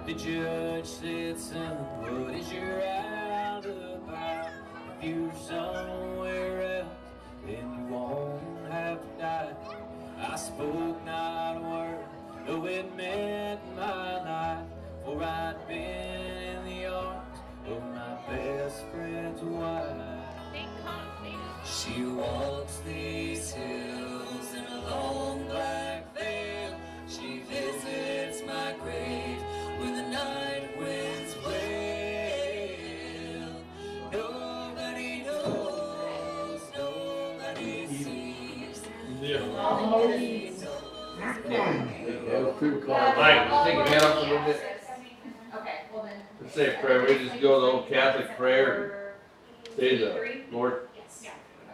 The judge said, son, what is your alibi? If you're somewhere else, then you won't have to die. I spoke not a word, though it meant my life, for I'd been in the arms of my best friend's wife. She walks these hills in a long black veil. She visits my grave when the night winds wail. Nobody knows, nobody sees. Nobody knows. Mike, take your hand up a little bit. Okay, well then. Let's say a prayer. We just go the old Catholic prayer. Say the Lord,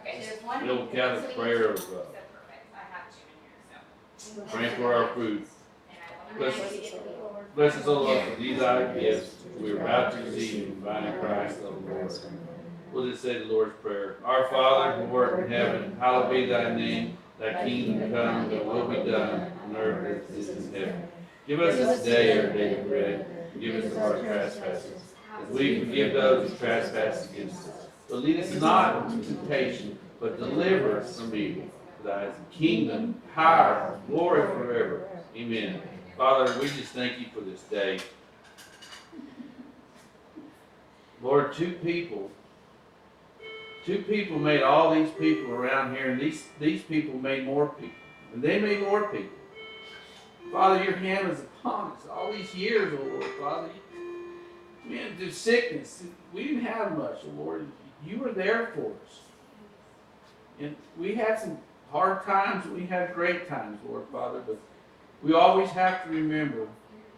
Okay, there's one. the old Catholic prayer of praying for our food. Bless us, O Lord, for these our gifts we are about to receive in divine Christ, O Lord. We'll just say the Lord's Prayer. Our Father, who art in heaven, hallowed be thy name. Thy kingdom come, thy will be done on earth as it is in heaven. Give us this day our daily bread. Forgive us our trespasses, as we forgive those who trespass against us. But lead us not into temptation, but deliver us from evil. For thy is the kingdom, power, and glory forever. Amen. Father, we just thank you for this day. Lord, two people made all these people around here, and these people made more people. And they made more people. Father, your hand was upon us all these years, oh Lord, Father. We had through sickness. We didn't have much, oh Lord. You were there for us. And we had some hard times, we had great times, Lord, Father, but we always have to remember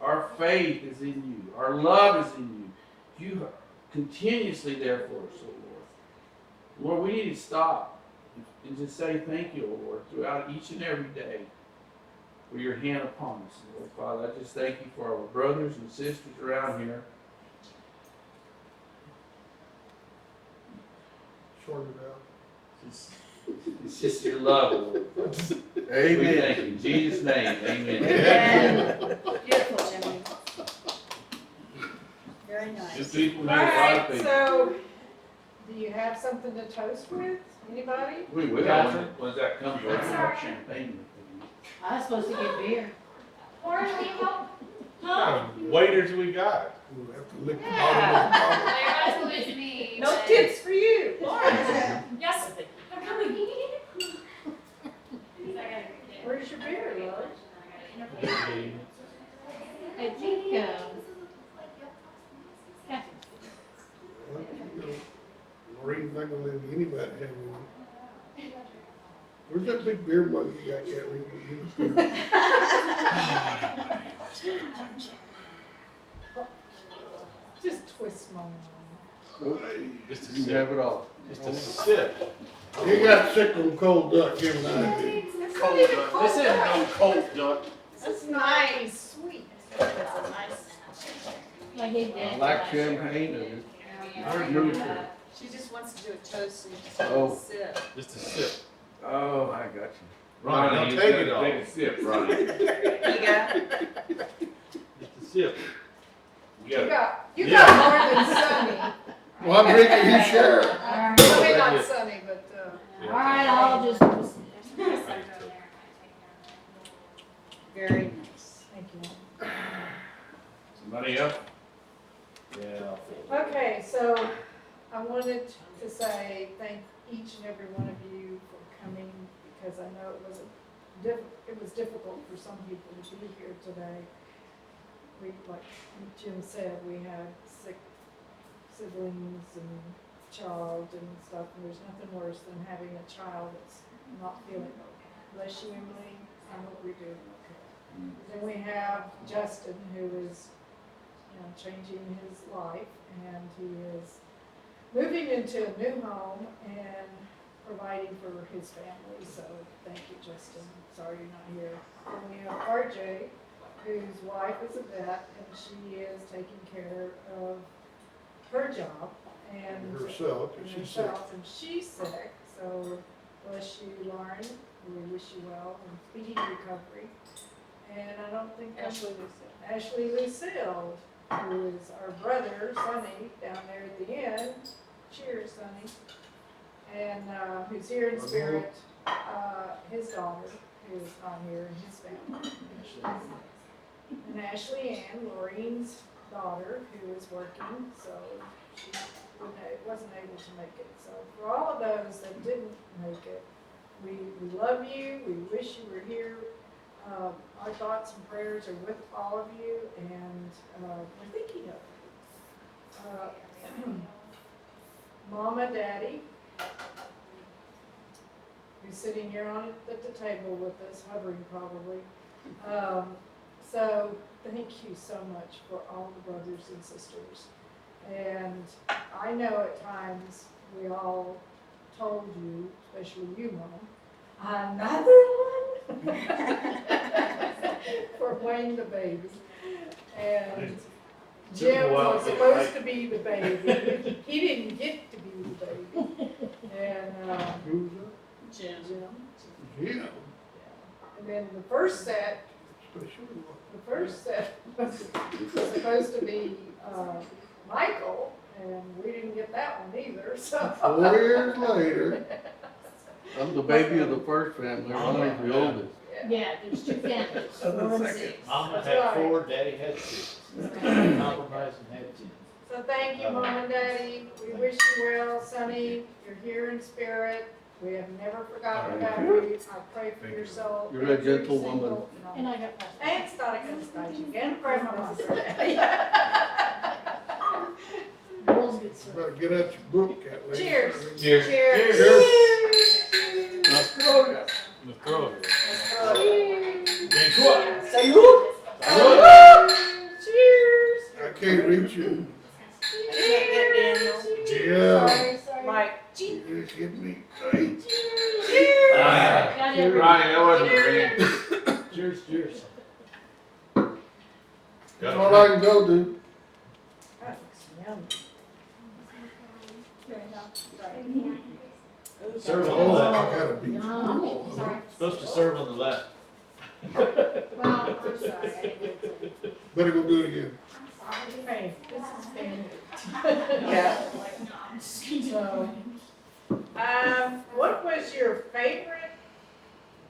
our faith is in you. Our love is in you. You are continuously there for us, oh Lord. Lord, we need to stop and just say thank you, oh Lord, throughout each and every day for your hand upon us, Lord, Father. I just thank you for our brothers and sisters around here. Short it out. It's just your love, Lord. Amen. We thank you. In Jesus' name, amen. Beautiful, Jimmy. Very Good nice. people All made a lot of right, people. so, do you have something to toast with? Anybody? We got one. When's that come from? Champagne. I was supposed to get beer. Orange, will you help? What kind of waiters we got? We'll have to lick the bottom of the bottle. Everybody's with me. No tips for you. Yes, I'm coming. Where's your beer, Lord? I think, Maureen's not gonna let anybody have one. Where's that big beer mug you got, Kathleen? Just twist my arm. Just a You have it all. Just a sip. You got sick on cold duck, Jim and I did. It's not even cold. This isn't no cold duck. This is nice, sweet. like he did. I like champagne. She just wants to do a toast, so you just Oh. have to sip. Just a sip. Oh, I got you. Ronnie, don't you take gotta it all. Take a sip, Ronnie. You got, Just a sip. You got you got more than Sunny. Well, I'm drinking, you share. I mean, not Sunny, but, All right, I'll just. Very nice. thank you. somebody else? Yeah. Okay, so I wanted to say thank each and every one of you for coming, because I know it was difficult for some people to be here today. We, like Jim said, we had sick siblings and child and stuff, and there's nothing worse than having a child that's not feeling okay. Bless you, Emily, I hope you're doing okay. Then we have Justin, who is, changing his life, and he is moving into a new home and providing for his family, so thank you, Justin. Sorry you're not here. And we have RJ, whose wife is a vet, and she is taking care of her job and Herself, and she's sick. herself, and she's sick, so bless you, Lauren. We wish you well and speedy recovery. and I don't think Ashley Lucille. Ashley Lucille, who is our brother, Sonny, down there at the end. Cheers, Sonny. And who's here in spirit, his daughter, who is not here, and his family. And Ashley Ann, Laureen's daughter, who is working, so she wasn't able to make it. So for all of those that didn't make it, we love you, we wish you were here. Our thoughts and prayers are with all of you, and we're thinking of you. Mama, Daddy, who's sitting here at the table with us, hovering probably. So thank you so much for all the brothers and sisters. And I know at times we all told you, especially you, Mom, another one for Wayne the baby. And Jim was supposed to be the baby. He didn't get to be the baby. And Who's Jim. Jim. that? Yeah. And then the first set was supposed to be Michael, and we didn't get that one either, so. 4 years later, I'm the baby of the first family, Ronnie's the oldest. Yeah, there's two families, Of the 4 and second. 6. Mama That's had right. 4, Daddy had 6. Compromise and had 10. So thank you, Mom and Daddy. We wish you well. Sonny, you're here in spirit. We have never forgotten about you. I pray for your soul. You're a every gentle woman. single And night. I got passed. And Stoddy again, grandma. Girls get served. Better get out your book, Kathleen. Cheers. Cheers. Cheers. Let's throw it. Let's throw it. Cheers. Drink what? Salute. Cheers. I can't reach you. Cheers. Yeah. Sorry. Mike. You just hit me tight. Cheers. Got every- Ronnie, that wasn't a ring. Cheers, cheers. That's all I can go do. That looks yummy. Serve on the Oh, left. I gotta be. Yum. Sorry. Supposed to serve on the left. Well, I'm sorry, I didn't get to. Better go do it again. Hey, this is fancy. Yeah. So, what was your favorite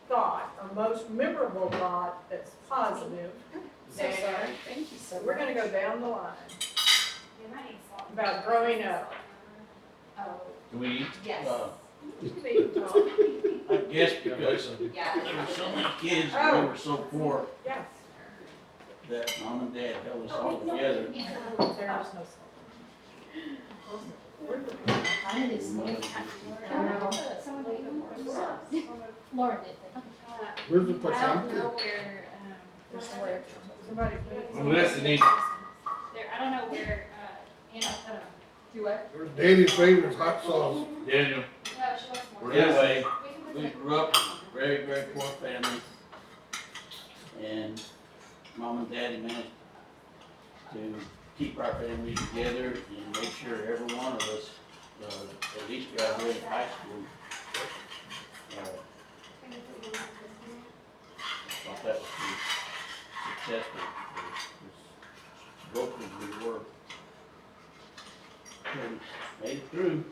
thought or most memorable thought that's positive? So sorry. Thank you so So much. we're gonna go down the line Yeah, my name's Salt. about growing up. Oh, Can we eat? yes. You can even talk. I guess because Yeah. there were so many kids and we were so poor Yeah. that Mom and Dad held us all together. There's no salt. I did snake. Lauren did that. Where's the I don't placenta? know where, There's somewhere. Somebody please. Listening. there, I don't know where, Anna put them. Do what? Where's Daddy's favorite hot sauce? Daniel, No, she wants more. anyway, We can put we that. grew up in a very, very poor family. And Mom and Daddy managed to keep our family together and make sure every one of us, at least graduated high school. Thought that was pretty successful, as broke as we were. And made it through.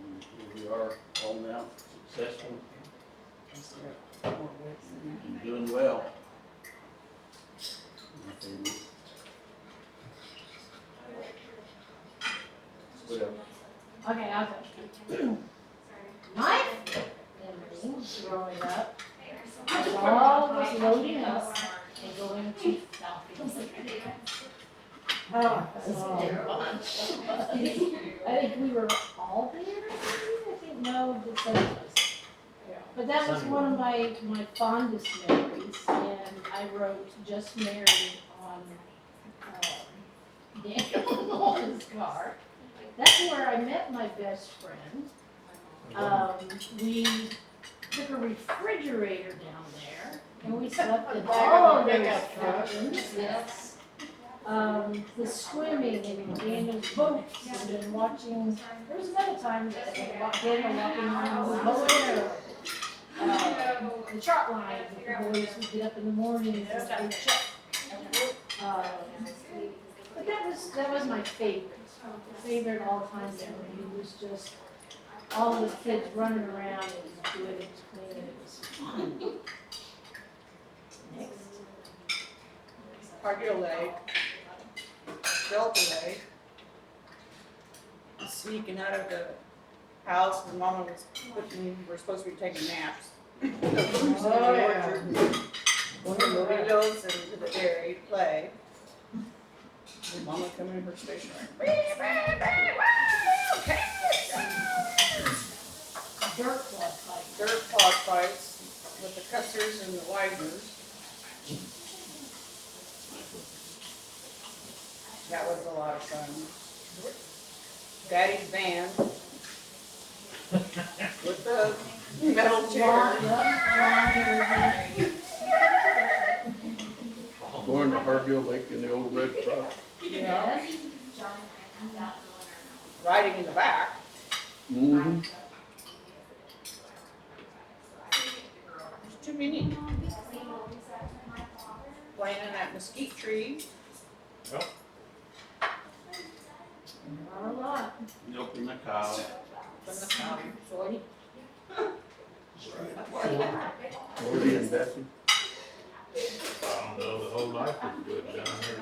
And here we are all now successful and doing well. And what else? Okay, I'll go. My memory growing up was always loading up and going to Southfield. Oh, I think we were all there, maybe? I think, no, the same place. yeah. But that was one of my fondest memories, and I wrote "Just Married" on Daniel Nolan's car. That's where I met my best friend. We took a refrigerator down there, and we slept in all of those cabins, yes. The swimming and Daniel's boats, and then watching, there was another time that Daniel walking around with a bow and arrow. the trot line, the boys would get up in the morning and go check. But that was my favorite all time memory. It was just all the kids running around, it was good, it was clean, it was fun. Next. Cargill Lake, Delta Lake, sneaking out of the house when Mama we're supposed to be taking naps. Oh, yeah. Going to the windows and to the dairy to play. And Mama coming in her station Dirt club fight. dirt clog fights with the Cutsers and the Wideners. That was a lot of fun. Daddy's band with the metal chair. Going to Hargill Lake in the old red truck. Yeah. Riding in the back. Mm-hmm. There's too many. Playing in that mesquite tree. Not a lot. Milking the cow. From the county. 40. Lordy and Bessie. I don't know, the whole life was good down there.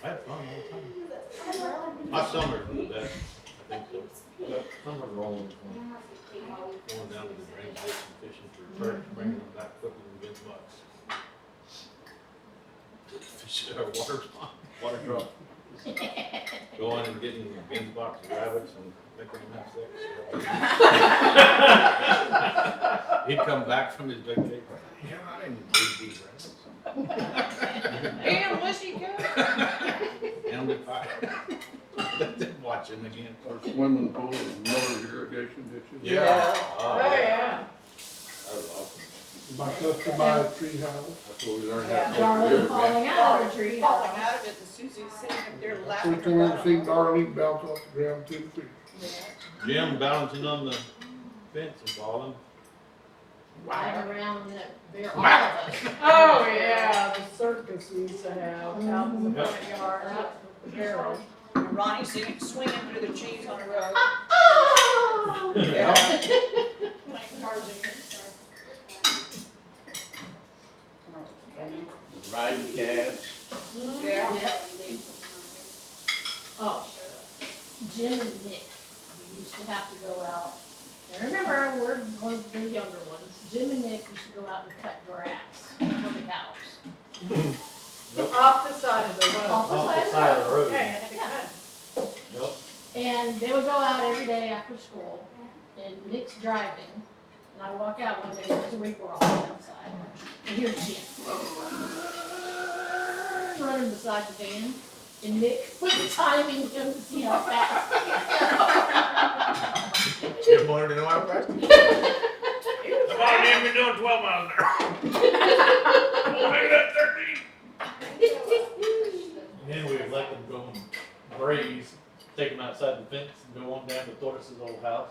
I had fun all the time. My summers were the best, I think so. Summers were always fun. Going down to the drain station, fishing for perch, bringing them back, cooking them against bucks. Fishing our water truck. Going and getting against box of rabbits and making them have sex. He'd come back from his vacation. Yeah, I didn't breed these rabbits. Damn, was he good? And if I didn't watch him again. Our swimming pool and Miller's irrigation ditches. Yeah. Oh, yeah. That was awesome. My customized tree house. That's where we learned Yeah. how to Darling falling out of the tree. Falling out of it, and Susie's sitting up there laughing. We come in and see Darlene bounce off the ground to the tree. Jim balancing on the fence and falling. Right around that, they're all of us. Oh, yeah, the circus we used to have out in the Yep. front yard, out with the barrel. And Ronnie swinging through the trees on the road. Oh! Yeah. Riding cats. Yeah. Yep. Oh, Jim and Nick, we used to have to go out. And remember, we're one of the younger ones. Jim and Nick used to go out and cut grass for the cows. Off the side of the road. Off the side of the road. Okay, that's good. Yep. And they would go out every day after school, and Nick's driving, and I walk out one day, there's a week we're all outside, and here's Jim. Running beside the van, and Nick was timing him to see how fast. Jim wanted to know how fast. Come on, man, we're doing 12 miles an hour. Come on, make that 13. Then we would let them go and graze, take them outside the fence and go on down to Tortoise's old house.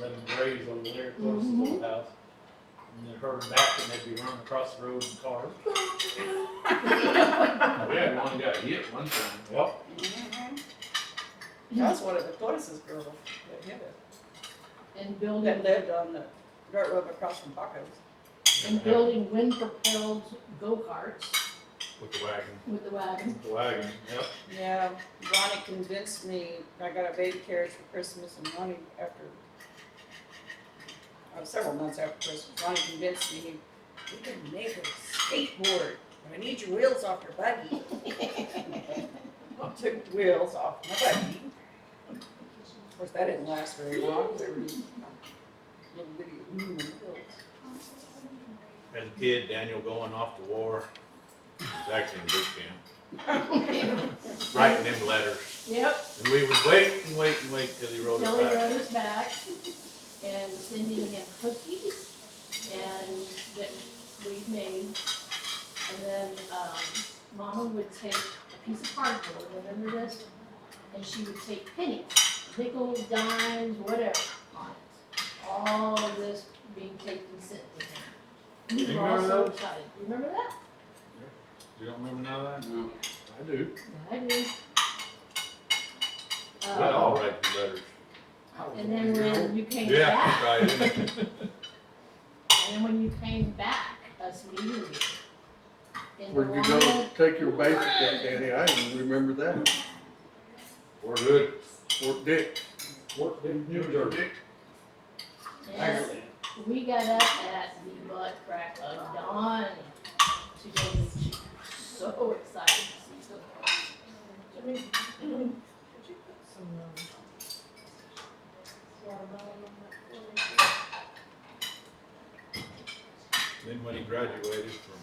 Let them graze over there at Tortoise's old house. And then herd them back and they'd be running across the road in cars. We had one got hit one time. Yep. That's one of the Tortoise's girls that hit it. And That building, lived on the dirt road across from Paco's. and building wind-propelled go-karts With the wagon. with the wagon. With the wagon, yep. Yeah, Ronnie convinced me, I got a baby carriage for Christmas, and Ronnie, after, several months after Christmas, Ronnie convinced me, we can make a skateboard, but I need your wheels off your buggy. I took the wheels off my buggy. Of course, that didn't last very long, they were just little bitty aluminum wheels. As a kid, Daniel going off to war, he was actually in boot camp. Writing them letters. Yep. And we would wait till he wrote Till he it back. wrote us back and sending him cookies and that we made. And then, Mama would take a piece of cardboard, remember this? And she would take pennies, nickels, dimes, whatever on it. all of this being taped and sent to him. We You were all remember so those? excited. You remember that? You don't remember none of that? No. I do. I do. We all write the letters. And then when you came Yeah, back, right. and then when you came back, us meeting you. in the Where'd you go Longwood- take your basic at, Danny? I even remember that. We're good. Fort Dick. New Jersey. Yes, we got up at the butt crack of dawn to go meet you. So excited to see you. Jimmy, could you put some, watermelon on that for me? Then when he graduated from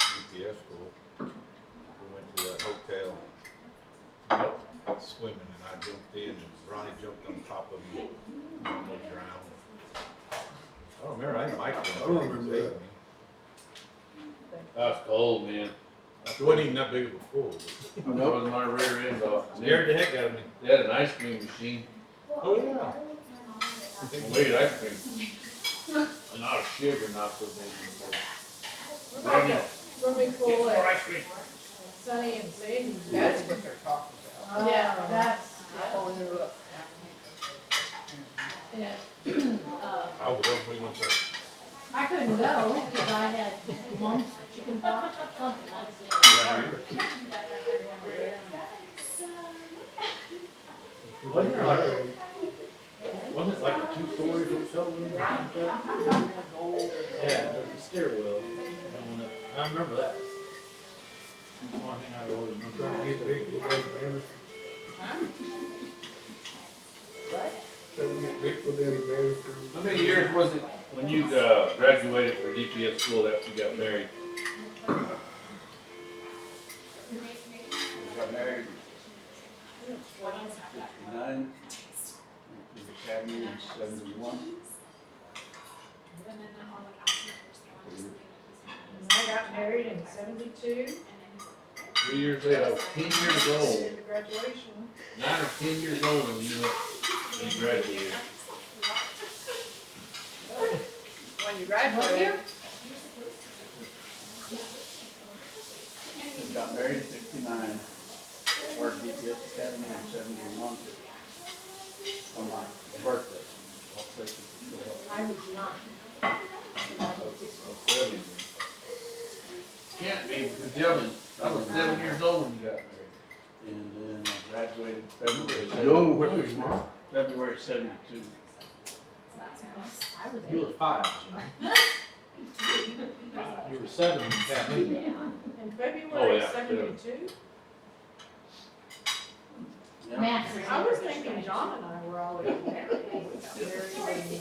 UPS school, we went to that hotel swimming, and I jumped in, and Ronnie jumped on top of me, and almost drowned. I don't remember, I think Mike went. I don't remember that. That was cold, man. It wasn't even that big of a pool. I froze my rear end off. Scared the heck out of me. They had an ice cream machine. Oh, yeah. Well, we had ice cream. And not a sugar, not so big. We're going to swimming pool Get more at ice cream. Sunny and Sandy. That's what they're talking about. Yeah, that's, Oh, and look. yeah. I was up, we went there. I couldn't go because I had mumps, chicken pox, or something like that. Wasn't it like a two-story hotel room? Yeah, the stairwell. I remember that. That's one thing I always remember. Trying to get big with that banner. Trying to get big with that banner. How many years was it when you graduated from DPS school after you got married? We got married in 69. Went to the academy in 71. I got married in 72. 3 years later, I was 10 years old. Did the graduation. 9 or 10 years old when you graduated. When you What graduate, year? We got married in 69. Worked DPS Academy in 71. On my birthday. I'll take it. I was nine. Can't be, because I was 7 years old when you got married. And then I graduated February Yo, 72. what was your February 72. I was You were 5. You were 7 when Kathleen. Yeah. In February Oh, yeah, 72. Yeah. Math. I was thinking John and I were already married. We got married in,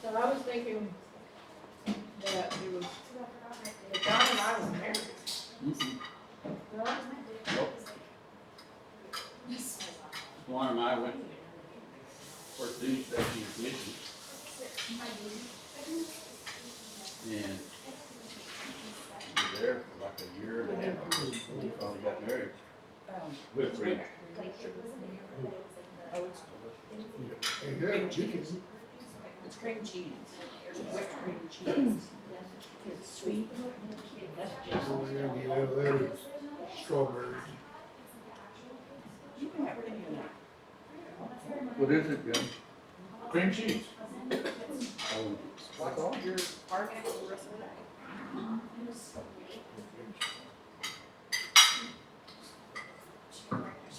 so I was thinking that it was, that John and I were married. Mm-mm. Well, Juan and I went for duty station admission. And we were there for like a year and a half before we finally got married. With three. And yeah, chickens. it's cream cheese. Whipped cream cheese. It's sweet. That's just. Oh, yeah, you have that is strawberries. You can have it in your. What is it, Jim? Cream cheese. Oh, What's all your party for the rest of the day?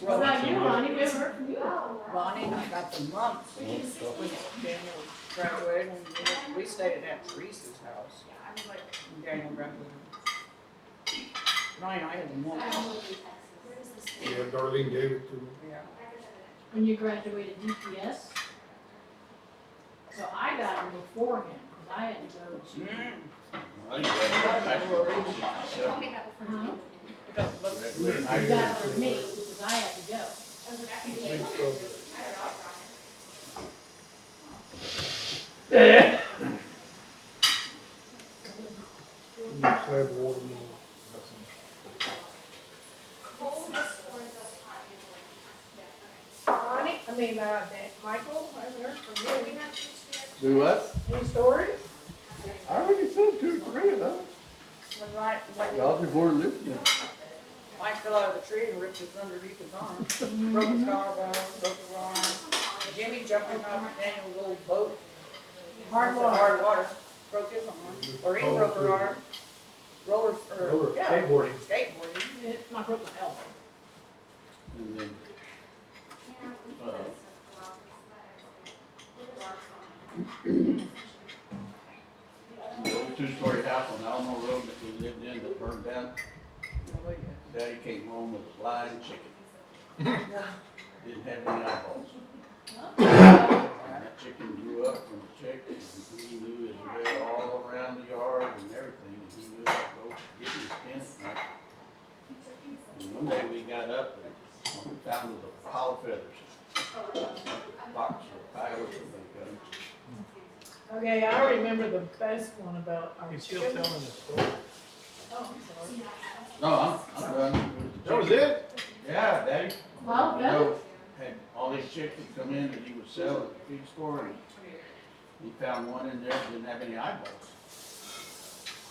What about you, Ronnie? We haven't heard from you. Bonnie and I got the mumps when Daniel graduated, and we stayed at Aunt Teresa's house. And Daniel graduated. Ronnie and I had the mumps. Yeah, Darlene gave it to me. Yeah. When you graduated DPS. So I got them before him, because I had to go to. I think that's Uh-huh. But You got it for me, because I had to go. Big strawberries. You just have watermelon. Do what? Any stories? I already said 2 or 3 of them. When Y'all just weren't listening. Mike fell out of the tree and ripped his underneath his arm. Broke his collarbone, broke his arm. Jimmy jumping off Daniel's little boat. Hard water. Hard water. Broke his arm. Or he broke her arm. Roller, yeah, Skateboarding. skateboarding. I broke my elbow. And then, the old 2-story house on Alamo Road that we lived in that burned down, Daddy came home with a blind chicken. Didn't have any eyeballs. And that chicken grew up from a chick, and he knew his way all around the yard and everything, and he knew how to go get his skin at night. And one day we got up and we found a pile of feathers. A box or pile or something got him. Okay, I remember the best one about our He's still chicken. telling the story. Oh, I'm sorry. No, I'm done. That was it? Yeah, Daddy. Well, You good. know, had all these chickens come in that he would sell at the feed store, and he found one in there that didn't have any eyeballs.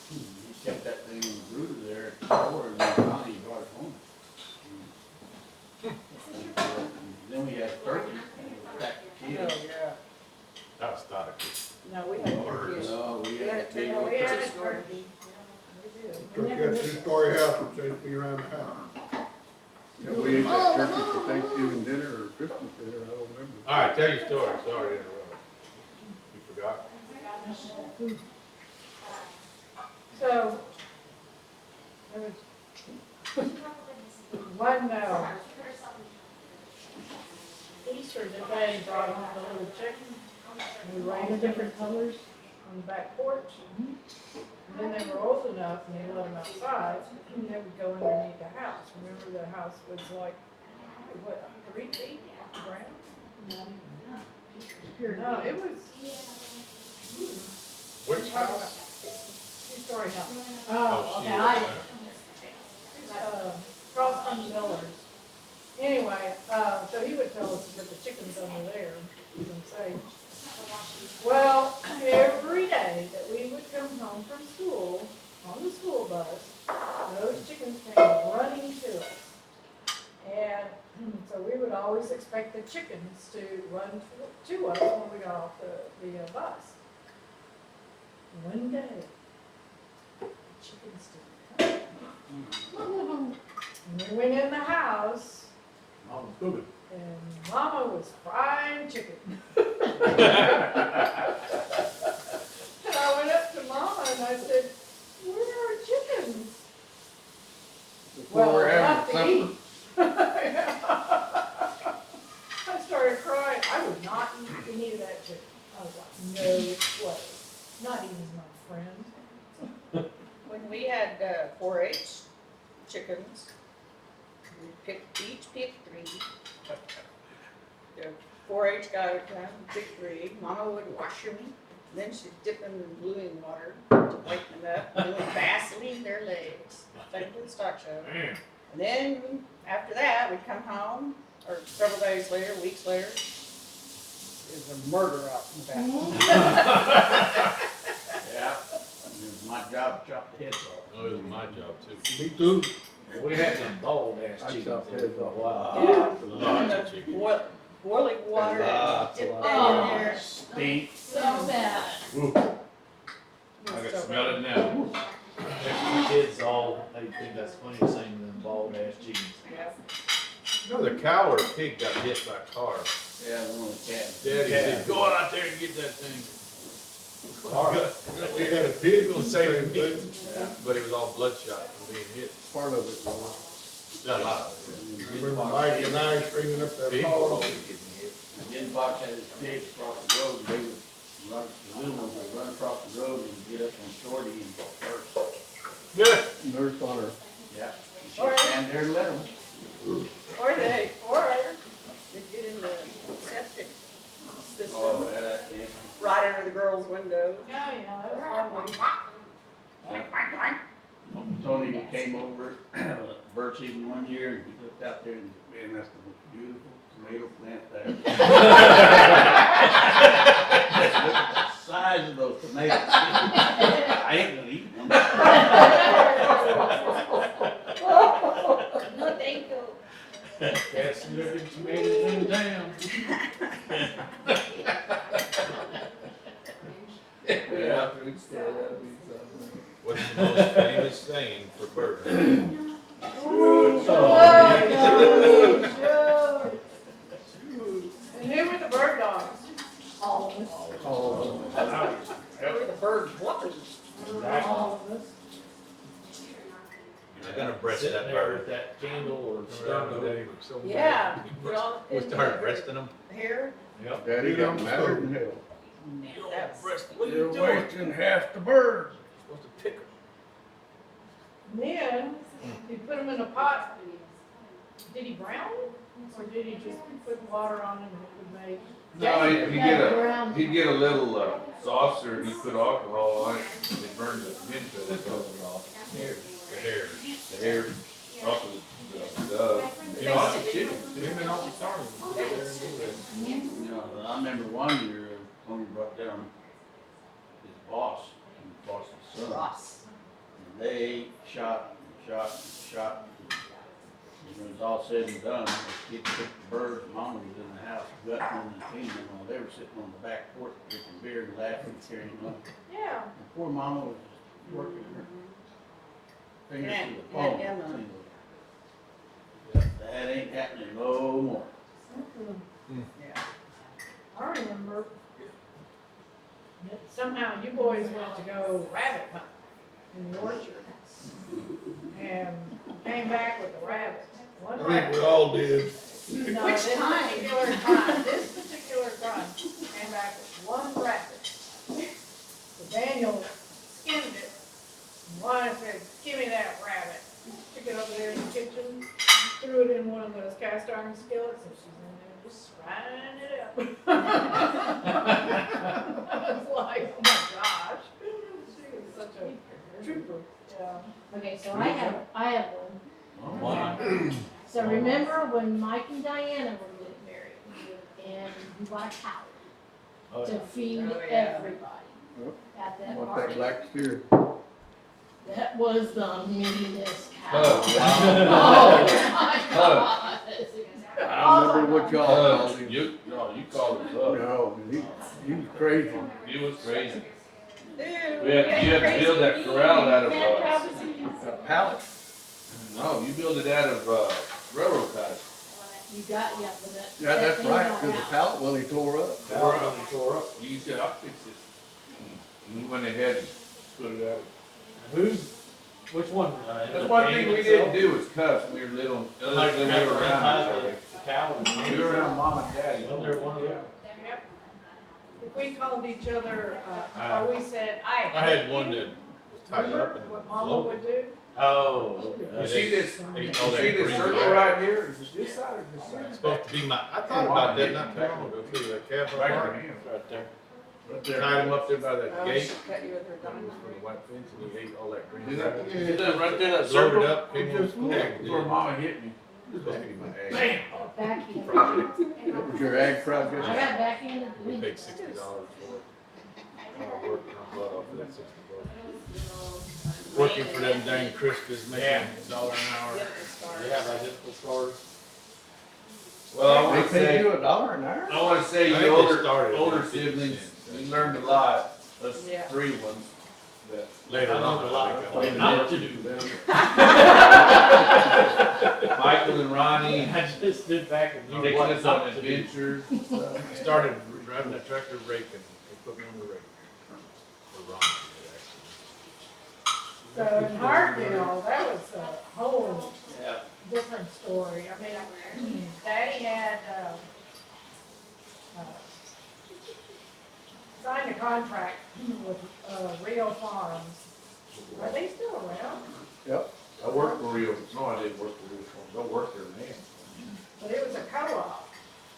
He kept that thing in the brooder there at the store, and then finally he brought it home. And then we had turkey, and we packed the Oh, kids. yeah. That was static. No, we had turkeys. No, we We had had a a big turkey. old We had turkey. a turkey. We Took did. that 2-story house and chased me around the house. Yeah, we ate that turkey for Thanksgiving dinner or Christmas dinner, I don't remember. All right, tell your story. Sorry to interrupt. You forgot? So, there was one, Easter that Daddy brought home the little chicken. And we raised different colors on the back porch. And then they were old enough and they let them outside and they would go underneath the house. Remember the house was like, what, 3 feet ground? No, it was Which house? 2-story house. Oh, she okay, was I, Cross from Millers. Anyway, so he would tell us that the chicken's under there, you can say. Well, every day that we would come home from school, on the school bus, those chickens came running to us. And so we would always expect the chickens to run to us when we got off the bus. One day, the chickens didn't come. And we went in the house, Mama's cooking. and Mama was frying chicken. And I went up to Mama and I said, "Where are our chickens?" Before we're not having to supper. eat. I started crying. I would not eat any of that chicken. I was like, no way. Not even my friend. When we had 4-H chickens, we each picked 3. The 4-H guy would come and pick 3. Mama would wash them. Then she'd dip them in bluing water to whiten them up. And then we'd Vaseline their legs, like the stock show. Man. And then after that, we'd come home, or several days later, weeks later, there's a murder out in the back. Yeah, it was my job to chop the heads off. Oh, it was my job too. Me too. We had some bold ass I chickens chopped there heads for a off. while. Lots of chicken. Boiling water, and Lots dip of that in there. Stink. so bad. I can smell it now. The kids all, they think that's funny saying them bald ass chickens. Yeah. You know, the cow or pig got hit by a car. Yeah, one of the cats. Daddy said, go out there and get that thing. We had a pig on Gonna the save same me. thing. But it was all bloodshot from being hit. Part of it was. Not a lot of it. Remember Mike and I stringing up that Pig pole. was always getting hit. And then Fox had his pigs across the road, and they would run, the little ones would run across the road and get up on Shorty and go first. Yeah. Nurse on her. Yeah. She'd stand there and let them. Or they get in the septic system, Oh, yeah, yeah. right under the girl's window. Yeah, that was lovely. Tony came over, bird season one year, and he looked out there and, man, that's the most beautiful tomato plant there. size of those tomatoes. I ain't gonna eat them. No, thank you. Best looking tomatoes in town. Yeah, food store, that'd be something. What's the most famous saying for birds? And who were the bird dogs? All of us, Where were the bird fluffers? all of us. You're gonna breast Sitting that there bird. with that candle or stove. Yeah. We started breasting them. Hair? Yep. Daddy got madder than hell. That's, You're wasting half the bird. Supposed to pick them. Then, you put them in a pot, did he brown them? Or did he just put water on them and it would make? No, he'd get a little saucer and he'd put alcohol on it and it burns the pimento that goes off. The hair. The hair off of the dove. You know, I'm kidding. Women on the farm. You know, I remember one year, Tony brought down his boss, and his boss's son. Ross. And they shot and shot and shot. And when it was all said and done, the kid took the birds, mama was in the house, gutting them and cleaning them, while they were sitting on the back porch drinking beer and laughing, carrying on. Yeah. And poor mama was just working her fingers Yeah, to the yeah, bone. yeah, no. That ain't happening no more. Yeah. I remember that somehow you boys went to go rabbit hunt in the orchard and came back with a rabbit. One I think rabbit. we all did. No, Which this time? particular time came back with one rabbit. So Daniel skinned it. And Wanda said, "Give me that rabbit." Took it over there in the kitchen, threw it in one of those cast iron skillets, and she's in there just frying it up. I was like, oh my gosh, she was such a trooper. Yeah. Okay, so I have one. So Oh. remember when Mike and Diana were getting married, and you bought a cow Oh, to yeah. feed Oh, yeah. everybody Yep. at that What that party? black steer? That was the meanest cow. Oh, Oh my God. I remember what y'all called him. You called it up. No, he was crazy. He was crazy. Dude, You had to build that corral out of, A pallet. no, you build it out of, railroad ties. You got, yeah, but that. Yeah, that that's thing right, got because the out. pallet well, he tore up. Tore up. You said, I'll fix it. And we went ahead and put it out. Which one? That's one thing we didn't do was cuss when we were little. Other Like than we were around each the cow and other. We were around mom and daddy. Wasn't there one of them? Yep. If we called each other, or we said, I had one that was tied remember up and what Mama floated. would do? Oh. You see this, They you call that see this green circle grass. right here? Is it this side or this It's side? supposed to be my, I thought about that not too long ago, too, that calf Right farm. there. Right there. Tied him up there by that Oh, gate, she cut you with her diamond. with the white fence, and he ate all that green Is grass. that, right there, that Loaded circle? up, came on, Where mama hit me. Back in. That was your ag project? I got back in. We paid $60 for it. I worked my butt off for that $60. Working for them dang Crispus, making Yeah. $1 an hour. Yeah, like this stores. Well, I They wanna paid say, you $1 an hour? I wanna say I you think they started older at 50 siblings, cents. we learned a lot. Us Yeah. three ones. That Later I on, learned a lot. I think I Not to do. Michael and Ronnie I just stood back and knew taking what us not on to do. adventures and stuff. I started driving that tractor rake and they put me on the rake. Or Ron did, So in Hartville, that was a whole Yeah. different story. I mean, Daddy had, signed a contract with, Rio Farms. Are they still around? Yep. I worked for Rio, no, I didn't work for Rio, I worked there, man. But it was a co-op,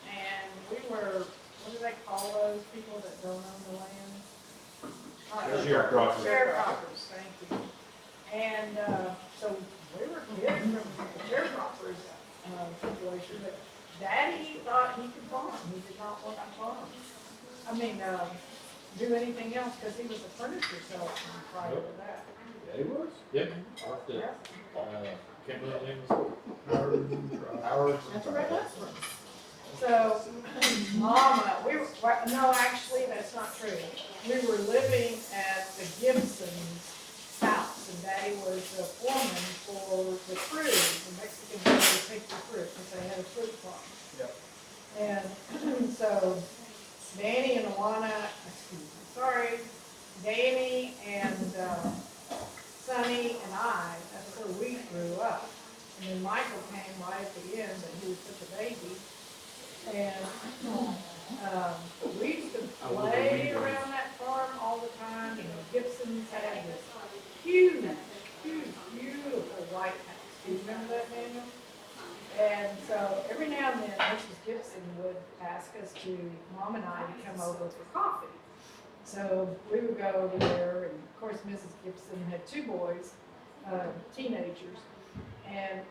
and we were, what do they call those people that don't own the land? Sharecroppers. Sharecroppers, thank you. And, so we were kids from the sharecroppers, situation, but Daddy thought he could farm, he did not want to farm. I mean, do anything else, because he was a furniture salesman prior to that. Yeah, he was. Yep. Worked at, can't remember the name of the school. Howard. That's where I got from. So, Mama, no, actually, that's not true. We were living at the Gibson's house, and Daddy was the foreman for the crew, the Mexican crew would pick the fruit, because they had a fruit farm. Yep. And so, Danny and sorry, Danny and Sonny and I, that's where we grew up. And then Michael came right at the end, but he was such a baby. And we used to play around that farm all the time. You know, Gibson's had this huge, beautiful white house. Do you remember that, Daniel? And so every now and then, Mrs. Gibson would ask us Mom and I, to come over for coffee. So we would go over there, and of course, Mrs. Gibson had two boys, teenagers. And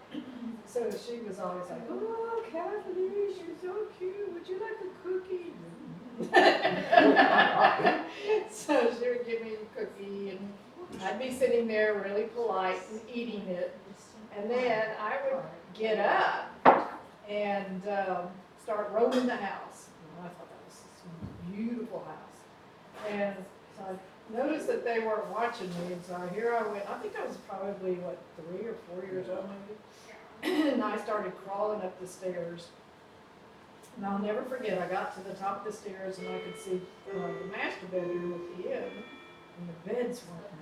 so she was always like, "Oh, Kathleen, you're so cute. Would you like a cookie?" So she would give me a cookie, and I'd be sitting there really polite and eating it. And then I would get up and start roaming the house. And I thought that was this beautiful house. And so I noticed that they weren't watching me, and so here I went. I think I was probably, 3 or 4 years old maybe. And I started crawling up the stairs. And I'll never forget, I got to the top of the stairs and I could see the master bedroom at the end, and the beds weren't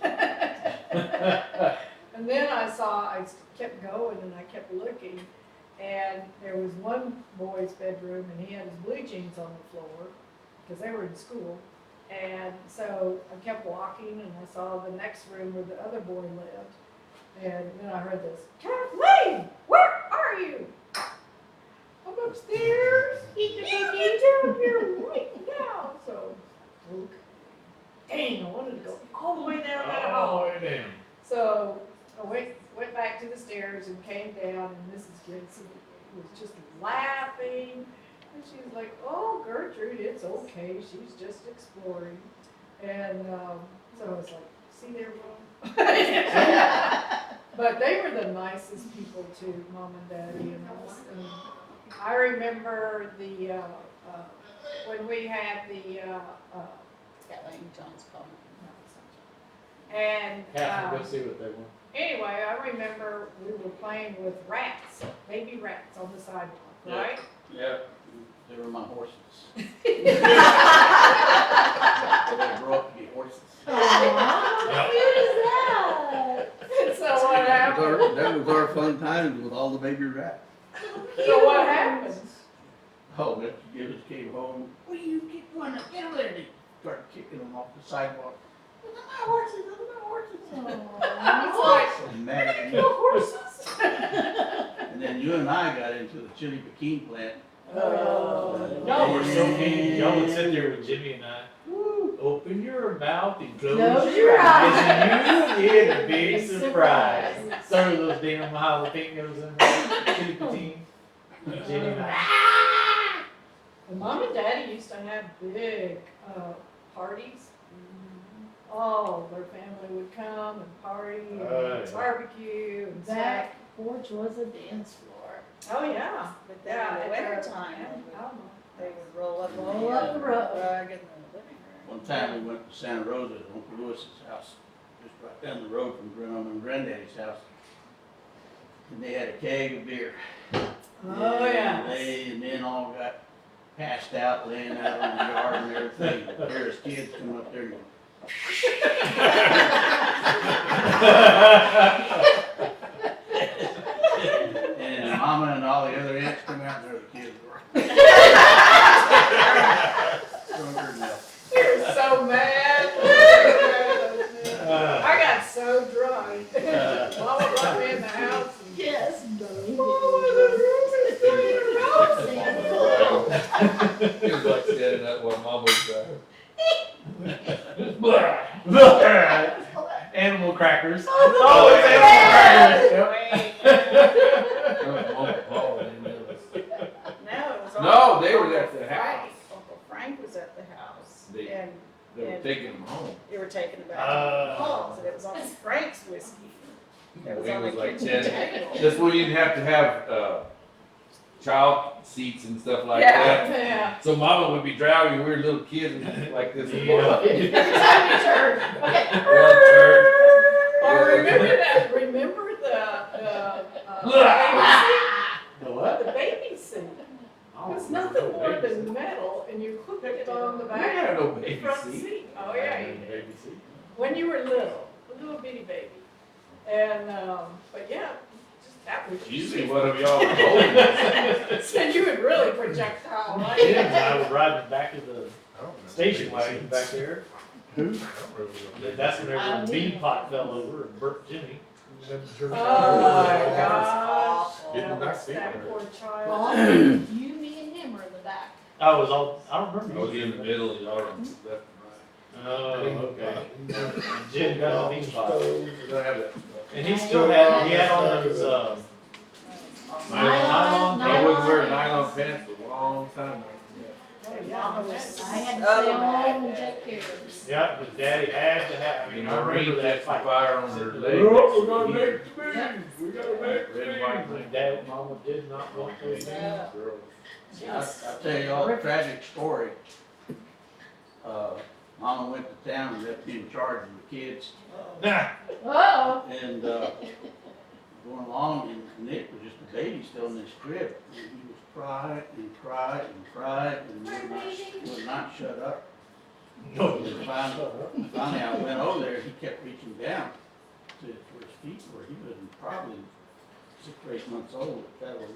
made. And then I kept going and I kept looking, and there was one boy's bedroom, and he had his blue jeans on the floor, because they were in school. And so I kept walking, and I saw the next room where the other boy lived. And then I heard this, "Kathleen, where are you?" "I'm upstairs. Get down here right now." So, okay. Dang, I wanted to go all the way down that hall. Oh, damn. So I went back to the stairs and came down, and Mrs. Gibson was just laughing. And she was like, "Oh, Gertrude, it's okay. She's just exploring." And so I was like, "See there, Mom?" But they were the nicest people too, Mom and Daddy and us. And I remember when we had Kathleen John's calling. and Catherine, go see what they want. anyway, I remember we were playing with rats, baby rats on the sidewalk, Yeah. right? Yeah, they were my horses. They grew up to be horses. How cute is that? So what happened? That was our fun times with all the baby rats. So what happened? Oh, Mr. Gibbons came home. "What do you keep going up? Get over there!" And he started kicking them off the sidewalk. "Look at my horses! Look at my horses!" It's like, So mad at me. no horses. And then you and I got into the chili pekin plant. Y'all were so mean. Y'all would sit there with Jimmy and I. Open your mouth and close your eyes, and you will get a big surprise. Some of those damn jalapenos in there, chili patin. Jimmy and I. And Mom and Daddy used to have big parties. Oh, their family would come and party and Yeah. barbecue and stuff. Back porch was a dance floor. Oh, yeah. But then in the at winter their- time, yeah, they would roll up Roll up the rug. rug in the living room. One time we went to Santa Rosa to Uncle Lewis's house, just right down the road from Grandma and Granddaddy's house. And they had a keg of beer. Oh, yeah. And they and then all got passed out, laying out on the yard and everything. There's kids come up there and go, and Mama and all the other aunts come out and there the kids were. Drunker than hell. You're so mad. I got so drunk. Mama brought me in the house. And, Yes. "Mama, the room is so It was like standing up while Mom was driving. Animal crackers. Oh, it's animal crackers. No, it was No, they were at the Frank. house. Uncle Frank was at the house, They- and taking them home. You were taking it back to the halls, and it was on Frank's whiskey. It was It on the was like kitchen 10. table. That's where you didn't have to have child seats and stuff like Yeah. that. Yeah. So mama would be driving, we were little kids and like this. Yeah. Every time you turn, okay. Or remember that, remember The what? the baby seat? Oh, It's nothing more than metal and you hook it on the We back had no of the baby front seat. seat. Oh, yeah, you did. Baby seat. When you were little, a little bitty baby. And, but yeah, just that was. Usually one of y'all were holding. So you would really projectile, Jim right? and I was riding back to the I don't remember station baby wagon seats. back there. I don't remember. That's whenever the bean pot fell over and burnt Jimmy. Oh, my gosh. Getting Oh, back seat that there. poor child. Well, you, me, and him are in the back. I was all, I don't remember. I was in the middle and y'all were left and Oh, okay. And Jim got the bean pot. right. We don't have that. And he still had, he had on those, Nylon, I wasn't wearing nylon. nylon pants for a long time. Mama was. I had to Oh, stay home man. and take care of him. yeah, his daddy had to have, I mean, I remember that That fight. fire on their leg. Oh, we got a next meeting, we got a next Red, white, My and dad and mama did not want those things. Yeah. I'll tell you all a tragic story. Mama went to town and left me in charge of the kids. Nah. Uh-oh. And, going along, and Nick was just a baby still in this crib. And he was cried and cried and cried and would not shut up. No. And finally I went over there, he kept reaching down to where his feet were. He was probably 6 or 8 months old at that old.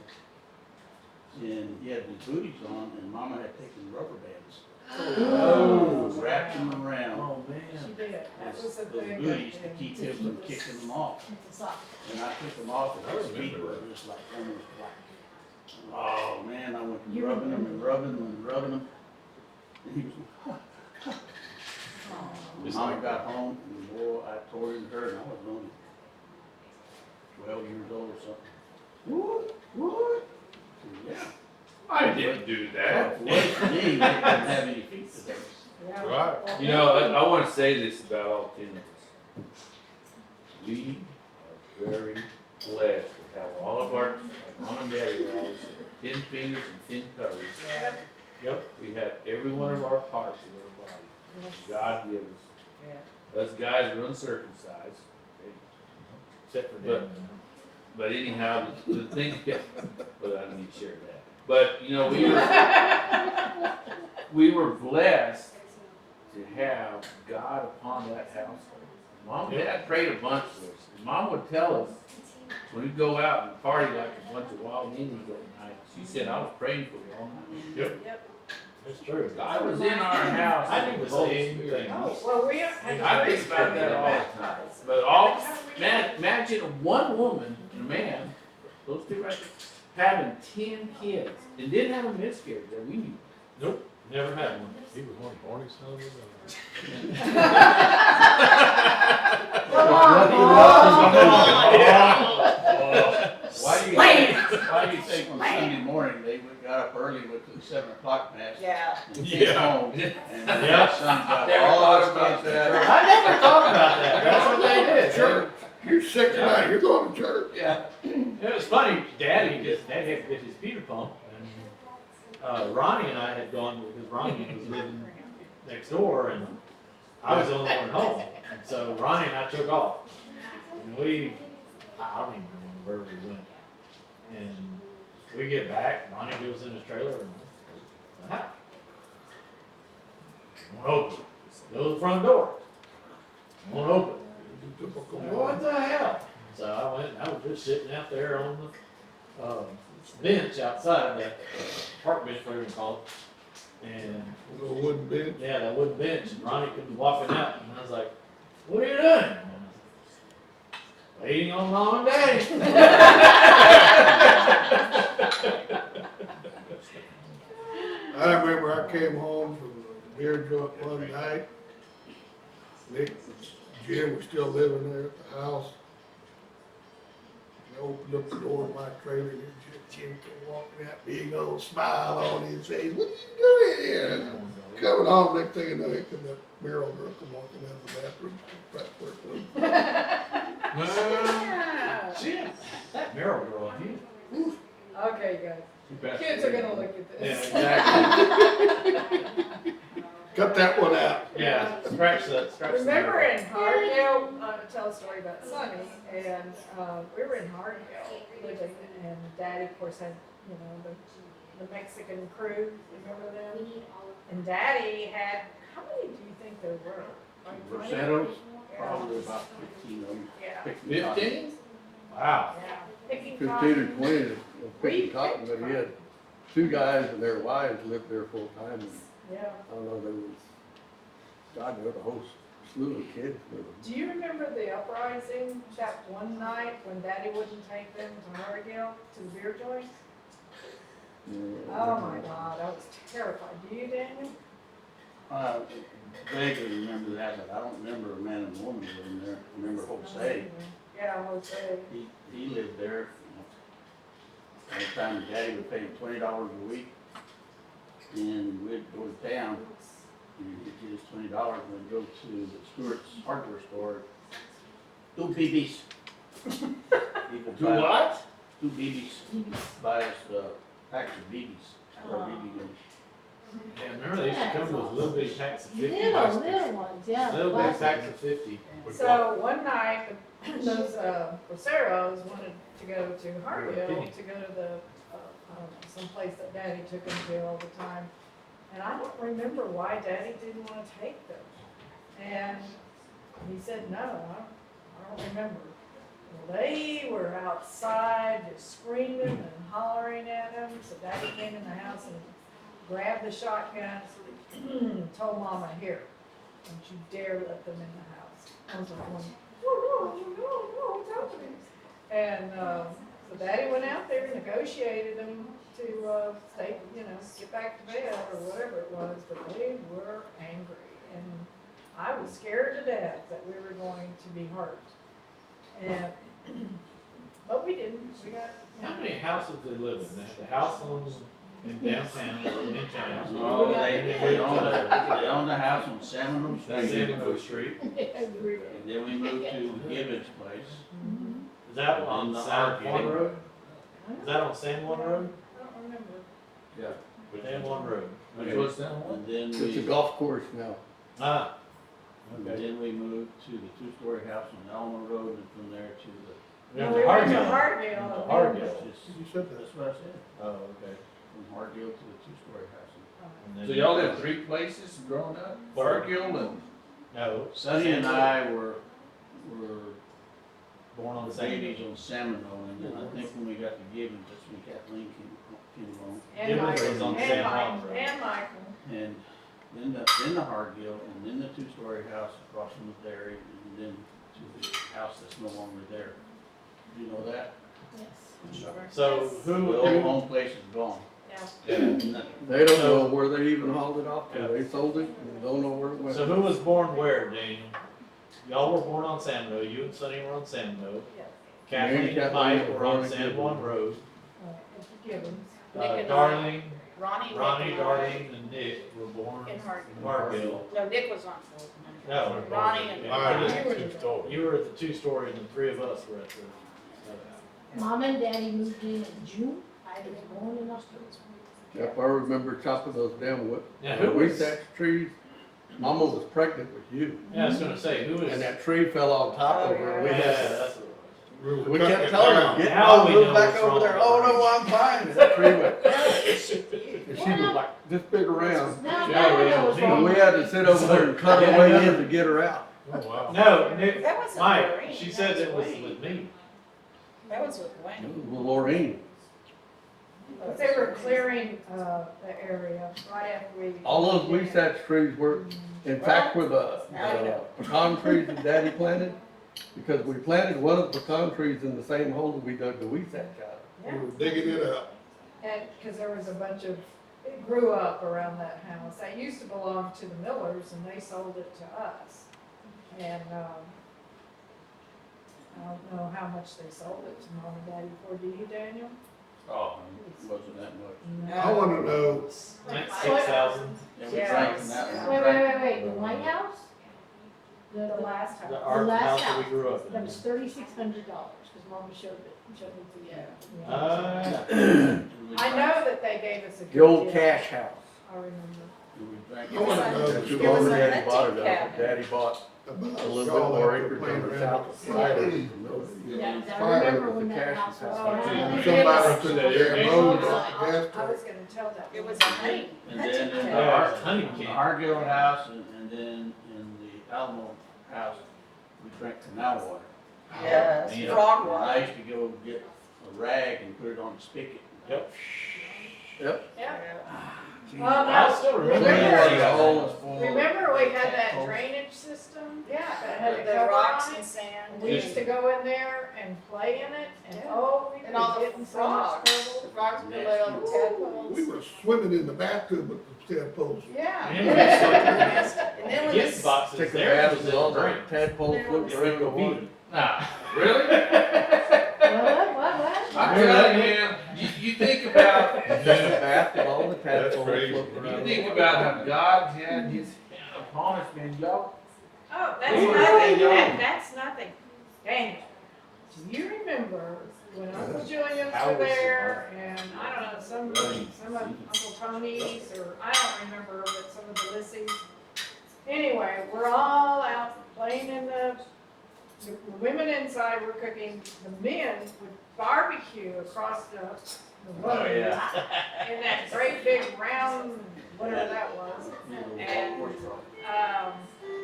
And he had his booties on, and Mama had taken rubber bands. Oh. Wrapped him around Oh, She man. did. That was those the thing. booties to keep him from kicking them off. It's a sock. And I took them off, I and his feet remember were that. just like almost black. Oh, man, I went You rubbing them remember. and rubbing them and rubbing them. And he was, Just Mama like got home, and boy, I tore him hurt, and I was only 12 years old or something. What? Yeah. I didn't do that. Well, it was for me, they didn't have any feet today. Yeah. Right. You know, I want to say this about all 10 of us. We are very blessed to have all of our, like mom and daddy were always 10 fingers and 10 toes. Yeah. Yep. We have every one of our parts of our body. God gives us. Yeah. Us guys are uncircumcised. Except for But- Dad. But anyhow, the thing, but I don't need to share that. But, you know, we were blessed to have God upon that household. Mom and Dad prayed a bunch for us. And Mom would tell us, when we'd go out and party like a bunch of wild Indians that night, she said, I was praying for you all night. Yep. It's true. God was in our house. I do the same thing. Oh, well, we had. I think about that all the time. But all, man, imagine one woman and a man, those two right there, having 10 kids and didn't have a miscarriage that we knew. Nope, never had one. He was one of Barney's sons. Why do you think on Sunday morning, they got up early with the 7 o'clock mass? Yeah. And came home, and Yeah. their son got Never all thought those about kids that. to I never thought about that. That's what they did. Church, you're sick tonight, you're going to church. Yeah. It was funny, Daddy had to get his Peter pump, and Ronnie and I had gone, because Ronnie was living next door, and I was the only one home. And so Ronnie and I took off. And I don't even remember where we went. And we get back, Ronnie goes in his trailer, and the house. Won't open. Go to the front door. Won't open. What the hell? So I went, I was just sitting out there on the bench outside, that park bench, whatever you call it. And Little wooden bench. yeah, that wooden bench, and Ronnie comes walking out, and I was like, what are you doing? And waiting on Mom and Daddy. I remember I came home from the beer joint one night. Nick, Jim was still living there at the house. I opened up the door of my trailer, and Jim came walking out, big old smile on his face. What are you doing here? Coming home, next thing you know, here come that Merrill girl come walking out of the bathroom. Right where it was. Jim, that Merrill girl, you. Okay, guys, kids are gonna look at Yeah, this. exactly. Cut that one out. Yeah, scratch that, scratch the Remember Merrill. in Hardale, tell a story about Sonny, and, we were in Hardale living, and Daddy, of course, had, you know, the Mexican crew, remember them? And Daddy had, how many do you think there were? Like 20? Rosettos, Yeah. probably about 15 of them. Yeah, Picking cotton. 15? Wow. yeah. Picking 15 or cotton. 20 of picking cotton, but he had two guys and their wives lived there full time. And Yeah. I don't know, there was, God, there was a whole slew of kids with them. Do you remember the uprising that one night when Daddy wouldn't take them to Hardale, to the beer joint? Oh my God, I was terrified. Do you, Daniel? I vaguely remember that, but I don't remember a man and woman living there. I remember Jose. Yeah, Jose. He lived there. Every time Daddy would pay him $20 a week, and we'd go to town, and he'd get his $20, and we'd go to the Stewart's hardware store, do BBs. Do what? Do BBs. Buy us packs of BBs, or BB guns. Yeah, remember they used to come with little bitty packs of 50. Little ones, yeah. Little bitty plastic. packs of 50. So one night, those Roseros wanted to go to Hardale, to go to the, I don't know, someplace that Daddy took them to all the time. And I don't remember why Daddy didn't want to take them. And he said, no, I don't remember. Well, they were outside just screaming and hollering at him. So Daddy came in the house and grabbed the shotgun, told Mama, here, don't you dare let them in the house. I was like, no, what's happening? And so Daddy went out there and negotiated them to stay, you know, get back to bed or whatever it was, but they were angry. And I was scared to death that we were going to be hurt. And, but we didn't, we got. How many houses did they live in? They had the house in downtown, in town. No, they owned a house on Seminole That's Street. Seminole Street. Agree. And then we moved to Gibbons' place. Is that on In the San Juan Arcade. Road? Is that on San Juan Road? I don't remember. Yeah. San Juan Road. Which Okay. was San Juan? And then It's a we, golf course now. Ah. and Okay. then we moved to the two-story house on Elmer Road, and from there to the, Yeah, We went to Hardale. Hardale. Hardale. just, You said that. that's what I said, Oh, okay. from Hardale to the two-story house. And then- So y'all lived three places growing up? Bargill and, No. Sonny and I were Born on the the same. babies on Seminole, and then I think when we got to Gibbons, that's when Kathleen came along. And Gibbons was Michael, on and San Juan Michael, Road. and Michael. And then the Hardgill, and then the two-story house across from the dairy, and then to the house that's no longer there. Do you know that? Yes. So The who, old home place is gone. Yeah. And they don't know where they even hauled it off to. Yeah. They sold it and don't know where it went. so who was born where, Daniel? Y'all were born on Seminole, you and Sonny were on Seminole. Yeah. Kathleen and Kathleen Mike were were born on in San Gibbons. Juan Road. Gibbons. Nick and Darlene, Ronnie, Ronnie, Nick, Darlene, and Nick were born and in Hardale. Marville. No, Nick was on. No. Ronnie and. Yeah. You You were at the two-story and the three of us were at the other house. Mom and Daddy moved in June. I was born in October. Yep, I remember chopping those down with, Yeah, who we was, thatched trees. Mama was pregnant with you. yeah, I was gonna say, who was? And that tree fell on top of her. Yeah, We had, that's what we kept telling her, get Now out, we move know back what's over wrong there. with Oh, her. no, I'm fine. And that tree went, and she was like this big around. Now, Yeah, now I we know what's have And wrong. we had to sit over there and cut our way in to get her out. it was. No, Nick, That wasn't Mike, Lorraine, she that said was it was Wayne. with me. That was with It Wayne. was Lorraine. But they were clearing, the area right after we. All those weed thatch trees were, in fact, were the pecan trees that Daddy planted. Because we planted one of the pecan trees in the same hole that we dug the weed thatch out of. Yeah. We were digging it up. And, cause there was a bunch of, it grew up around that house. That used to belong to the Millers and they sold it to us. And, I don't know how much they sold it to mom and daddy for, do you, Daniel? Oh, it wasn't that much. I wanna know, Like 6,000. Yeah, we Yeah. drank from that one. Wait, the White House? The last The house. art last house that we house. grew up That in. was $3,600, because mama showed me the, I know that they gave us a good The old deal. cash house. I remember. We drank I wanna know That's the who It was mom a and daddy bought it hunting of. cabin. Daddy bought about a little bit y'all more out there acreage playing on the around south with the side. fire. Yeah, I Fire remember with when the that cash house was. house. Oh, found. Somebody took Yeah. their motor Yeah. off the gas I was tank. gonna tell that. It was a hunting. And then in the Yeah, Har- it's a hunting in the camp. Hargill house, and then in the Alamo house, we drank canal water. Yes, And frog I water. used to go get a rag and put it on the spigot. Yep. Yeah. I Oh, still no, remember. remember, that. remember we had that drainage system? Yeah, That had the, the the cover rocks on and it? sand. We used to go in there and play in it, and Yeah. oh, we And all were the getting so much frogs. trouble. The frogs would lay on the tadpoles. We were swimming in the bathtub with the tadpoles. Yeah. Yeah. And then when Gift this, boxes Took a there bath was with in all the the drink. tadpoles floating around the water. Nah, really? What? I'm telling you, man, you think about, Just a bath with all the That's tadpoles crazy. floating around. you the think water. about how God had his hand upon us, man, y'all. oh, that's We were nothing, young. that's nothing. Dang. Do you remember when Uncle Julian's How were was it? there, and I don't know, some of Uncle Tony's, or I don't remember, but some of the Lissy's. Anyway, we're all out playing in the women inside were cooking, the men would barbecue across the road. Oh, yeah. In that great big round, whatever that was.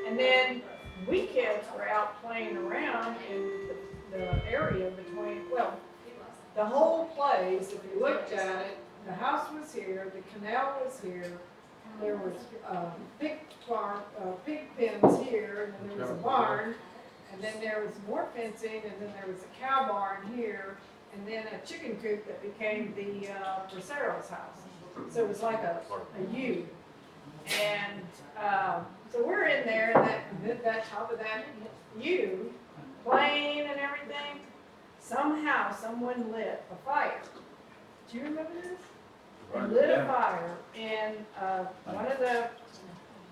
And then we kids were out playing around in the area between, well, the whole place, if you looked at it, the house was here, the canal was here, there was, pig pens here, and then there was a barn, and then there was more fencing, and then there was a cow barn here, and then a chicken coop that became the, Bracero's house. So it was like a U. And, so we're in there, and that top of that U, playing and everything. Somehow, someone lit a fire. Do you remember this? They lit a fire in, one of the,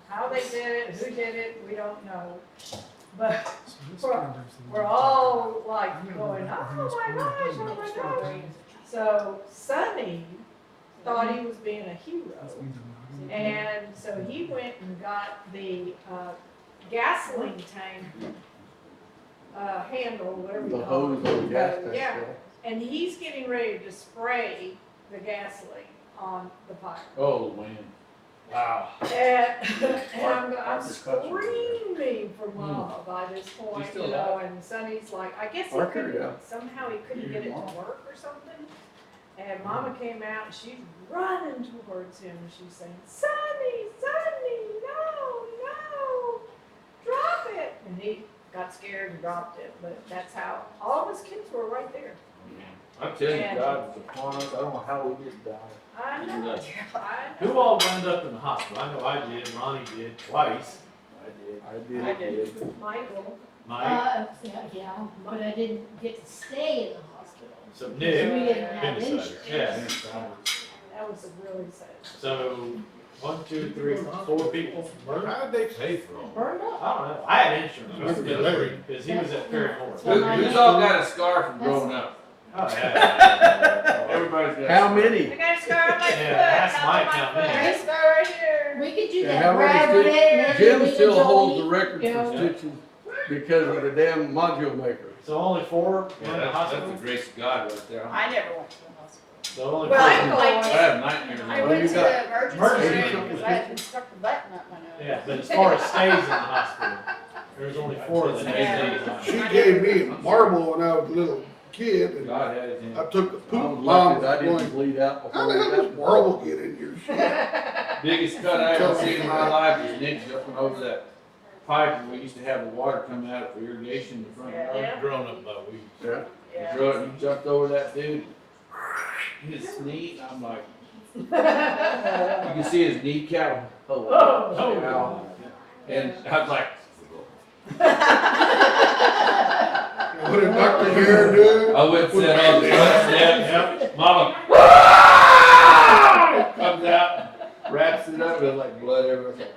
how they did it, who did it, we don't know. But we're all like going, oh my gosh, oh my gosh. So Sonny thought he was being a hero. And so he went and got the gasoline tank handle, whatever you The call hose it. on the gas tank. Yeah, and he's getting ready to spray the gasoline on the fire. Oh, man. Wow. And I'm Arthur Cutcher. screaming for mama by this point, He's still you know, and Sonny's like, I guess he Arthur, couldn't, yeah. somehow he couldn't get it to Mom. work or something. And mama came out and she's running towards him and she's saying, Sonny, no, drop it. And he got scared and dropped it, but that's how, all of his kids were right there. I'm telling you, And- God was upon us, I don't know how we didn't die. I know, Who all wound up in the hospital? I know I did, Ronnie did, twice. I did. Michael, Mike, Yeah, but I didn't get to stay in the hospital. so We Nick, didn't have Insider. insurance. yeah. that was really sad. So, 1, 2, 3, 4 people murdered. How did they pay for all? Burned up. I don't know. I had insurance. That's good. Because he was at Ferry Moore. Who's all got a scar from growing up? Oh, yeah. Everybody's got. How a scar. many? I got a scar on my foot. Yeah, that's top Mike of now, my foot. man. I got a scar right here. We could do Yeah, that, how many grab it and Jim then still we holds the could record Yeah. for stitches because of the damn module maker. So only 4 Yeah, went to the that's hospital? the grace of God right there. I never went to the hospital. So only Well, 4. I'm going I to, have nightmares. I on went it. to the emergency Emergency. room because I had been stuck the button up my nose. Yeah, but as far as stays in the hospital, there was only 4 that Yeah. stayed in the She hospital. gave me a marble when I was a little kid, and God had his hand. I took the I poop was bomb, lucky that I didn't going, bleed out how before the we hell got does there. marble get in your shit? Biggest cut I ever seen in my life was Nick jumping over that pipe, and we used to have the water coming out for irrigation in the front yard. Yeah. Grown up by weeds. Yeah. Yeah. He drove it, he jumped over that dude. His knee, I'm like, you can see his kneecap. Oh, wow. And I was like, Put it back to here, dude. I went and sat on the front step, Yep, mama. comes out, wraps it up, and like blood everywhere.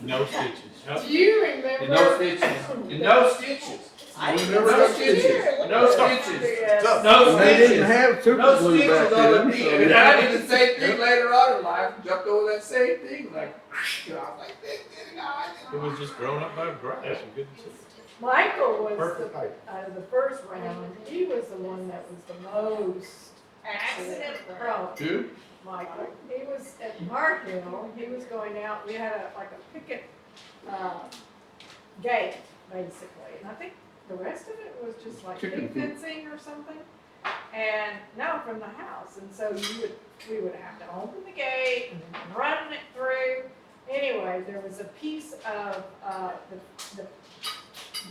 No stitches. Yep. Do you And remember? no stitches. And no stitches. I didn't No know stitches. either. No stitches. Yes. No And they didn't stitches. have super No glue stitches back on the then. knee. so- And I did the same thing later on in life. Jumped over that same thing. Like, I was like, It was just grown up by grass, you couldn't see. Michael was Perfect the, height. out of the first round, he was the one that was the most Accident prone. dude. Michael, he was at Markhill, he was going out, we had like a picket, gate, basically, and I think the rest of it was just like Chicken pig coop. fencing or something. And no, from the house, and so we would have to open the gate and run it through. Anyway, there was a piece of, the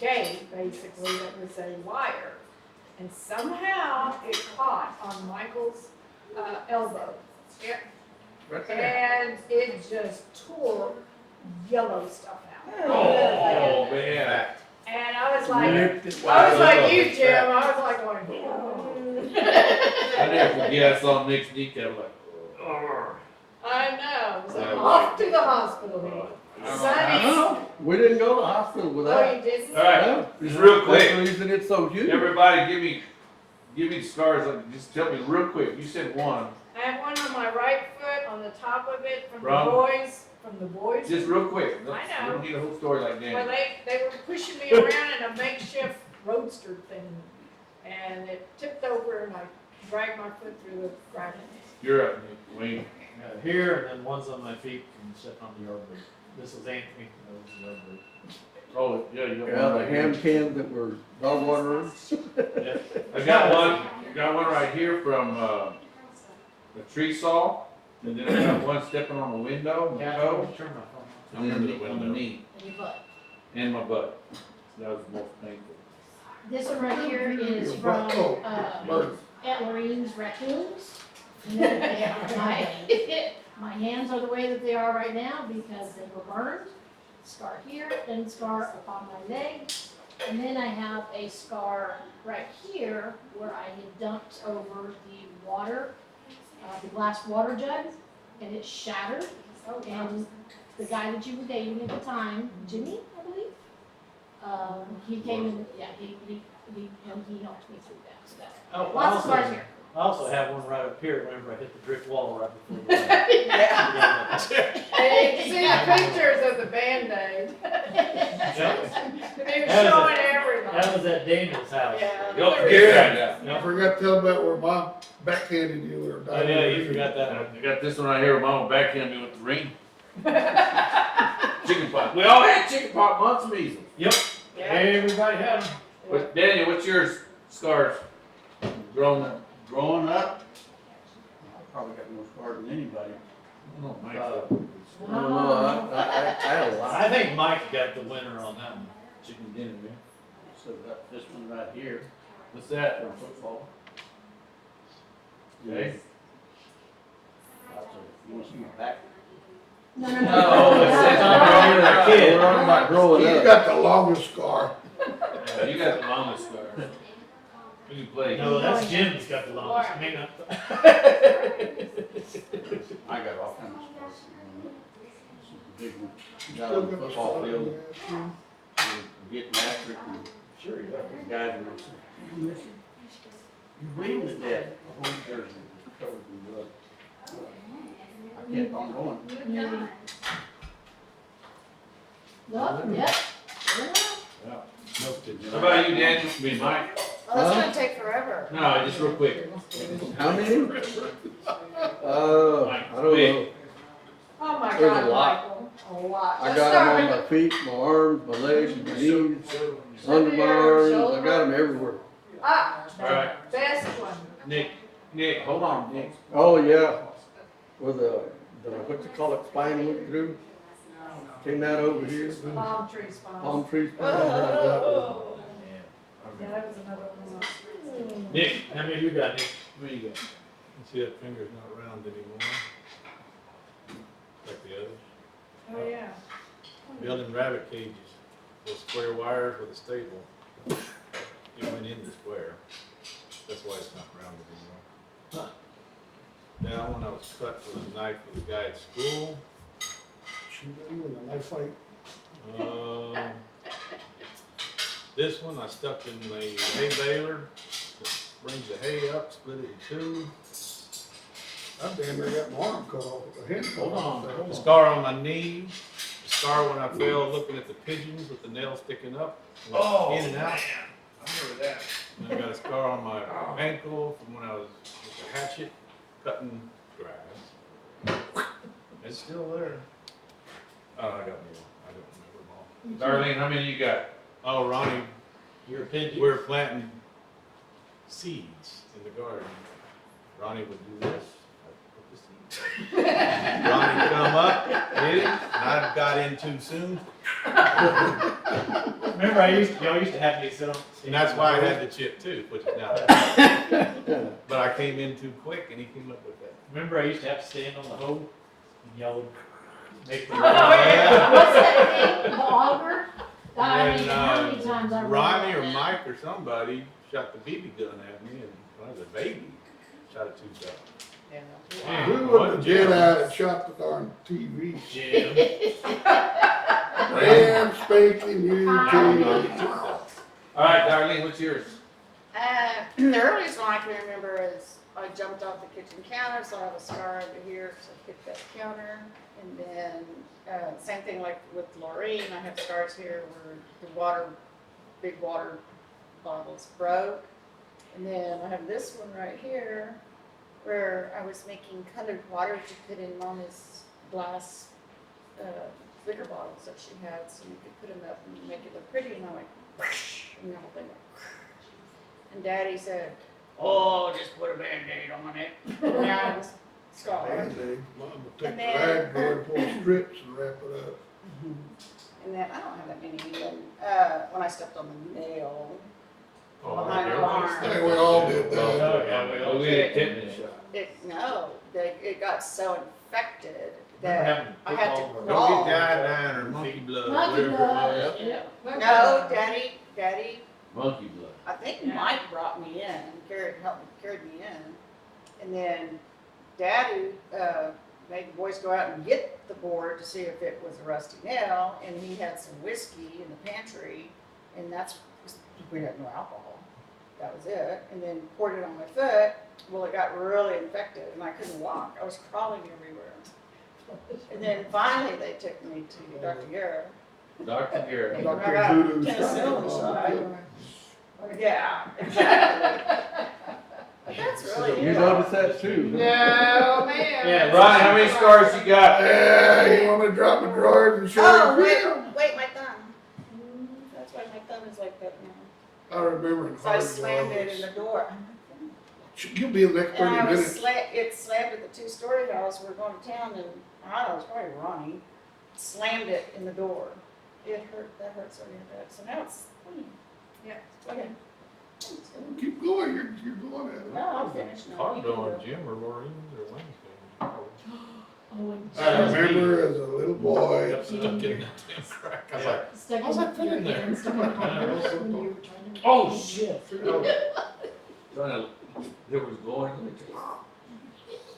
gate, basically, that was a wire, and somehow it caught on Michael's, elbow. Right there. And it just tore yellow stuff out. Oh, man. And I was like, Ripped it I was wide like open. you, Jim, I was like going, oh. I never forget, I saw Nick's kneecap, like, oh. I know, so Yeah. off to the hospital. Sunny. No, we didn't go to the hospital with Oh, that. you didn't? All right, No. just real That's quick. the reason it's so huge. Everybody, give me the scars. Just tell me real quick. You said one. I have one on my right foot, on the top of it, from From? the boys. Just real quick. I know. We don't need a whole story like Where that. they were pushing me around in a makeshift roadster thing, and it tipped over, and I dragged my foot through the crack. You're up, Nick. Wayne. Here, and then one's on my feet and sitting on the yard boot. This is Anthony, that was the yard boot. Oh, yeah, you got Yeah, one the right ham here. cans that were dog water. Yeah. I got one right here from the tree saw, and then I got one stepping on the window, my Yeah, toe, turn my phone and then Under the on the window. knee, In your butt. and my butt. That was the most painful. This one right here is Your from, butt. Oh, bird. Aunt Lorraine's raccoons. And then my hands are the way that they are right now because they were burned. Scar here and scar upon my leg. And then I have a scar right here where I had dumped over the water, the glass water jug, and it shattered. And the guy that you were dating at the time, Jimmy, I believe, he came in, yeah, he helped me through that. So that, Oh, lots of scars here. I also have one right up here, whenever I hit the brick wall right before the Yeah. And you can see the pictures of the Band-Aid. They were That was showing That everybody. was at Daniel's house. Yeah. Go, there was- Gary. I forgot to tell about where mom backhanded you or. Oh, yeah, you forgot that one. I got this one right here. Mama backhand me with the ring. Chicken pot. We all had chicken pot, months, measles. Yep, Yeah. everybody had them. But Daniel, what's yours? Scars? Grown up. Growing up, I probably got more scars than anybody. Oh, Mike. I don't know, I had a lot. I think Mike got the winner on that one. Chicken dinner, man. So got this one right here What's that? from football. Okay. You wanna see my back? No, no, No, no. it's that time No, when you were a kid. We're talking about growing He's up. got the longest scar. Yeah, you got the longest scars. We can play. No, that's Jim's got the longest. I mean, I got all kinds of scars. This is a big one. Got Still on the got the football scar. field, we're getting after it, and sure you got the guys were, you're bleeding to death. The whole jersey was covered in blood. I kept on going. Maybe. Look, yep, sure enough. How about you, Daniel? Me, Mike? Oh, that's gonna take forever. No, just real quick. How many? I don't know. Oh my There's a God, lot. Michael, a lot. I Let's got start them on with- my feet, my arms, my legs, my knees, Shoulder, under my arms, I shoulder. got them everywhere. Ah, All right. the best one. Nick, hold on, Nick. Oh, yeah, with the, what you call it, spine went through. Came out over here, Palm tree spine. palm tree spine. Oh. Yeah, that was another one. Nick, how many you got, Nick? What do you got? You see that finger's not round anymore? Like the others. Oh, yeah. Building rabbit cages with square wires with a staple. It went in the square. That's why it's not round anymore. That one I was cut with a knife with a guy at school. Shoot him with a knife fight. This one I stuck in the hay baler. Brings the hay up, split it in two. I damn near got my arm cut off with a hand. Hold on, there. hold The on. scar on my knee. The scar when I fell looking at the pigeons with the nail sticking up. In and out. I remember that. And I got a scar on my ankle from when I was with a hatchet cutting grass. It's still there. Oh, I got more. I don't remember them all. Darlene, how many you got? Oh, Ronnie, Your opinion? we're planting seeds in the garden. Ronnie would do this. I'd put the seeds. Ronnie come up, hit it, and I got in too soon. Remember, y'all used to have me sit on. And that's why I had the chip too, which is now. But I came in too quick and he came up with that. Remember, I used to have to stand on the hoe and y'all would make me. What's that thing, the auger? I mean, how And many times I Ronnie or read that? Mike or somebody shot the BB gun at me and when I was a baby, shot it too fast. Yeah. Who was the Jedi that shot the darn TV? Jim. Brand spanking new TV. All right, Darlene, what's yours? The earliest one I can remember is I jumped off the kitchen counter, so I have a scar over here, so I hit that counter. And then, same thing like with Laureen, I have scars here where the big water bottles broke. And then I have this one right here where I was making colored water to put in Mama's glass, liquor bottles that she had, so you could put them up and make it look pretty. And I went, and the whole thing went. And Daddy said, "Oh, just put a Band-Aid on it." And now I was scarred. Band-Aid. Mama take And the then- rag, go and pull strips and wrap it up. And then I don't have that many. And when I stepped on the nail, Oh, Behind the everybody barn. stepped Yeah, we on all it. did that. Oh, yeah, we all did. Tetanus shot. it got so infected Remember that having I had to football or- crawl. Don't get died or monkey blood, Monkey whatever it blood. was. Yeah. No, Daddy, Monkey blood. I think Yeah. Mike brought me in, carried me in. And then Daddy, made the boys go out and get the board to see if it was a rusty nail, and he had some whiskey in the pantry, and we had no alcohol. That was it. And then poured it on my foot. Well, it got really infected, and I couldn't walk. I was crawling everywhere. And then finally, they took me to Dr. Garrett. Dr. Garrett. And Dr. I got Voodoo penicillin shot. shot. Yeah, exactly. But that's really You it. noticed that too? No, man. Yeah, Ronnie, how many scars you got? Yeah, you want me to drop my drawers and show Oh, you? wait, my thumb. That's why my thumb is like that now. I remember in So I slammed it in the Harvey. door. You'll be in the next And 30 I was minutes. it slammed at the two-story house. We were going to town, and I don't know, it was probably Ronnie. Slammed it in the door. It hurt. That hurt so bad. So now it's clean. Yeah. Okay. Keep going, you're going at it. No, I'm finished now. Hard You can on go. Jim or Maureen or Wednesday. Oh, and I remember as a little boy, Got stuck in that damn crack. I was like, stuck how's that fit your in there? hand, stuck in your hand when you were trying to- Oh, shit. Trying to, there was going.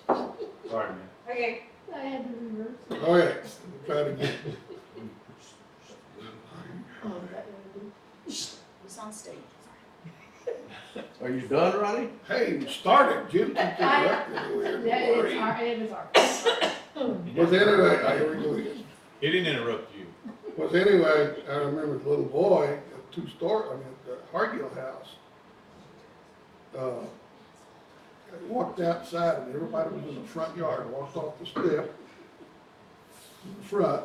Sorry, man. Okay, I had to reverse. okay, try to get, Oh, that would It's on stage. Are you done, Ronnie? hey, you started, Jim took the record over be- Yeah, here. it is our. Was anyway, I here we go again. he didn't interrupt you. Was anyway, I remember as a little boy, at the Hargill house. I walked outside and everybody was in the front yard, I walked off the step in the front,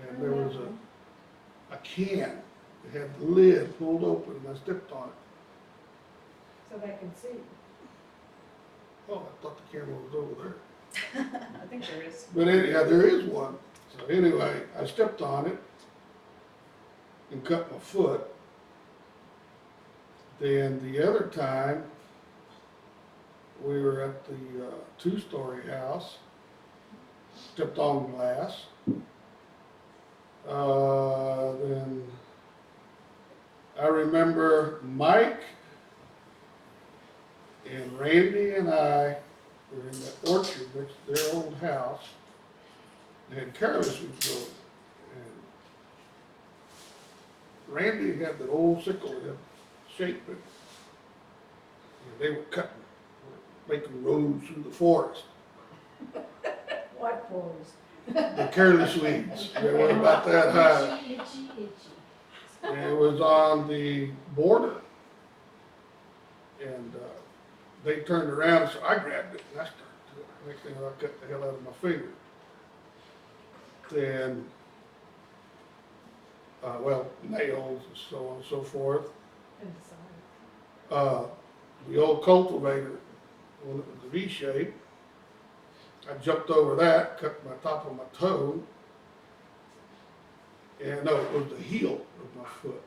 and there was a can that had the lid pulled open, and I stepped on it. so they can see. Oh, I thought the camera was over there. I think there is. But anyhow, there is one. So anyway, I stepped on it and cut my foot. Then the other time, we were at the two-story house, stepped on glass. Then I remember remember Mike and Randy and I were in the orchard, which is their old house. They had careless weeds growing. And Randy had that old sickle that had shape it. And they were cutting, making roads through the forest. What forest? The careless weeds, they were about that high. Itchy, itchy, itchy. And it was on the border. And they turned around, so I grabbed it and I started to it. Next thing I cut the hell out of my finger. Then, well, nails and so on and so forth. And sorry. The old cultivator, one that was a V shape, I jumped over that, cut my top of my toe. And no, it was the heel of my foot.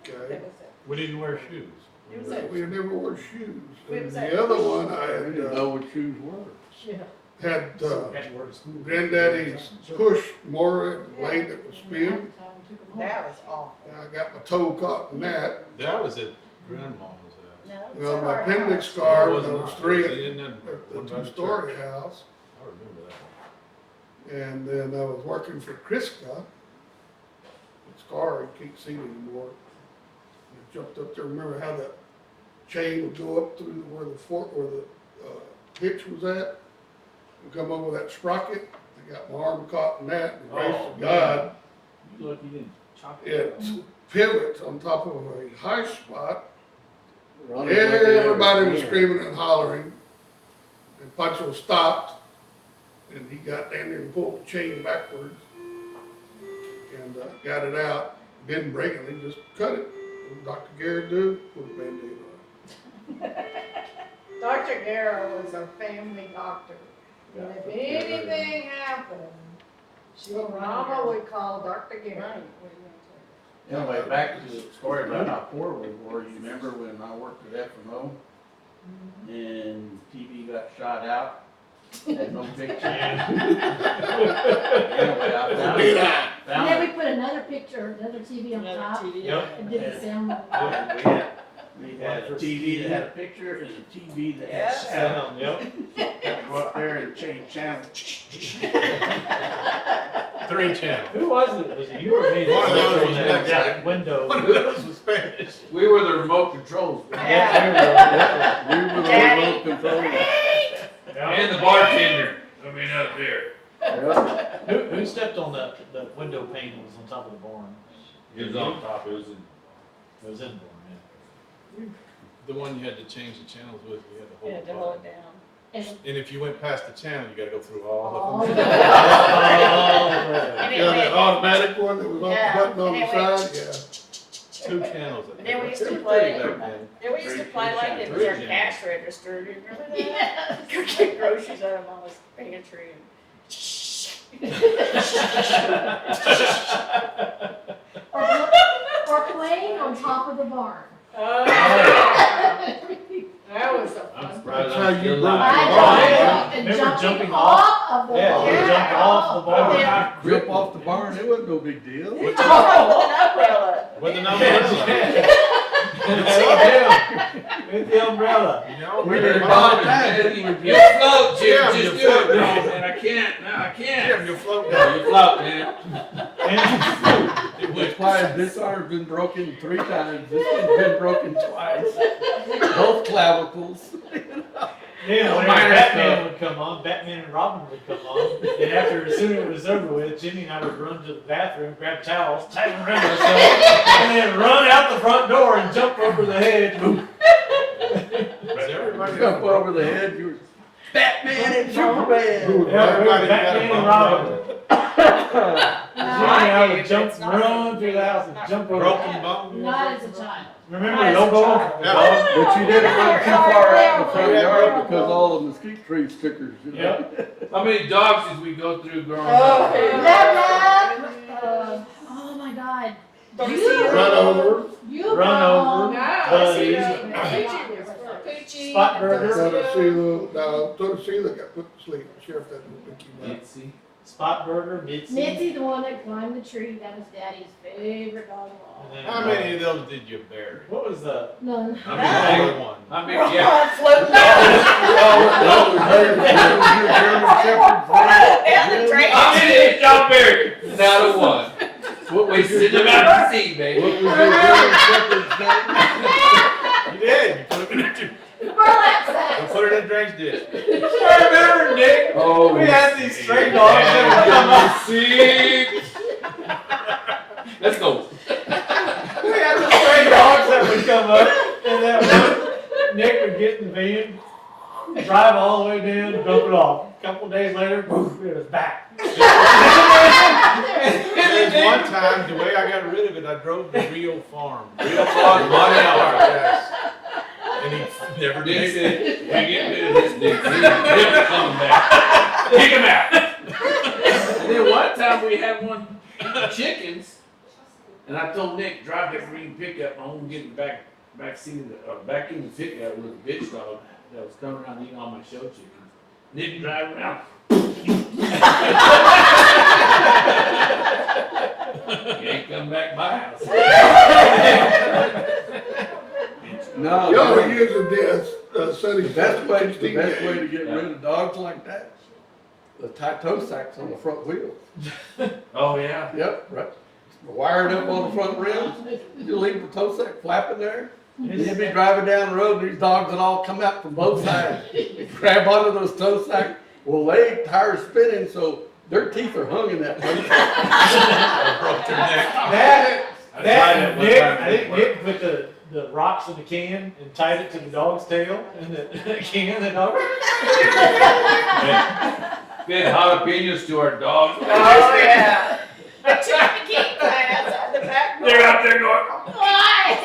Okay. We didn't wear shoes. It was a- We never wore shoes. It And was the other one I I didn't had, know what shoes were. Yeah. had Had to wear to school. granddaddy's push mower blade that was spin. That was awful. I got my toe caught in that. That was at grandma's house. No. Well, my our appendix house. scar It when I wasn't was ours. 3 They at didn't have the one by the two-story church. house. I remember that. And then I was working for Kriska. The scar, I can't see it anymore. I jumped up there, remember how the chain would go up through where the fork, where the hitch was at? And come over that sprocket. I got my arm caught in that, and grace Oh, of God, You lucky you didn't chop it. it pivots on top of a high spot. Ronnie's lucky there Everybody was again. screaming and hollering, and Pancho stopped, and he got down there and pulled the chain backwards, and got it out. Didn't break it, he just cut it. What Dr. Garrett do? Put a Band-Aid on it. Dr. Guerra was our family doctor. And if anything happened, Mama would call Dr. Guerra. Anyway, back to the story about how poor we were. You remember when I worked at F&O and TV got shot out? Had no picture. Anyway, I And found then it. we put another picture, another TV on top, Yep. and did the sound. We had a TV that had a picture and a TV that had sound. Sound, yep. Had to go up there and change channels. 3 channels. Who was it? Was it you or me? One of those was that Mexican. window. One of those was Spanish. We were the remote controls. Yeah. We were the Daddy. remote control. And the bartender. I mean, up there. Yeah. Who stepped on the window pane that was on top of the barn? It was on top, it was in. It was in the barn, The one you had to change the channels with, you had to hold Yeah, it to hold down. it down. And And if you went past the channel, you gotta go through all all of of them. yeah. And it Yeah, that went, automatic one that was on the Yeah, button on and the it went side, yeah. 2 channels. And then we used to It was play- pretty back then. then we used to play like it was our cash register. Do you remember that? Yes. Go get groceries out of Mama's pantry and. Or playing on top of the barn. Oh, that was a I'm fun. surprised That's how I'm you still broke alive. the I barn. and Remember jumping jumping off of the Yeah, barn. we jumped off the barn. Yeah. Jump off the barn, it wasn't no big deal. Oh, with an umbrella. With the number With the umbrella. You know, We they're did bombing. bombing. You float, Jim, Yeah, just you do float. it. No, man, I can't, no, I can't. Jim, you float No, down. you float, man. And That's why this arm's been broken 3 times, this one's been broken twice. Both clavicles. then when Minor Batman stuff. would come on, Batman and Robin would come on, and after, as soon as it was over with, Jimmy and I would run to the bathroom, grab towels, tie them around ourselves, and then run out the front door and jump over the hedge. Boom. Was everybody Jump over the head, you were Batman and Superman. Who was Yeah, we were Everybody got Batman a and bump. Robin. Jimmy and I would It's jump, not run through the house and jump over. Broken bone? Not as a child. Remember Lobo? Yeah. But you didn't run too far out in the front yard because all the mesquite tree stickers. You know? Yep. How many dogs did we go through growing Oh, up? Oh my God. Don't you You see Run it? over, You Run go. over. No, Buddies. Poochie was for Poochie. Spot burger. Tortosilla, no, Tortosilla got put to sleep, the sheriff had to pick him up. Nancy. Spot Burger, Mitzi. Mitzi, the one that climbed the tree, that was Daddy's favorite dog of all. And then, How many of those did you bury? What was the? None. How many other one? I mean, yeah. Floating down the drain. How many did y'all bury? Not a one. What We was your send them German, out to sea, baby. what was your German Shepherd's name? You did. You put them in a, Burlap you sacks. put it in a drain's dish. I remember, Nick. Oh. We had these stray dogs that would come up. Let's go. We had the stray dogs that would come up, and that one, Nick would get in the van, drive all the way down, dump it off. A couple days later, poof, it was back. There's one time, the way I got rid of it, I drove to Rio Farm. Rio Farm, 1 hour. Yes. And he never Dick did. said, we get rid of this dick. He's never coming back. Kick him out. And then one time we had one chickens, and I told Nick, drive that green pickup. I'm gonna get in the back seat of the, back in the pickup with a bitch dog that was coming around eating all my show chickens. Nick drive around. You ain't coming back to my house. No, Y'all the are using this, Sunny. best way to get rid of dogs like that, the tie toe sacks on the front wheels. Oh, yeah. Yep, right. Wired up on the front rims. You leave the toe sack flapping there. You'd be driving down the road, and these dogs would all come out from both sides. You grab onto those toe sacks. Well, they tires spinning, so their teeth are hung in that toe sack. I broke their neck. That Nick, I think Nick put the rocks in the can and tied it to the dog's tail, and the can, the dog. Good jalapenos to our dogs. Oh, yeah. The chicken can't fly outside the back door. They're out there going, Why?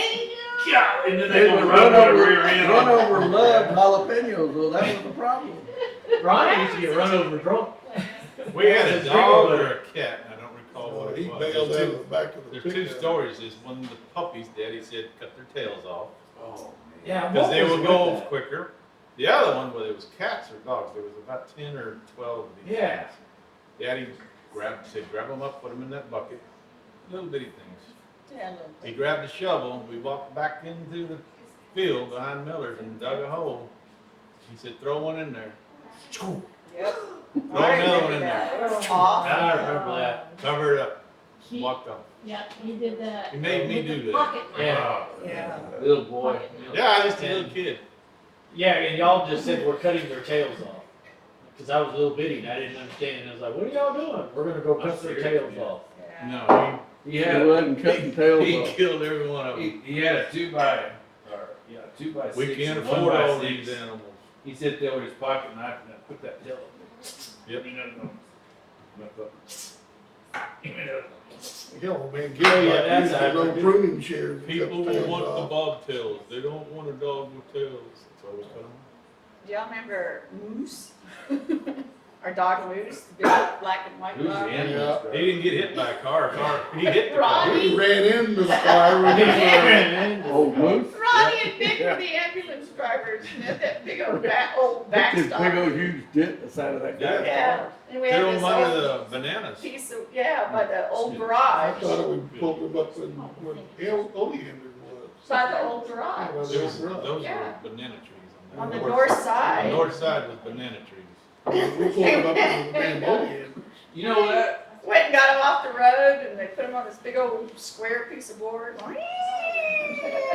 yeah, and then They they would gonna run over your run end. over loved jalapenos, well, that was the problem. Ryan used to get run over drunk. We had a dog or a cat, I don't recall what He it was. bailed There's out of two- the back of the There's two pickup. stories. There's one of the puppies, Daddy said, cut their tails off. Oh, Yeah, Because they would go quicker. The other one, whether it was cats or dogs, there was about 10 or 12 of these Yeah. things. Daddy said, grab them up, put them in that bucket. Little bitty things. Yeah, look. He grabbed a shovel. We walked back into the field behind Miller's and dug a hole. He said, throw one in there. Throw Yep. another one in there. It was awful. I remember that. Cover it up. He, Walked off. yeah, he did that. He made me with the do that. pocket Yeah. Yeah. little boy. Yeah, I was just a little kid. Yeah, and y'all just said we're cutting their tails off. Because I was a little bitty and I didn't understand. I was like, what are y'all doing? We're gonna go cut their tails off. Yeah. No, He He had, wasn't cutting tails he off. killed every one of them. he had a 2x6. We can't and afford 1x6. all these animals. He said there with his pocket knife and I put that tail up. Yep. Hell, man, Oh, get yeah, like that's using how those I pruning shears. and People cut will the tails want the off. bobtails. They don't want a dog with tails. That's why we cut them. Do y'all remember Moose? Our dog Moose, the big black and white Who's the dog? animal? He didn't get hit by a car. He hit the car. He ran into the fire with his, Old moose. Ronnie and Nick were the ambulance drivers, and had that big old Look at this big backstop. old huge dent in the side of that guy. Yeah, and we had Threw this them under old the bananas. piece of, yeah, by the old I garage, thought we pulled him up in, where Oleander was. by the old garage, Those were Yeah. banana trees. on the north The side. north side was banana trees. We pulled him up in the damn Oleander. You know what? Went and got him off the road, and they put him on this big old square piece of board.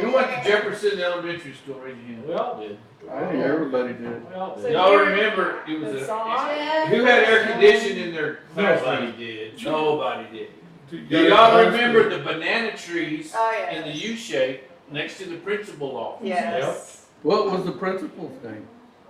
We went to Jefferson Elementary School right here. We all did. I think everybody did. We all So did. Y'all here- remember, it was The a, song? who had air conditioning in their Nobody classroom? did. Nobody did. You Do y'all remember the banana trees Oh, yeah. in the U shape next to the principal office? Yes. What was the principal's name?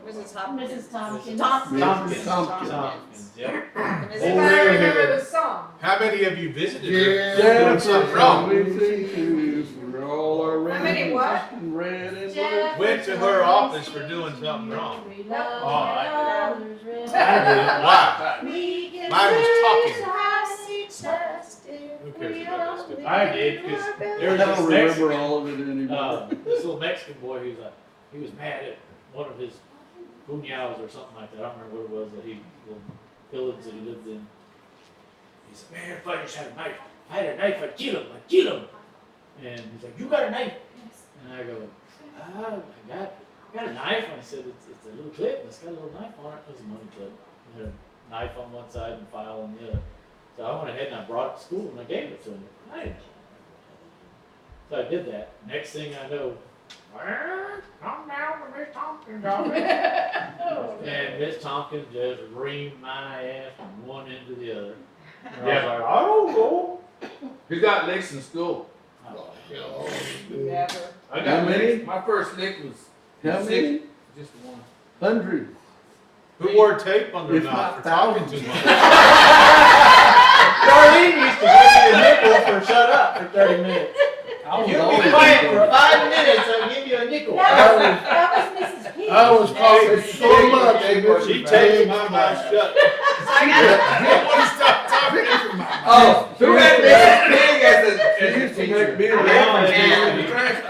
Mrs. Hopkins. Mrs. Tompkins. Tompkins. Mrs. Tompkins. Tompkins. Yep. And Mrs. Anybody Hopkins. remember the song? How many of you visited Yeah. her? Doing something wrong. We sing to for all our red. How many what? and red and blue. Jeff Went to her office for doing something wrong. We love Oh, I colors red. Why? We can Mine was raise talking. our success Who if cares we about that only stuff? I did, because there I was don't this remember Mexican, all of it anymore. this little Mexican boy who was he was mad at one of his cuñados or something like that. I don't remember what it was that the village that he lived in. He said, man, if I just had a knife, if I had a knife, I'd kill him. And he's like, you got a knife? And I go, I got a knife. And I said, it's a little clip, and it's got a little knife on it. It was a money clip. It had a knife on one side and a file on the other. So I went ahead and I brought it to school and I gave it to him. I didn't know. So I did that. Next thing I know, come down to Miss Tompkins' office. And Miss Tompkins just reamed my ass from one end to the other. And I was like, I don't know. Who got licks in school? Never. I How got many? licks. My first lick was How six- many? Just one. Hundreds. Who wore tape on their If mouth not for talking too thousands. much? Darlene used to give me a nickel for shut up for 30 minutes. If you be quiet for 5 minutes, I'll give you a nickel. That was Mrs. P. I was coughing so much. She taped my mouth shut. So I got Didn't want to stop talking. Oh, Who had Mrs. Pig as she a used to teacher? make me I laugh had in the one. trash I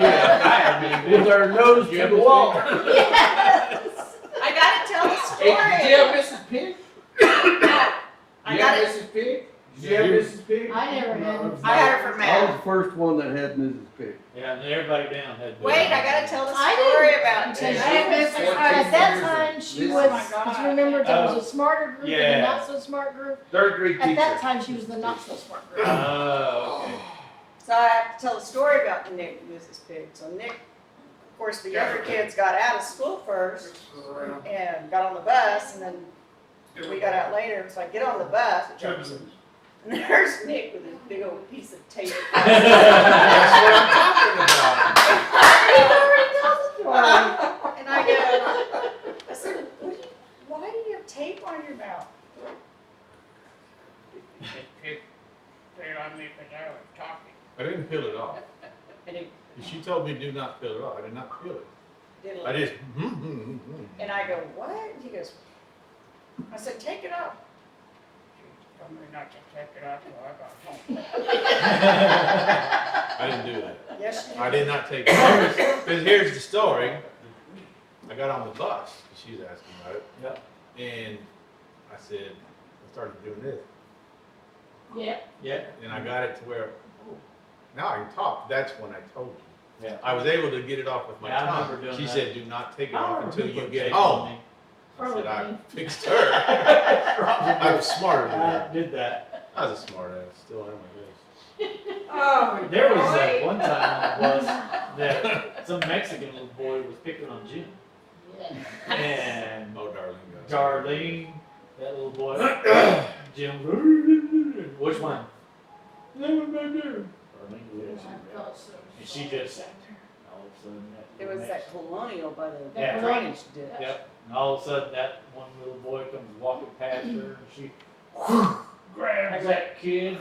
can had with our nose to the wall. I gotta tell a Hey, did you have story. Mrs. Pig? I You got had it. Mrs. Pig? Did you have Mrs. Pig? I never had. I got her for I was Matt. the first one that had Mrs. Pig. Yeah, and everybody down had. Wait, I gotta tell the I story didn't about until it. she I had was- Mrs. At that Pig. time, she This- was, Oh my because God. remember there was a smarter group and Yeah. a not so smart group. Third grade At that teacher. time, she was the not so smart group. Oh, okay. So I have to tell a story about Nick and Mrs. Pig. So Nick, of course, the younger kids got out of school first and got on the bus, and then we got out later. So I get on the bus at Jefferson, and there's Nick with his big old piece of tape. That's what I'm talking about. And I go, I said, why do you have tape on your mouth? I didn't peel it off. And he She told me do not peel it off. I did not peel it. did I it. just. And I go, what? And he goes, I said, take it off. She told me not to take it off till I got home. I didn't do that. Yes, you I did. did not take it. Because here's the story. I got on the bus. She's asking about it. Yep. And I said, I started doing this. Yeah. Yeah. And I got it to where, oh, now I can talk. That's when I told you. Yeah. I was able to get it off with my Yeah, I tongue. remember doing She that. said, do not take it I off remember until Who you put get tape on home. me? I Probably said, I me. fixed her. I'm smarter than I that. did that. I was a smart ass. Still am, I guess. Oh, There was boy. one time on the bus that some Mexican little boy was picking on Jim. Yeah. And Oh, darling. God. Darlene, that little boy, Jim, which one? That one back there. Darlene, yeah, I thought so. and she just sat there. All of a sudden, It was that colonial by the Yeah. drainage ditch. Yep. And all of a sudden, that one little boy comes walking past her, and she grabs that kid.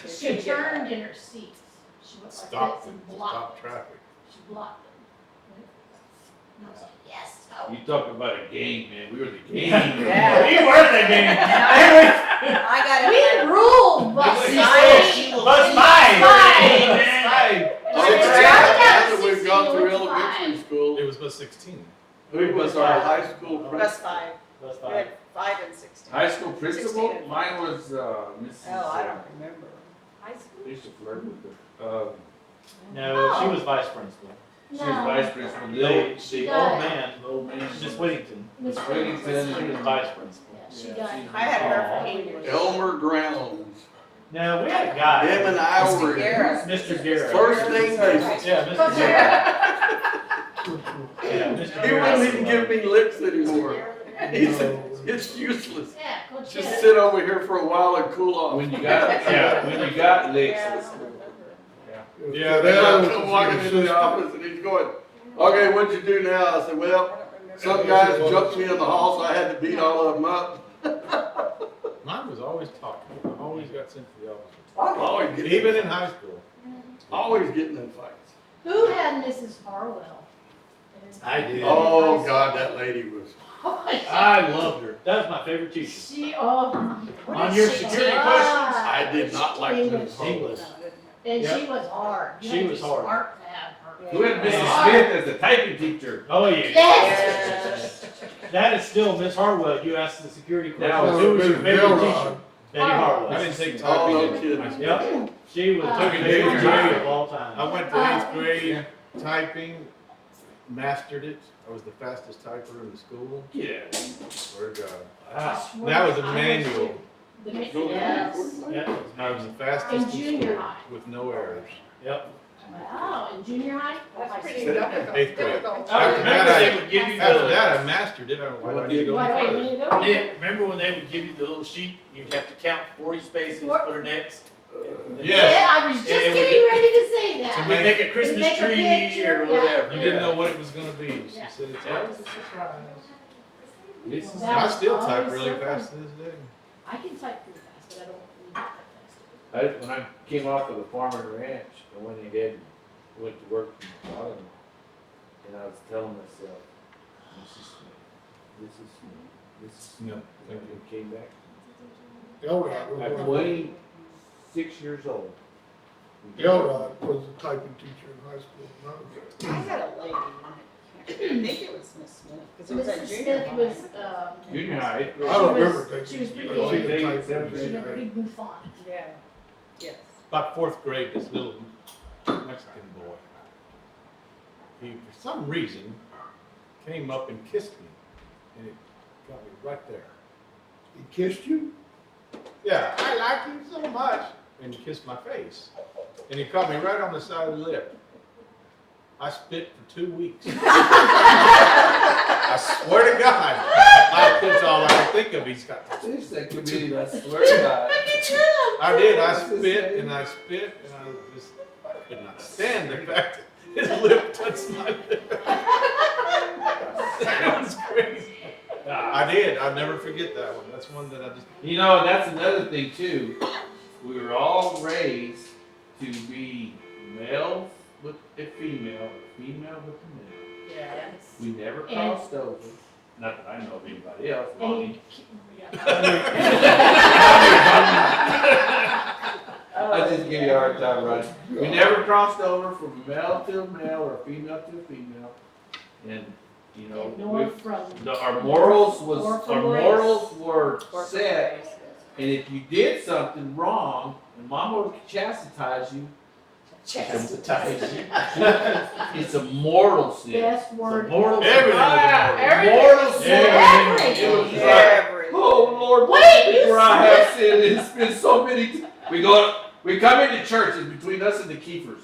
She turned in her seat. She went like Stop this them. and blocked Stop them. traffic. She blocked them. And I was like, yes, go. You talk about a game, man. We were the game. Yeah. You were the game. I got We it. ruled, but She she said said she was mine. Mine. Oh, Six yeah, times. now that we've gone through 16 was elementary school, It was about 16. who was our high school Bus principal? 5. That's We fine. had 5 and 16. High school principal? 16. Mine was, Mrs. Oh, I don't remember. High school? I used to flirt with her. No, she was vice principal. She was No. vice principal. The got old it. man, Old man. Miss Whittington, Miss Whittington. she was vice principal. Yeah, she Yeah, got she- it. I had her for English. Elmer Grounds. No, we had a guy. Him and I Mr. were. Guerra. Mr. Guerra. First thing they- Yeah, Mr. Coach Guerra. Yeah, Mr. He Guerra. wouldn't even give me licks anymore. He said, it's useless. Yeah, Coach Just Guerra. sit over here for a while and cool off. When you got licks. Yeah, Then I'm walking into the office and he's going, okay, what'd you do now? I said, well, some guys jumped me in the hall, so I had to beat all of them up. Mine was always talking. I always got sent to the office. Always getting, Even in high school. always getting in fights. Who had Mrs. Harwell? I did. Oh, God, that lady was. I loved her. That was my favorite teacher. She, On your security questions? I did not like English. Mrs. English. And Yep. she was hard. You She had to was be hard. Smart to have her. Who had Mrs. Smith as the typing teacher? Oh, yeah. Yes. That is still Miss Harwell. You asked the security Now, question. Who was your Mrs. favorite Gilrod. teacher? Betty Harlow. I didn't take Oh, no typing in kidding. high school. Yep, she was Took the it favorite junior grade high. of all time. I went to 8th grade, typing, mastered it. I was the fastest typer in the school. Yeah. Swear to God. Wow. That was a manual. Yes. Yeah, I was the In fastest in junior school high. with no errors. yep. Wow, in junior high? That's pretty Eighth difficult. grade. Difficult. I After remember that, they would give you After the, that, I mastered it. I don't know why I didn't go Why any do I further. need to go? Nick, remember when they would give you the little sheet, you'd have to count 40 spaces for an X? Yes. Yeah, I was just And we getting ready to say To that. make a Christmas Make a tree picture, or yeah. whatever. You didn't know what it was gonna be. She Yeah. said it's That X. was a surprise. This is, That I was still type always really so fast to this day. I can type pretty fast, but I don't need that fast. when I came off of the farm and ranch, I went ahead and went to work for my father-in-law. And I was telling myself, this is me, this is me, this is me. No, thank And you. I came back. Elrod At was, 26 years old. Elrod was a typing teacher in high school. when I was there. I had a lady, I think it was Miss Smith, because it was at Mrs. junior Smith high. was, Junior high, 8th grade. I don't She was- remember taking. she was pretty I good. seen her She type was in she was a junior big bouffant. Yeah, yes. About 4th grade, this little Mexican boy, he, for some reason, came up and kissed me. And it got me right there. He kissed you? Yeah, I like you so much. And he kissed my face. And he caught me right on the side of the lip. I spit for 2 weeks. I swear to God. That's all I can think of. He's got. This that comedian, I swear to God. I did. I spit and I spit and I just could not stand the fact that his lip touched my lip. That was crazy. I did. I'll never forget that one. That's one that I just. You know, and that's another thing too. We were all raised to be males with a female, or female with a male. Yeah. We never And- crossed over. Not that I know of anybody else. Lonnie. I just give you a hard time, right? We never crossed over from a male to a male or a female to a female. And, you know, Nor from. our morals Or was, from our race. morals were Or set. race. And if you did something wrong, and mama would chastise you, it's a mortal sin. Best word. Mortal sin. Everything was a Everything. Mortal sin. Everything. It was like, Everything. oh Lord, Wait, you where I said have sinned. It's been so many. We come into church. It's between us and the keepers.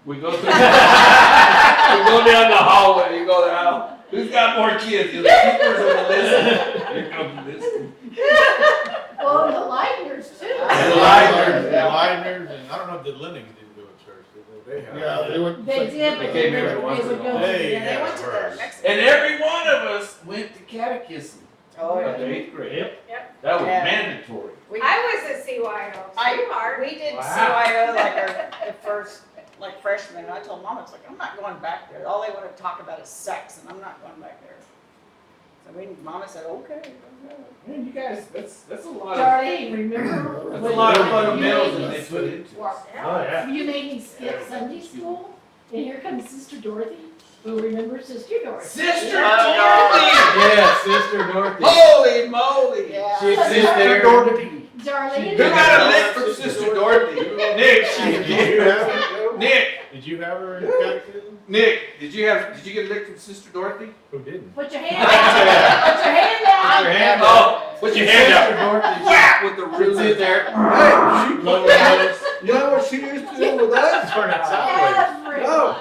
We go through. We go down the hallway. You go down. Who's got more kids? The keepers or the listeners? Here comes the listeners. Well, and the Lightners too. And the Lightners. The Lightners, and I don't know if the Lennings didn't go to church. They have. Yeah, they would. They did, They but came they every would, once they in would a go. while. They Yeah, they have went to the hers. Mexican. And every one of us went to catechism. Oh, Of the yeah. 8th grade. Yep. That was Yeah. mandatory. We, I was a CYO, sweetheart. we did Wow. CYO like the first, like freshman, and I told mom, it's like, I'm not going back there. All they want to talk about is sex, and I'm not going back there. So mama said, okay. Man, you guys, that's a lot of, Darlene, remember? that's a when lot of you fundamentals made that me they put into it. Oh, yeah. You made me skip Sunday school, and here comes Sister Dorothy, who remembers Sister Dorothy. Sister Oh, Dorothy! Yeah, Sister Dorothy. Holy moly! Yeah. She Sister sits there. Dorothy. Darlene. Who got a lick from Sister Dorothy? Nick, Did you have, Nick, did you have her in catechism? Nick, did you get a lick from Sister Dorothy? Who didn't? Put your hand out. Put your hand out. Your hand up. Put your hand Sister up. Dorothy, whack with the ruler. Sit there. Hey, you know what she used to do with us? Turn it sideways. Everybody.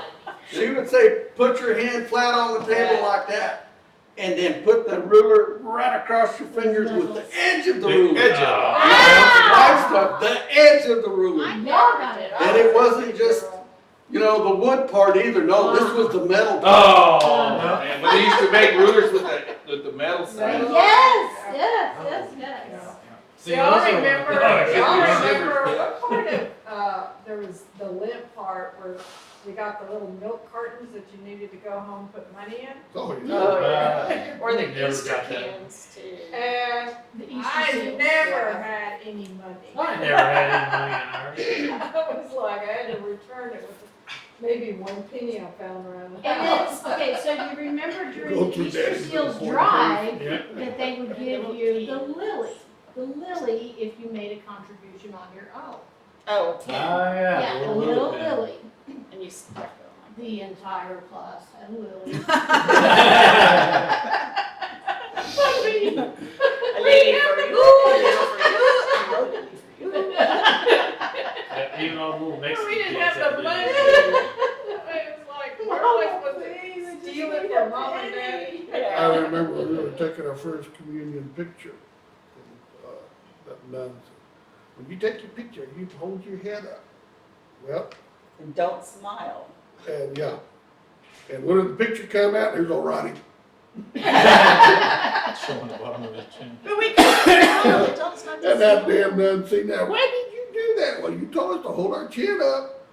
She would say, put your hand flat on the table like that, and then put the ruler right across your fingers with the edge of the ruler. The edge of it. Wife stuff, the edge of the ruler. Y'all got it. And it wasn't just, you know, the wood part either. No, this was the metal part. Oh, man. But they used to make rulers with the metal side. Yes. See, Y'all those are- remember, Oh, y'all yeah. remember what part of, there was the lint part where we got the little milk cartons that you needed to go home and put money in? Oh, yeah. Oh, yeah. Or the Never Easter got that. cans too. And The Easter I seals. never had any money. I never had any money in ours. I was like, I had to return it with maybe 1 penny I found around the And house. then, okay, so you remember during Go the through Easter that. Seals drive, Yeah. that they would give you the lily. the lily if you made a contribution on your own. Oh, Yeah, a little lily. and you stuck it The entire class had a lily. on. A lady for you, a little for you, a lily for you. Even all the little Mexican We kids. didn't have had the to money. do It was like, where was I supposed to steal it from mom and daddy? I remember when we were taking our first communion picture, and, that nun said, when you take your picture, you hold your head up. Well, And don't smile. and yeah, and when the picture come out, there's old Ronnie. Showing the bottom of his chin. But we can't smile, don't start to And that smile. damn nun seen that. Why did you do that? Well, you told us to hold our chin up.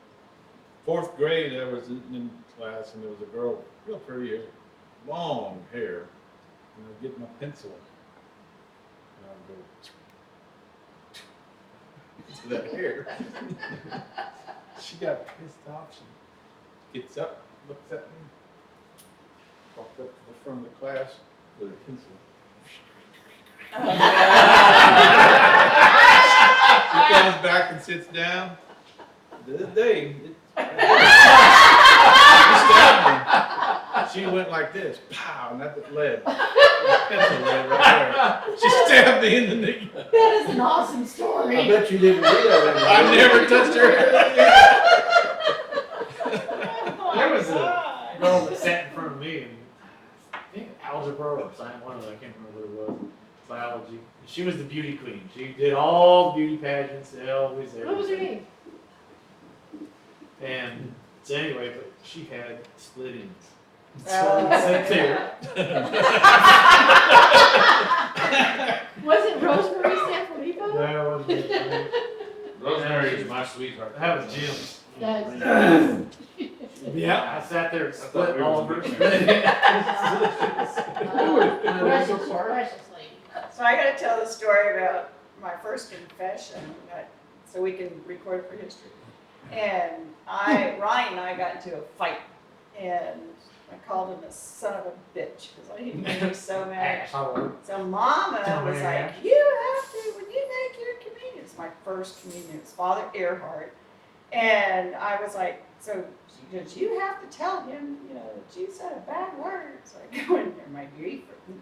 4th grade, I was in class and there was a girl, real pretty hair, long hair, and I'd get my pencil and I'd go to that hair. She got pissed off. She gets up, looks at me, walked up to the front of the class with a pencil. She comes back and sits down. To this day, she went like this, pow, and that lead. Pencil lead right there. She stabbed me in the knee. That is an awesome story. I bet you didn't realize that. I never touched her hair again. There was a girl that sat in front of me and I think algebra or science, one of them, I can't remember what it was, biology. She was the beauty queen. She did all the beauty pageants, always there. What was her name? And so anyway, but she had split ends. So Oh. it sat there. Was it Rosemary Sanfilippo? That was it. Rosemary is my sweetheart. That was Jim's. That's- Yeah, I sat there and thought split we all of were her doing split ends. Precious, precious lady. So I gotta tell the story about my first confession, so we can record it for history. And Ronnie and I got into a fight, and I called him a son of a bitch, because he made me so mad. Asshole. So Mama was like, you have to, when you make your communion, it's my first communion, it's Father Earhart. And I was like, so she goes, you have to tell him, that you said a bad word. So I go in there, my grief,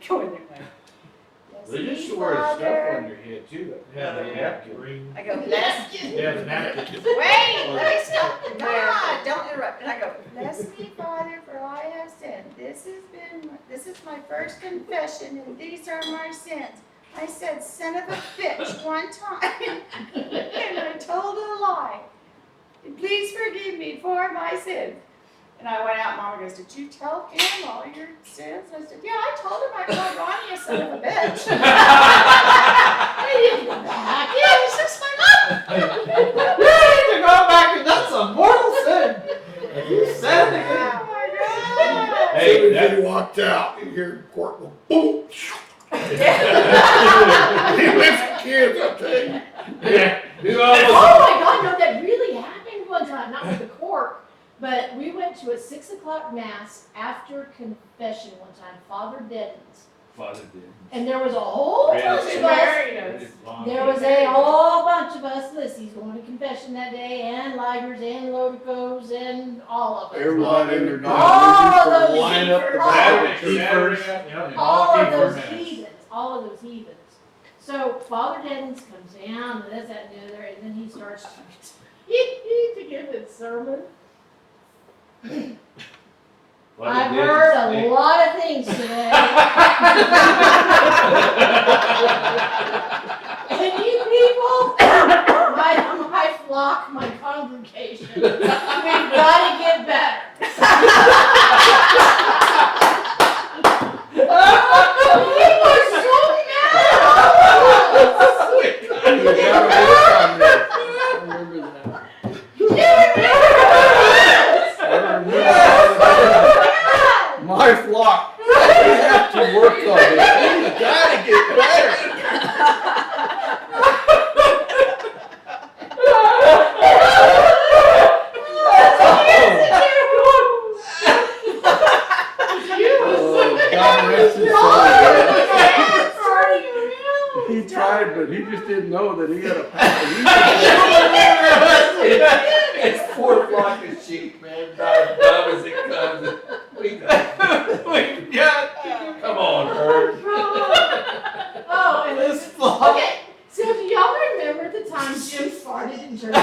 go in there, like, They yes, used to wear stuff Father. on your head too. Yeah, the napkin. green. I go, bless Yeah, the napkin. Wait, let me stop. God, don't interrupt. And I go, bless me, Father, for I have sinned. This is my first confession, and these are my sins. I said, son of a bitch, one time, and I told a lie. Please forgive me for my sins. And I went out, Mama goes, did you tell him all your sins? And I said, yeah, I told him I called Ronnie a son of a bitch. I didn't go back. Yeah, it was just my mom. You need to go back and that's a mortal sin. And you said it again. Oh my God. Hey, As soon as that- he walked out, you hear the court go, boom. He lifts the kids, I tell you. Oh my God, no, that really happened one time, not with the court, but we went to a 6 o'clock mass after confession one time, Father Deadens. Father did. And there was a whole Really? bunch She of us. married us. There was a whole bunch of us, Lissy's going to confession that day, and Ligers, and Lodicos, and all of us. Everybody in their All denomination those line up the keepers. Bible Saturday, keepers. yeah, All of those keepers. heathens, all of those heathens. So Father Deadens comes down, and this, that, and the other, and then he starts to give his sermon. I've heard a lot of things today. And you people, my flock, my congregation, we've got to get better. He was so mad. You gotta work on this. I remember that. I remember my flock. You have to work on it. You gotta get better. It's 4 flock of sheep, man, about dumb as it comes. We got, come on, Herb. Oh, and This flock. okay, so do y'all remember the time Jim farted in church?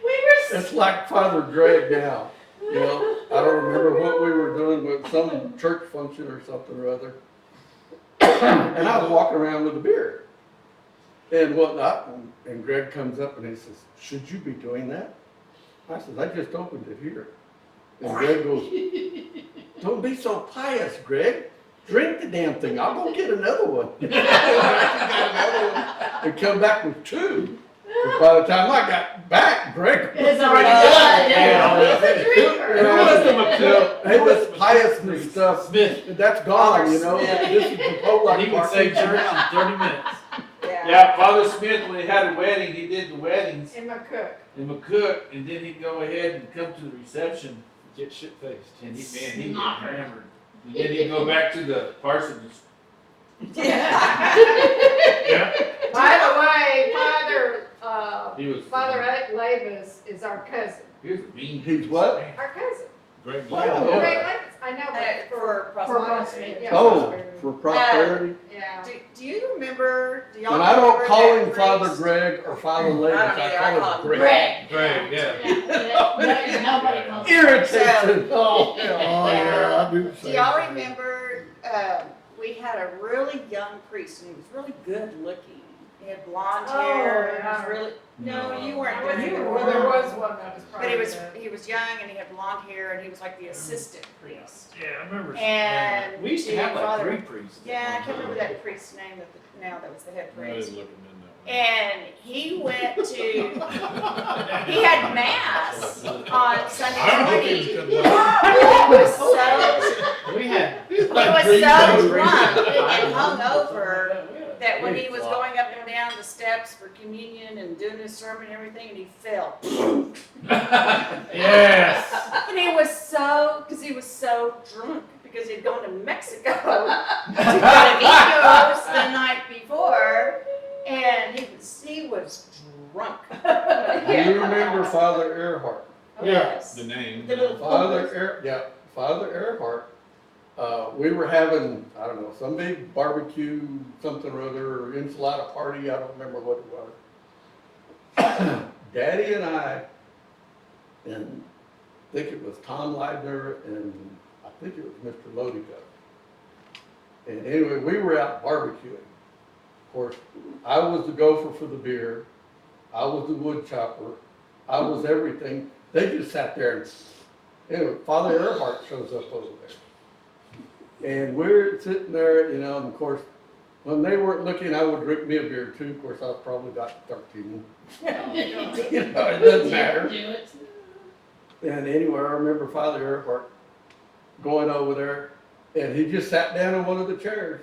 We were It's like Father Greg now, you know, I don't remember what we were doing with some church function or something or other. And I was walking around with a beer and whatnot, and Greg comes up and he says, should you be doing that? I said, I just opened it here. And Greg goes, don't be so pious, Greg. Drink the damn thing, I'll go get another one. I got another one and come back with 2. But by the time I got back, Greg It's already done. Yeah. He's a drinker. Hey, this piousness stuff, Smith, that's gone, you know? This is the Polak he would part. say church in 30 minutes. Yeah, Father Smith, when he had a wedding, he did the weddings In my cook. in McCook, and then he'd go ahead and come to the reception, Get shit faced. and he'd get hammered. And then he'd go back to the parsonage. Yeah. By the way, He was. Father Labus is our cousin. He was a mean. He's what? Our cousin. Great. Wow. Ray Labus, I know, but For for prosperity. yeah, Oh, prosperity. for prosperity? Yeah. Do you remember, do y'all And I don't remember call that him Father priest? Greg or Father Labus, I don't either, I I call call him him Greg. Greg, yeah. Nobody knows. Irritating, oh, Oh, yeah, I do the Do same y'all thing. remember, we had a really young priest and he was really good looking. He had blonde Oh, hair, and he yeah. was really, no, you weren't I there. wasn't- You were Well, there was one that was But probably. he was young and he had blonde hair and he was like the assistant priest. Yeah, I remember. And we used to have like Father- 3 priests. Yeah, I can't remember that priest's name now that was the head I priest. didn't look him in that And he went to, he had mass on Sunday I don't know if morning. he was He good was so, We had. he was so drunk and hungover that when he was going up and down the steps for communion and doing his sermon and everything, and he fell. Yes. And he was so drunk because he'd gone to Mexico to Bievenour the night before, and he was drunk. Do you remember Father Earhart? Yes. The name. The little Father Earhart. We were having, I don't know, some big barbecue, something or other, or enchilada party, I don't remember what it was. Daddy and I, and I think it was Tom Leidner, and I think it was Mr. Lodico. And anyway, we were out barbecuing. Of course, I was the gopher for the beer, I was the wood chopper, I was everything. They just sat there and, anyway, Father Earhart shows up over there. And we're sitting there, you know, and of course, when they weren't looking, I would drink me a beer too. Of course, I was probably about 13. You know, it doesn't matter. Do it. And anyway, I remember Father Earhart going over there, and he just sat down in one of the chairs.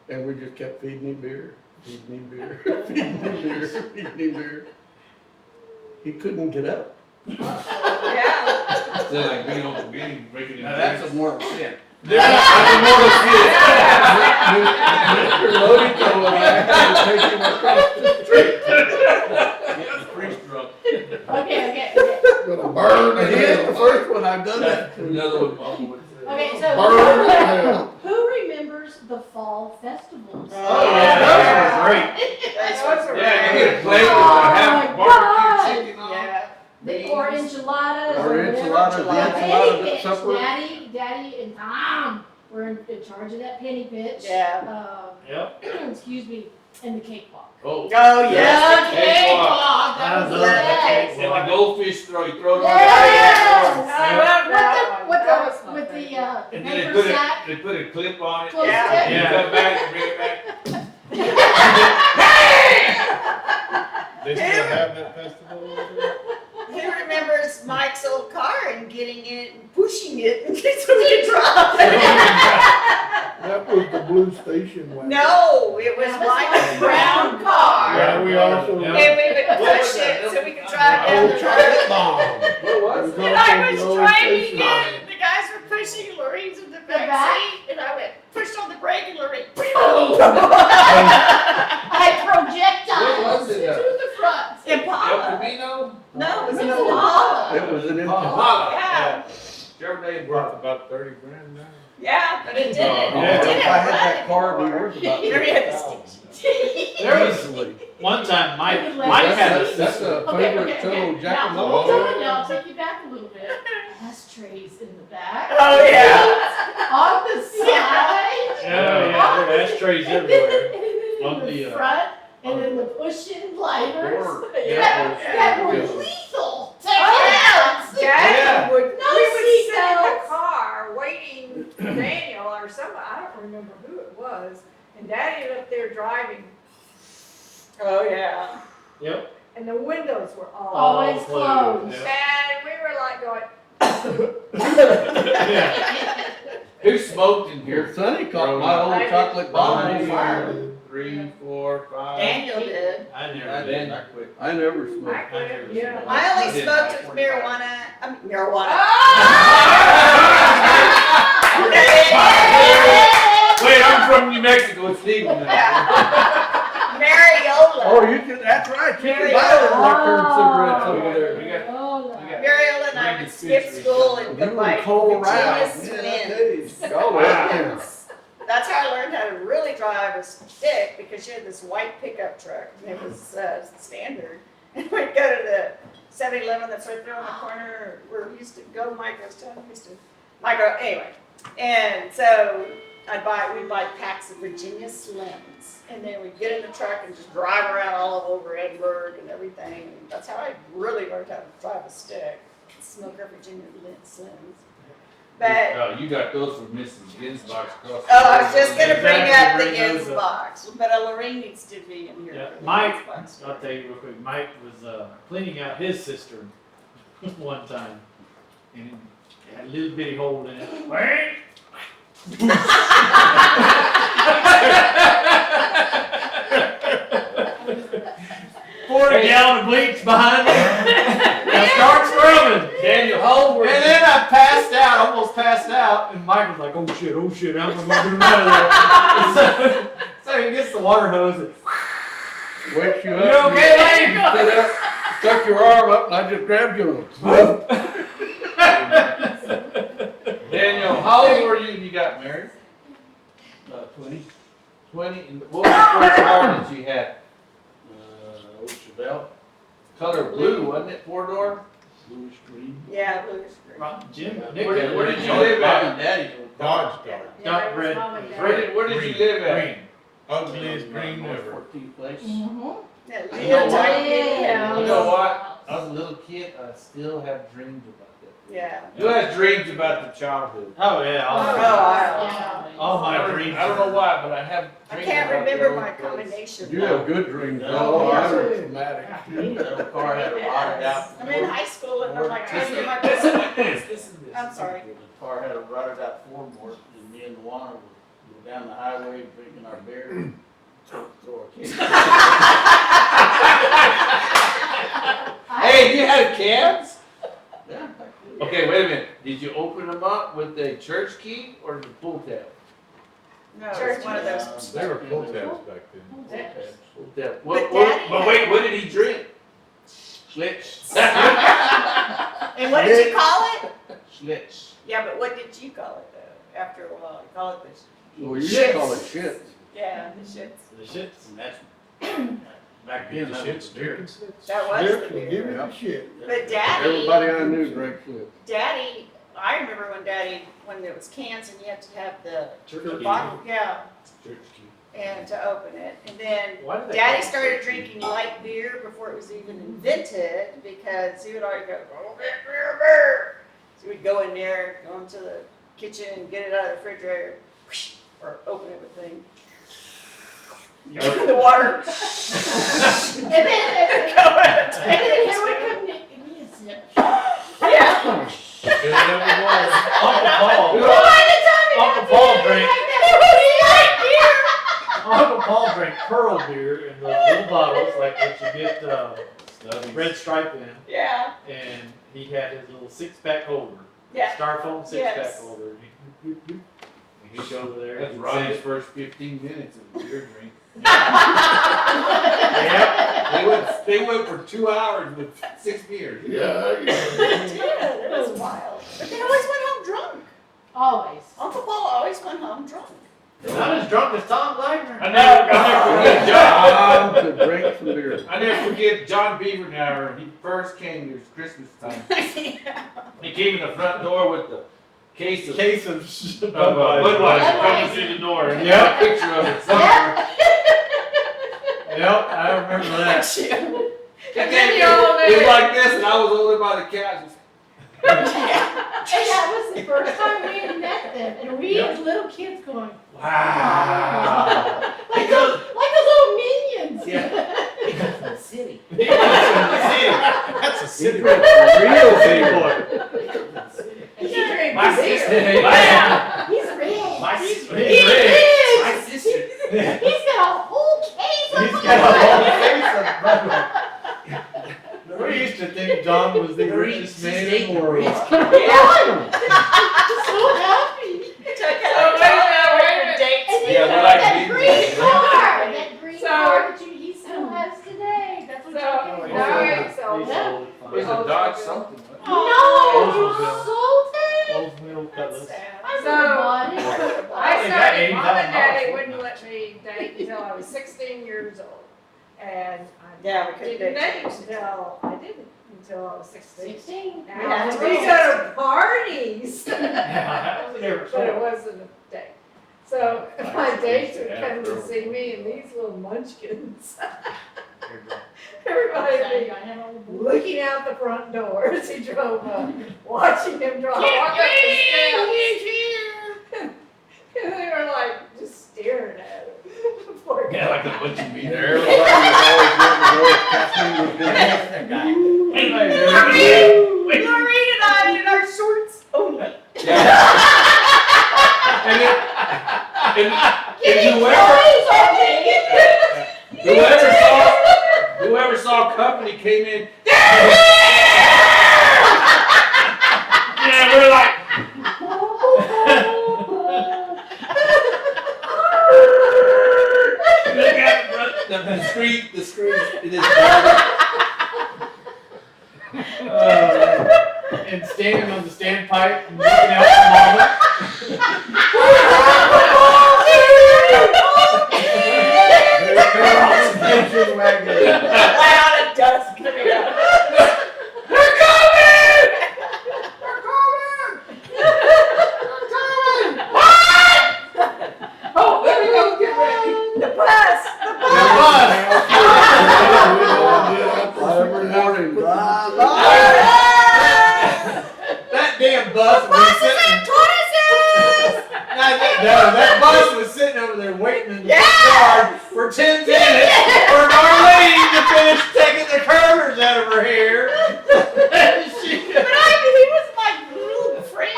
And we just kept feeding him beer, feeding him beer, feeding him beer, feeding him beer. He couldn't get up. Yeah. It's like being on the being, breaking in. Now, that's a mortal sin. Mr. Lodico and I had to take him across the street. Get the priest drunk. Okay. Gonna burn And in he ain't the hell. first one I've done that to. Another one, Mama would say. Okay, Burn in so hell. who remembers the fall festivals? Oh, yeah, those were great. Those were Yeah, you great. get a plate with Oh, half my barbecue God. chicken on it. Yeah. Or enchiladas Or or enchiladas, the whatever. enchilada Penny pitch. supper. Daddy and Tom were in charge of that penny pitch. Yeah. Yep. Excuse me, and the cakewalk. Oh, Oh, yes. The the cakewalk. cakewalk, I that was love the the best. and the goldfish throw, you throw it on Yes! That was my With the favorite. and then paper sack. they put a clip on it. Close Yeah. it. And you come back and bring it back. They still have that festival over there? Who remembers Mike's old car and getting in it and pushing it in case we could drive? That was the blue station wagon. No, it was That was Mike's Mike's brown car. Yeah, we also. Yeah. And we would push it so we could drive down Old the road. chocolate bomb. What was it? And I was driving in, and the guys were pushing Lorraine's in the back back? seat, and I went, pushed on the brake I projectile What was to it, the front. El Impala. Camino? No, it was It's an an Impala. It was an Impala. Yeah. Chevrolet Worth Impala. about 30 grand now. Yeah, but it didn't. Yeah. It didn't If I had run that car, it'd be anymore. worth about You already had the 50,000. There was Easily. one time Mike That's- had a That's a Okay, favorite okay, total okay. Jack Now, and hold Lowell. on, now I'll take you back a little bit. Ashtrays in the back. Oh, yeah. On the side. yeah, there were ashtrays everywhere. And On then in the, the front, and then the push-in lighters. Door. That were Yeah. lethal to Oh, kids. Daddy would, No we would sit in seatbelts. the car waiting for Daniel or somebody, I don't remember who it was, and Daddy up there driving, Oh, yeah. Yep. and the windows were all. Always closed. Yeah. And we were like going, Yeah. Who smoked in Your here? sonny caught my I old did. chocolate bomb on One, fire. 2, 3, 4, 5. Daniel did. I I never did. did. I quit. I never I smoked. couldn't, yeah. I only did smoked like with 45. marijuana. Marijuana. Wait, I'm from New Mexico. It's legal now. Mariola. Oh, you can, that's right, you can buy them electric cigarettes over there. We got- Oh, we got- Mariola and I would skip school and You go were buy Colorado. Virginia Man, I tell you, Slims. go out. That's how I learned how to really drive a stick, because she had this white pickup truck, and it was standard. And we'd go to the 7-Eleven that's right there on the corner where we used to go, Micro's town, we used to, Micro, anyway. And so we'd buy packs of Virginia Slims, and then we'd get in the truck and just drive around all over Edinburgh and everything. And that's how I really learned how to drive a stick, smoke our Virginia Slims. But No, you got those from Mrs. Ginsbach's across. oh, I was just gonna bring up the Exactly, bring those Giz box, but Lorraine needs to be in here. Yeah, for the Mike, Giz box. I'll tell you real quick, Mike was cleaning out his cistern one time, and it had a little bitty hole in it. Poured a gallon of bleach behind me, and started scrubbing. Daniel, how old were And you? then I passed out, almost passed out, and Mike was like, oh shit, I'm gonna get him out of there. So he gets the water hose and, Wakes you you up. okay, Lane? You sit up, stuck your arm up, and I just grabbed you. Daniel, how old were you when you got married? 20. 20. And what was the first car that you had? Old Chevelle, Color blue, wasn't it? 4-door? bluish green. Yeah, Louis. Jim, Nick, Where did you Mom live at? and Daddy's old Dodge car. car. Yeah, dark that was red. Mom and Dad. Where did you live at? Green. Ugliest green North ever. 14th place. Mhm. That You know little what? tiny bitty Yeah. house. You know what? I was a little kid, I still have dreams about that. Yeah. Who has dreams about the childhood? Oh yeah, Oh, all Yeah. my dreams. I don't know why, but I have I dreams can't about the remember old my place. combination. You have good dreams, Oh, though. yeah. I was traumatic. That old car had a rotted out. I'm in high school and I'm like, trying to get my Listen to this, listen to this. I'm sorry. The car had a rotted out floorboard, and me and Luana would go down the highway drinking our beer. Throw a kid. Hey, you had cans? Yeah. Okay, wait a minute. Did you open them up with a church key or the pull tab? No, it's one of those. They were pull tabs back then. Pull tab. But Daddy But had- wait, what did he drink? Schlitz. And what did you call it? Schlitz. Yeah, but what did you call it though? After a while, you call it this. Well, you should call it shit. Yeah, the shits. The shits. And that's, Back Yeah, then, that the was shits, beer. drinking shits. That was the Give beer. me the shit. But Daddy, Everybody I knew drank shit. Daddy, I remember when Daddy, when there was cans and you had to have the Church bottle, yeah, Church key. and to open it. And then Why did they Daddy call it started church key? drinking light beer before it was even invented because he would already go, oh, beer. So we'd go in there, go into the kitchen, get it out of the refrigerator, whoosh, or open it with thing. The water. And then, Go ahead. and then here would come Nick and me and snip. Yeah. Fill it up with water. Uncle Paul. By the time it Uncle got Paul to drank. Uncle Paul drank pearl beer in the little bottles like what you get red stripe in, Yeah. and he had his little 6-pack holder, Yeah. styrofoam 6-pack Yes. holder. And He'd go over there. That's he'd Ronnie's say- first 15 minutes of beer drink. Yep. They went for 2 hours with 6 beers. Yeah, Yeah, that was wild. But they always went home drunk. Always. Uncle Paul always went home drunk. Not as drunk as Tom Gleitner. I never forget John. Time to drink some beer. I never forget John Bievenour. He first came, it was Christmas time. He came in the front door with the case of Budweiser coming through the door. And Yep. a picture of it somewhere. Yep, I remember that. It was like this, and I was over by the couch. And that was the first time we had met them, and we as little kids going, Wow. like those little minions. Yeah. He comes from the city. That's a He city. drinks real city boy. And he drank My beer. sister. Yeah, he's rich. My He's sister. rich. My sister. He's got a whole case of He's got a whole face of Budweiser. We used to think John was the richest man in the world. so happy. And he Yeah, got we're like that babies. green car, that green So- car that he still has today. That's what So, you're all talking right, so. There's a Dodge something. No, Oldsmobile. you sold it. Oldsmobile Cutlass. I So- bought it. I They got started, $80,000 Mom and Daddy wouldn't let me date until I was 16 years old. And Yeah, we I couldn't didn't date date till until I was 16. 16. Now, Yeah, we go to parties. Yeah, But it wasn't a date. So my dates would come to see me and these little munchkins. Everybody would be looking out the front door as he drove up, watching him drive. Walk up the steps. And they were like just staring at him. Poor Yeah, guy. like a bunch of me Everybody there. was always wanting to know if Kathleen was good. Lorena and I in our shorts only. And whoever saw company came in. Yeah, we're like. Look at the street. It is. And standing on the standpipe and looking out for mama. Station wagon. Cloud of dust coming out. They're coming! Oh, let me go get ready. The bus. Every morning. That damn bus was sitting. That bus was sitting over there waiting in the yard for 10 minutes for Darlene to finish taking the curlers out of her hair. He was my little friend.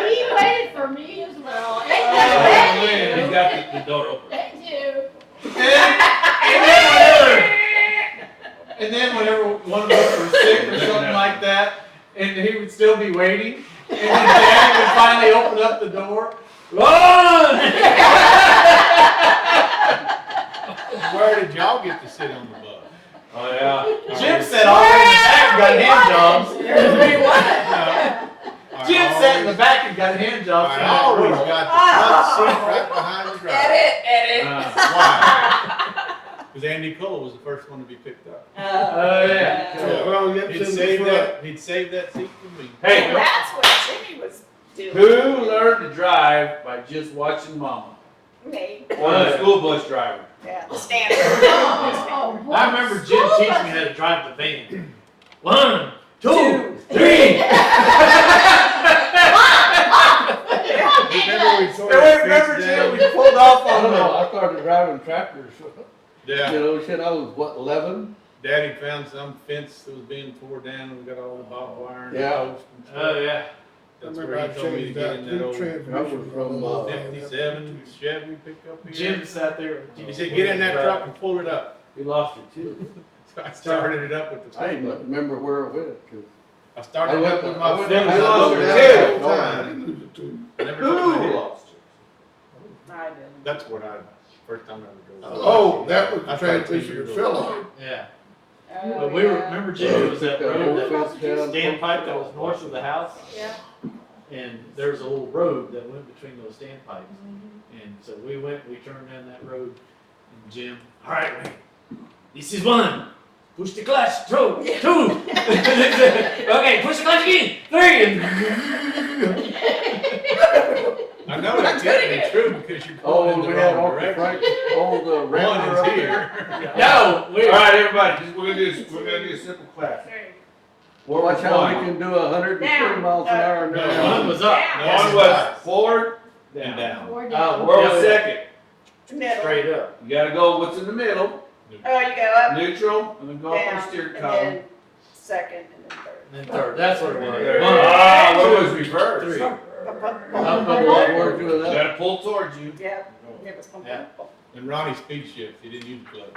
He waited for me as well. Ain't Oh, that bad? man. He's got the door open. They do. And then whenever one of us was sick or something like that, and he would still be waiting, and then Dad would finally open up the door. Run! Where did y'all get to sit on the bus? Oh yeah. Jim sat all in the back and got hand jobs. Jim sat in the back and got hand jobs. I always got the front seat right behind the driver. Edit. Why? Because Andy Cole was the first one to be picked up. Oh, yeah. Well, you have to He'd sit in the save front. he'd save that seat for me. Hey, That's what Jimmy was doing. who learned to drive by just watching Mama? Me. One school bus driver. Yeah, the standard. Oh, boy. I remember Jim teaching me how to drive the van. 1, 2, 3. Remember we sort of Remember fixed Jim, we down? pulled off I on don't know, the. I started driving tractors. Yeah. You know, shit, I was what, 11? Daddy found some fence that was being tore down and we got all the barbed wire and Yeah. posts and stuff. Oh, yeah. That's Remember where I he told me to changed get that in two that old transmission. That was from, 57 Chevy pickup here. Jim sat there. He said, get in that truck and pull it up. We lost it too. So I started it up with the I didn't remember where it went, 'cause I started it up with my I went foot. down I that lost road it down too. there. I didn't lose it too. I never took my Who hit. lost it? I didn't. That's what first time I ever drove. Oh, that was the That's like 10 transmission years that old. fell on. Yeah. Oh, But we were, yeah. remember Jimmy, it was that road, that Fence down, standpipe that was north of the house? Yeah. And there was a little road that went between those standpipes. And so we turned down that road, and Jim, all right, wait, this is one. Push the clutch, two. Okay, push the clutch again, 3. And I know that can't be true because you're Oh, going in we the had wrong all the direction. Frank, all the One Rambler is up there. here. no, we All right, everybody, we're gonna do a simple class. Well, watch how we can do 120 Down. miles an hour no, now. one was up. Down. No, One was forward, And down. Or Oh, down. where was Yeah. second? Middle. Straight up. You gotta go what's in the middle, Oh, you go up, neutral, and then go up on down, the steering and column. then second, and then third. And then third, that's what it was. There. One, Ah, what was two, reversed? 3. How come what worked with You that? gotta pull towards you. Yeah, it was Yeah. And Ronnie speed shift, he didn't use the clutch.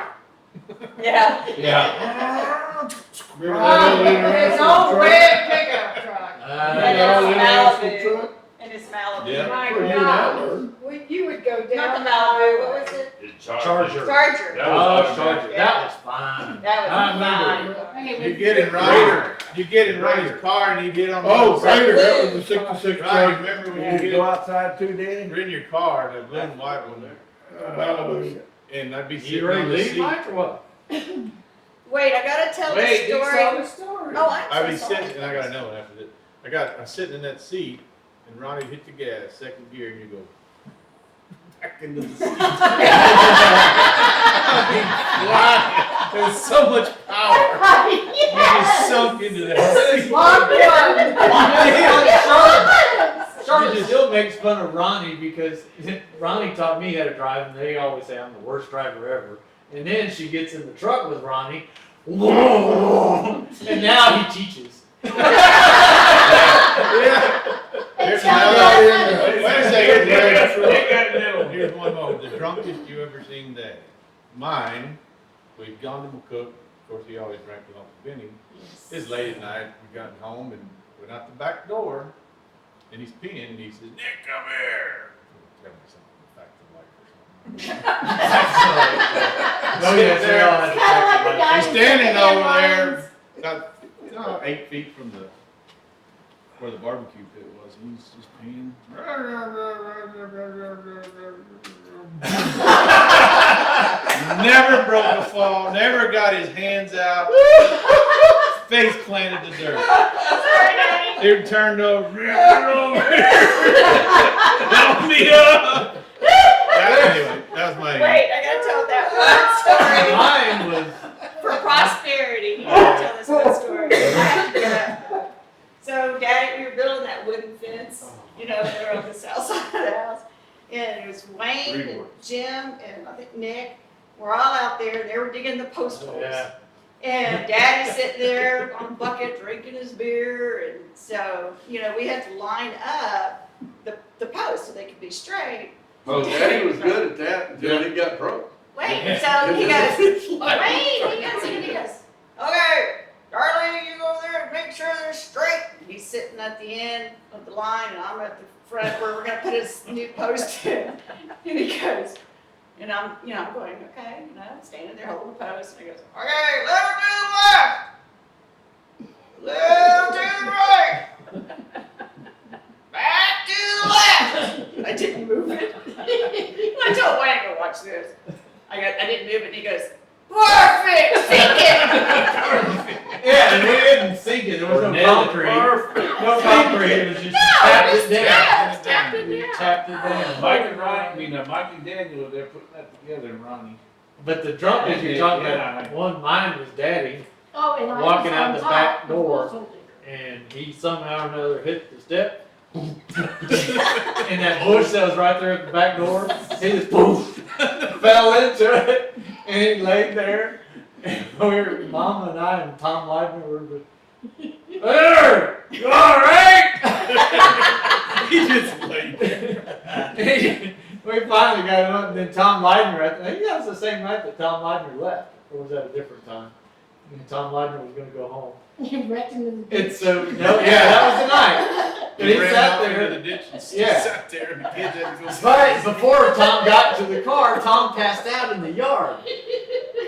Yeah. Yeah. His old red pickup truck. And Yeah. it's International Malibu, truck? and it's Malibu. Yeah. My Where you God, at, Larry? you would go down. Not the Malibu, what was it? Charger. Charger. That Oh, was Charger, Yeah. that was fine. That was I remember. fine. Okay, You but get in Ronnie's car and you get on the Oh, other side. Raider, that was the 66 Ronnie, truck. remember when Yeah. you You get go outside too, Danny? you're in your car, that blue and white one there, Malibu. and I'd be You sitting ready on to the leave, seat. Mike, or what? Wait, I gotta tell the Wait, you story. saw the story. Oh, I'd I'm be so sorry. sitting, and I gotta know it after this. I'm sitting in that seat, and Ronnie hit the gas, second gear, and you go back into the seat. There's so much power. You just Yes. sunk into that seat. Lock Charlotte still makes fun of Ronnie because Ronnie taught me how to drive, and they always say I'm the worst driver ever. And then she gets in the truck with Ronnie, and now he teaches. It's Here's got another- that- Wait a second, here's one more. The drunkest you ever seen day. Mine, we'd gone to McCook. Of course, he always drank with Uncle Benny. It's late at night. We got home and went out the back door, and he's peeing, and he says, "Nick, come here." Tell me something, fact of life or something. Oh, yes, they all had to It's kinda like take the it. guy He's in standing secondhand over lines. there, about 8 feet from where the barbecue pit was. And he's just peeing. Never broke a fall. Never got his hands out. Face planted to dirt. sorry, Daddy. Dude turned over. Help me up. Anyway, that was my. Wait, I gotta tell that one story. Mine was For prosperity, I gotta tell this one story. I have to get up. So, Daddy, we were building that wooden fence, you know, there on the south side of the house. And it was Wayne and Jim and I think Nick were all out there. They were digging the post holes. yeah. And Daddy's sitting there on a bucket drinking his beer. And so, you know, we had to line up the posts so they could be straight. Oh, Daddy was good at that until he got broke. Wait, so he goes, he goes, okay, Darlene, you go over there and make sure they're straight. And he's sitting at the end of the line, and I'm at the front where we're gonna put his new post in. And he goes, and I'm going, okay, standing there holding the post, and he goes, okay, left to the left, left to the right, back to the left. I didn't move it. I told Wayne, go watch this. I didn't move it, and he goes, perfect, sink it. Yeah, and we didn't sink it. There was no concrete. No concrete. It was just tapped it down. Tapped it down. Tapped it down. Mike and Daniel were there putting that together, and Ronnie. But the drunkest you're talking Yeah. about, one mine was Daddy, Oh, and I Walking was out on the top back of door. the soldier. and he somehow or another hit the step. And that bush that was right there at the back door, he just poof, fell into it, and he laid there. And Mama and I and Tom Leibner were, there, you all right? He just laid there. We finally got him up, and then Tom Leibner, I think that was the same night that Tom Leibner left, or was that a different time? And Tom Leidner was gonna go home. You wrecked him in the And ditch. so, no, yeah, that was the night. And he ran sat off there. into the ditch and Yeah. sat there and the kids had to go. But before Tom got to the car, Tom passed out in the yard.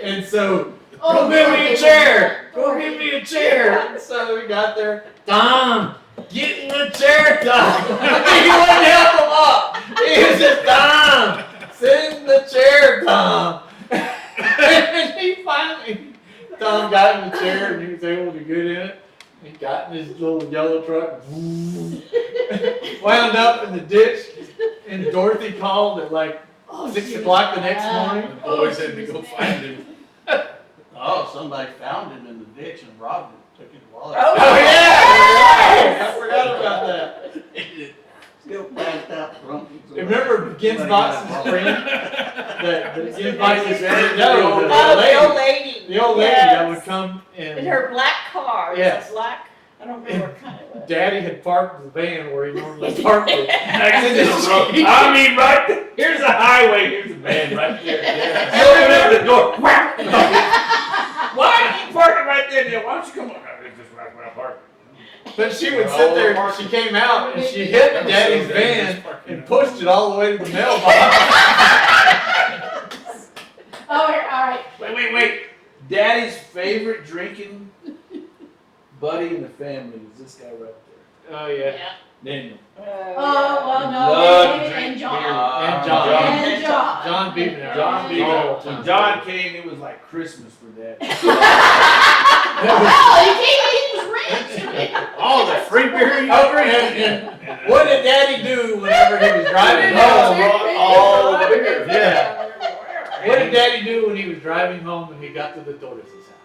And so, go give me a chair! Go give me a chair! And so we got there. Tom, get in the chair, Tom! He wouldn't help him up! He was just, Tom, sit in the chair, Tom! And he finally, Tom got in the chair and he was able to get in it. He got in his little yellow truck, wound up in the ditch, and Dorothy called at like 6 o'clock the next morning. The boys had to go find him. Oh, somebody found him in the ditch and robbed him, took his wallet. Oh yeah! I forgot about that. Still passed out drunk. Remember Ginsbox's friend? The Ginsbox's friend? No, the Oh, the old lady. The old lady that would come In and her black car. It was Yes. a black, I don't remember what kind it was. Daddy had parked the van where he normally parked it. Next to the road. I mean, right there. Here's a highway. Here's a van right there. Yeah. You open up the door. Whack! Why are you parking right there? Why don't you come on? It's just right where I park. But she would sit there, she came out and she hit Daddy's van and pushed it all the way to the mailbox. Oh, here, all right. Wait. Daddy's favorite drinking buddy in the family was this guy right there. Oh yeah. Daniel. Oh, well, no, Loved David and John. And John. And John. John Bievenour. John Bievenour. When John came, it was like Christmas for Dad. Well, he came in, he was rich. All the free beer you Oh, drink. and what did Daddy do whenever he was driving home? all the beer. Yeah. What did Daddy do when he was driving home and he got to the tortoise's house?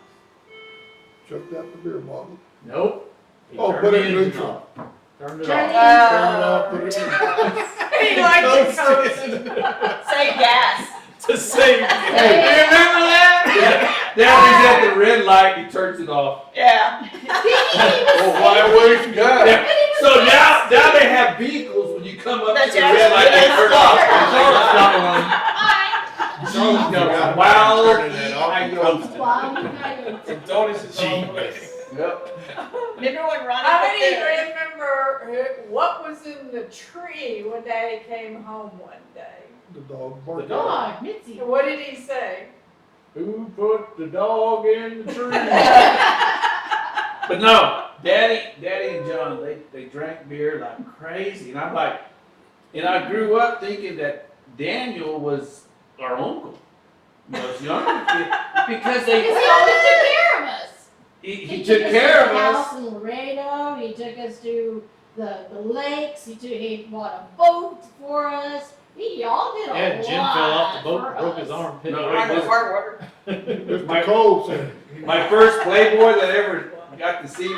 Chucked out the beer bottle. Nope. He Oh, turned put the it in engine neutral. off. Turned it Turn off. it Turn it off, put it in. He liked to coast. Say gas. To save. Hey, do you remember that? Daddy's at the red light, he turns it off. Yeah. Well, why waste gas? So now they have vehicles when you come up That's to the right. red light, they That's turn right. off. Charlotte's got one. Wild Turning that off and coyote. coasting. Wow, you guys- From Tony's home. Yep. Remember when Ronnie How put many the- remember what was in the tree when Daddy came home one day? The dog barked. Dog, Mitzi. And what did he say? Who put the dog in the tree? But no, Daddy and John, they drank beer like crazy. And I'm like, and I grew up thinking that Daniel was our uncle. Was younger kid, because Because he always took care of us. he took care of He took us to the us. house in Laredo. He took us to the lakes. He bought a boat for us. He all did a Yeah, lot. Jim fell off the boat, for and broke his us. arm. hit No, the wait, rock. listen. Hard water. Mr. Cole said. My first Playboy that I ever got to see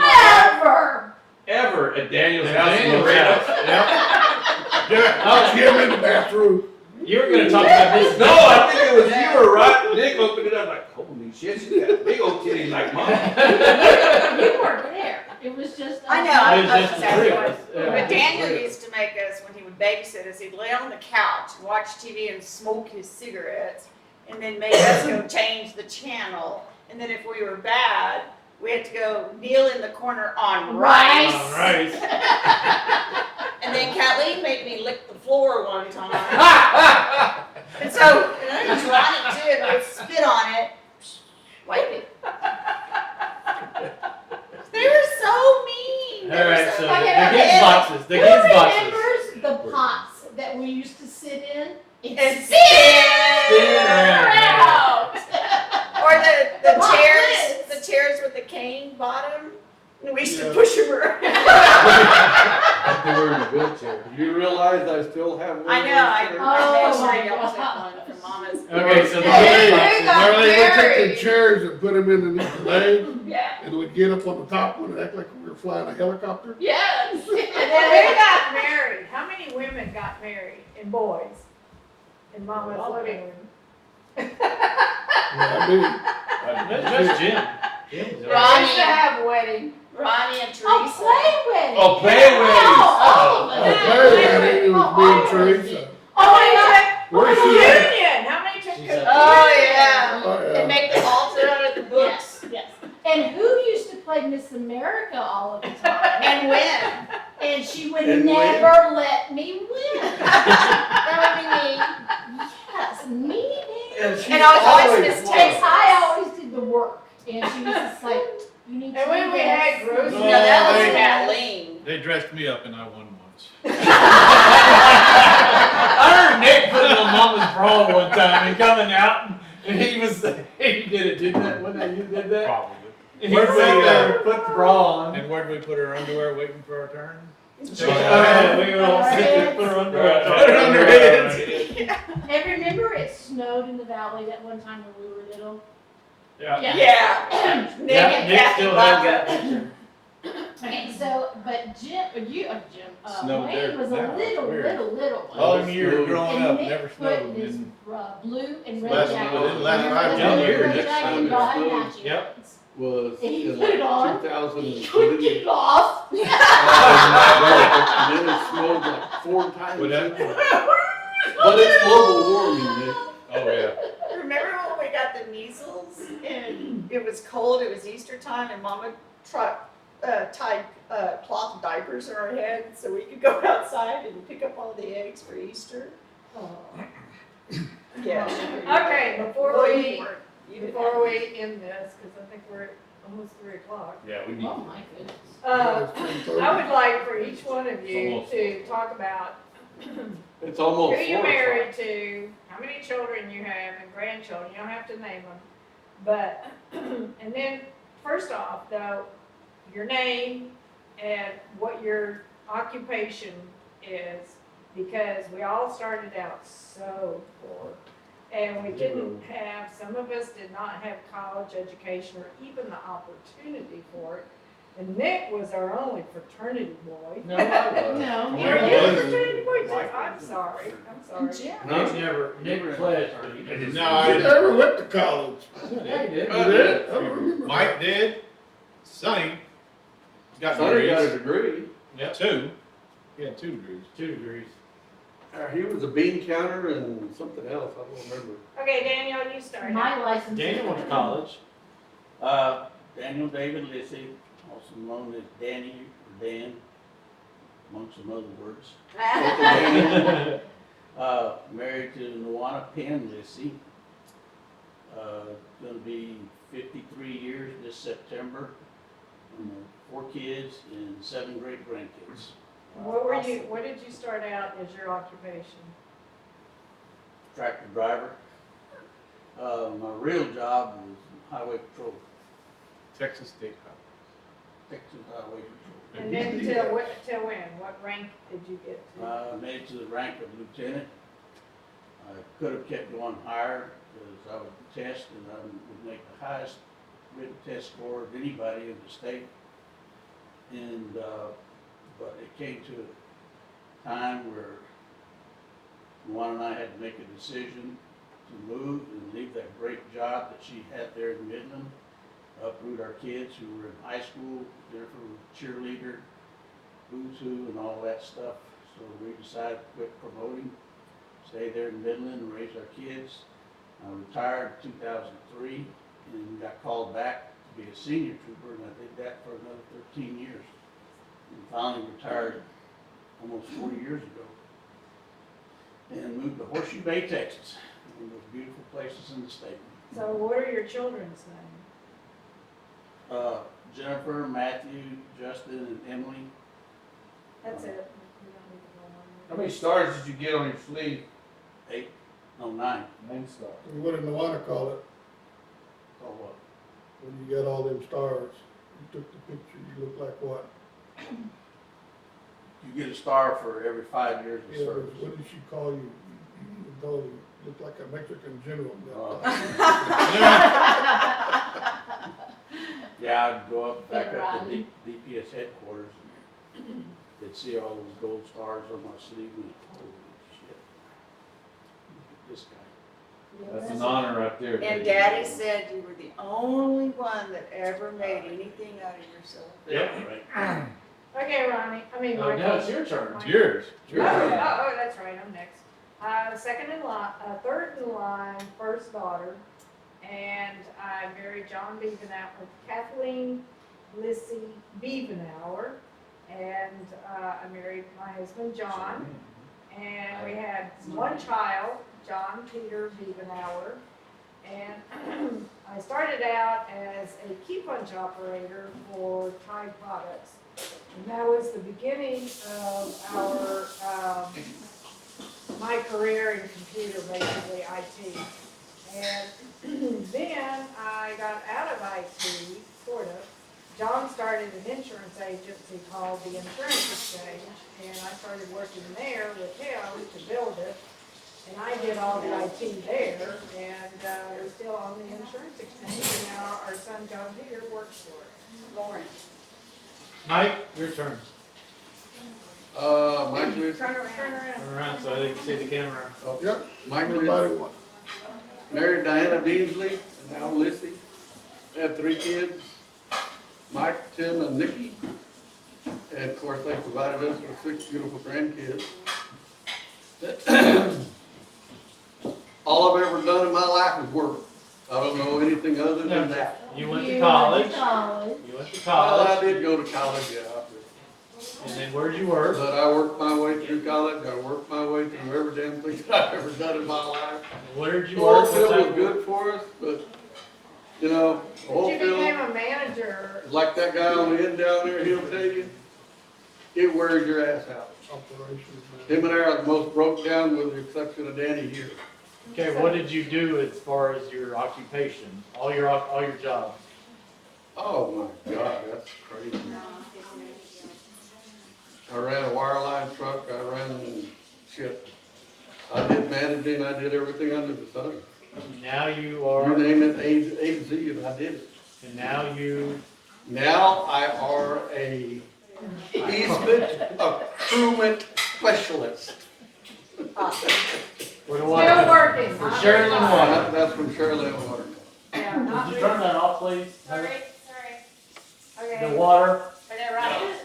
ever at Daniel's house in Daniel's Laredo. house. Yep. I'll get him in the bathroom. You were gonna talk about this. No, I think it was you were right. Nick opened it up like, holy shit, she got a big old kitty like mom. You weren't there. It was just. I know, us. I It was was just exactly the three of what. us. Yeah. But Daniel used to make us, when he would babysit us, he'd lay on the couch and watch TV and smoke his cigarettes, and then make us go change the channel. And then if we were bad, we had to go kneel in the corner on rice. All right. And then Kathleen made me lick the floor one time. And so, and it was Ronnie too, and I'd spit on it, wipe it. They were so mean. They All were right, so so Okay, the okay. kids boxes. The Who kids boxes. remembers the pots that we used to sit in? And Spin around. Or the Pop chairs, lids. the chairs with the cane bottom. And we used to push them around. Like they were in a wheelchair. Do you realize I still have one? I know, I made Oh, sure my y'all took God. one from Mama's. Okay, so the Hey, kids you boxes. got- Well, they would take married. the chairs and put them underneath the leg, Yeah. and we'd get up on the top one and act like we were flying a helicopter. Yes. And then who got married? How many women got married and boys in Mama's living room? Yeah, I mean, That's Jim. Jim was there. I used to have a wedding. Ronnie and Oh, Teresa. play wedding. Oh, play weddings. Oh, all of oh, us. Claire had it, it was me and Oh, Teresa. Oh, Where's she at? communion. How many took She's communion? at- Oh, yeah. Oh, And yeah. make the altar out of the books. Yes, yes. America all of the time. And when? And she would And never let me win. That would be me. Yes, me. And And I was always always mistakes. won. I always did the work, and she was just like, "You need to And when do we this." had grocery. No, No, that was they- Kathleen. They dressed me up and I won once. I heard Nick putting on Mama's bra one time and coming out, and he did it, didn't that? When you did that? Probably. He Where'd sat we, there and put the bra on. And where did we put our underwear waiting for our turn? We would all sit there, put our underwear on. Put it on their heads. And remember, it snowed in the valley that one time when we were little. Yeah. Yeah. Nick Yeah, and Nick Kathy still loved has that it. picture. And so, but Snowed Wayne there. was a Now, it's weird. little one. All them years growing And up, Nick never put snowed. his And blue and red Last- jacket. within the last Remember 5 the young blue and years, red next jacket time and it y'all had snowed. matching Yep. ones. Was And he in put it on. like 2003. He couldn't get it off. And then it snowed like 4 times. What happened? But it's global warming, Nick. oh yeah. Remember when we got the measles and it was cold, it was Easter time, and Mama tied cloth diapers in our head so we could go outside and pick up all the eggs for Easter? Yeah. Okay, before Well, we, you weren't. You didn't before have- we end this, because I think we're at almost 3:00. Yeah, we need. Oh my goodness. I would like for each one of you Almost. to talk about It's who almost 4 you're o'clock. married to, how many children you have, and grandchildren. You don't have to name them. But, and then, first off, though, your name and what your occupation is, because we all started out so poor. And we didn't have, some of us did not have college education or even the opportunity for it. And Nick was our only fraternity boy. No, I wasn't. No. Were you a fraternity boy too? I'm sorry, I'm sorry. Yeah. Nick pledged, but he didn't. No, I I didn't. never went to college. Yeah, he did. I did. I don't remember. Mike did. Sonny got Sonny got a degrees. degree. Yeah, 2. He had 2 degrees. 2 degrees. He was a bean counter and something else, I don't remember. Okay, Daniel, you start. My license. Daniel went to college. Daniel David Lissy, also known as Danny or Dan, amongst some other words. Married to Nuwana Penn Lissy. Gonna be 53 years this September. 4 kids and 7 great grandkids. What did you start out as your occupation? Tractor driver. My real job was highway patrol, Texas State Texas Highway Patrol. And then till when? What rank did you get to? Made it to the rank of lieutenant. I could have kept going higher because I would test and I would make the highest written test score of anybody in the state. And, but it came to a time where Luana and I had to make a decision to move and leave that great job that she had there in Midland, uproot our kids who were in high school, Jennifer was a cheerleader, who's who and all that stuff. So we decided to quit promoting, stay there in Midland and raise our kids. I retired in 2003 and got called back to be a senior trooper, and I did that for another 13 years. And finally retired almost 40 years ago. And moved to Horseshoe Bay, Texas, one of the most beautiful places in the state. So what are your children's names? Jennifer, Matthew, Justin, and Emily. That's it. We don't need to go on. How many stars did you get on your sleeve? 9. 9 stars. What did Nuwana call it Oh, what? when you got all them stars? You took the picture, you look like what? You get a star for every 5 years of Yeah, service. what did she call you? You told me you look like a Mexican general. Yeah, I'd go up, back Yeah, up to right. DPS headquarters, and they'd see all those gold stars on my sleeve, and holy shit. Look at this guy. That's an honor right there. And Daddy said you were the only one that ever made anything out of yourself. Yep. Right. Okay, Ronnie, Oh, now it's your turn. It's yours. It's Oh, yours. oh, that's right, I'm next. Second in line, third in line, first daughter, and I married John Bievenour with Kathleen Lissy Bievenour, and I married my husband, John. And we had one child, John Peter Bievenour. And I started out as a key punch operator for Tide Products. And that was the beginning of my career in computer, basically IT. And then I got out of IT, sort of. John started an insurance agency called the Insurance Exchange, and I started working there with him to build it. And I did all the IT there, and we're still on the Insurance Exchange, and now our son John Peter works for it. Lauren. Mike, your turn. Mike Lewis, Turn around. Turn around so they can see the camera. Yep, Mike everybody Lewis, wants. married Diana Beasley, and now Lissy. Had 3 kids, Mike, Tim, and Nikki. And of course, they provided us with 6 beautiful grandkids. All I've ever done in my life is work. I don't know anything other than that. You went to college. Went to college. You went to Well, I college. did go to college, yeah. And then where'd you work? But I worked my way through college, I worked my way through every damn thing that I've ever done in my life. Where'd you work? Oil field was good for us, but, you know, oil You field, became a manager. like that guy on the end down there, he'll tell you, it wears your ass out. Operations Him and I are the most broke down with the exception of Danny here. Okay, what did you do as far as your occupation? All your jobs? Oh my God, that's crazy. I ran a wireline truck, I ran shit. I did managing, I did everything under the sun. Now you You are, name it, A to Z, and I did it. and now you, Now I are a easement accruement specialist. for the Still water. working. For not Shirley retired. Water. That's from Shirley Water. Yeah, Would not you turn that off, please? Sorry. Okay. The water. Are they right?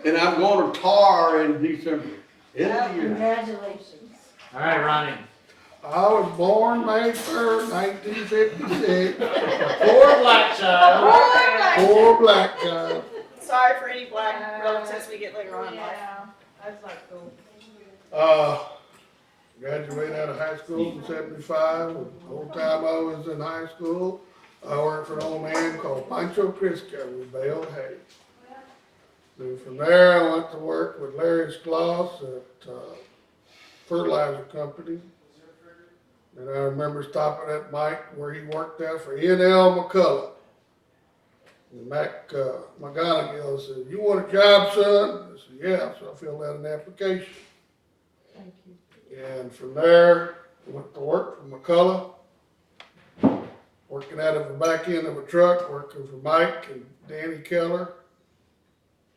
And I'm going to tar in December. End of the year. Congratulations. All right, Ronnie. I was born May 3rd, 1956, Poor black child. poor black guy. Sorry for any black relatives we get later on in life. Yeah, that's like cool. Graduated out of high school in 75. The whole time I was in high school, I worked for an old man called Pancho Crisco. We baled hay. Then from there, I went to work with Larry Skloss at fertilizer company. And I remember stopping at Mike where he worked there for N.L. McCullough. And Mac McGonigal said, "You want a job, son?" I said, "Yeah." So I filled out an application. Thank you. And from there, I went to work for McCullough, working out of the back end of a truck, working for Mike and Danny Keller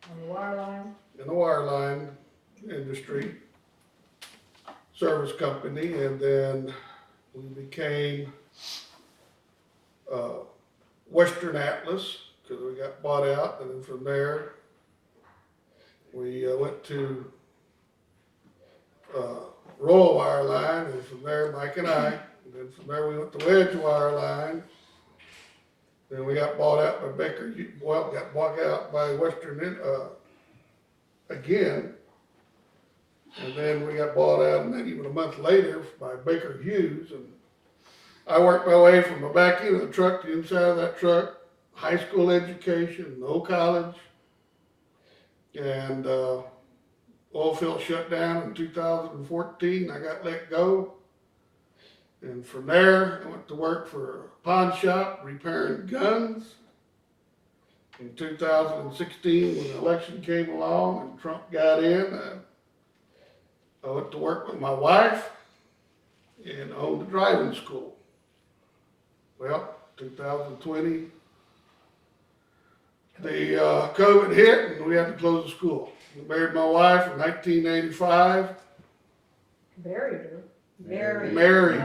On the wire line. in the wireline industry service company. And then we became Western Atlas because we got bought out. And then from there, we went to Royal Wireline, and from there, Mike and I. And then from there, we went to Wedge Wireline. Then we got bought out by Baker, got bought out by Western again. And then we got bought out, and then even a month later by Baker Hughes. And I worked my way from the back end of the truck to the inside of that truck, high school education, no college. And oil field shut down in 2014. I got let go. And from there, I went to work for a pawn shop repairing guns. In 2016, when the election came along and Trump got in, I went to work with my wife and owned a driving school. Well, 2020, the COVID hit and we had to close the school. I married my wife in 1985. Buried her. Very. Married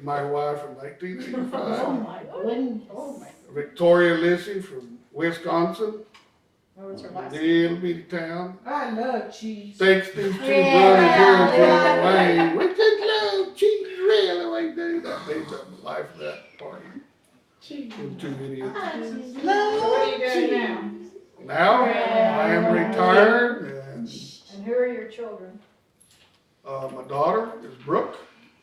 my wife in Oh 1985. my goodness. Oh my. Victoria Lissy from Wisconsin, What was her last name? little bitty town. I love cheese. Takes these two Yeah, brothers here in Pennsylvania. We just love cheese railway, dude. That made up the life of that party. Them two idiots. So what are you doing now? Now, I am retired, and And who are your children? my daughter is Brooke,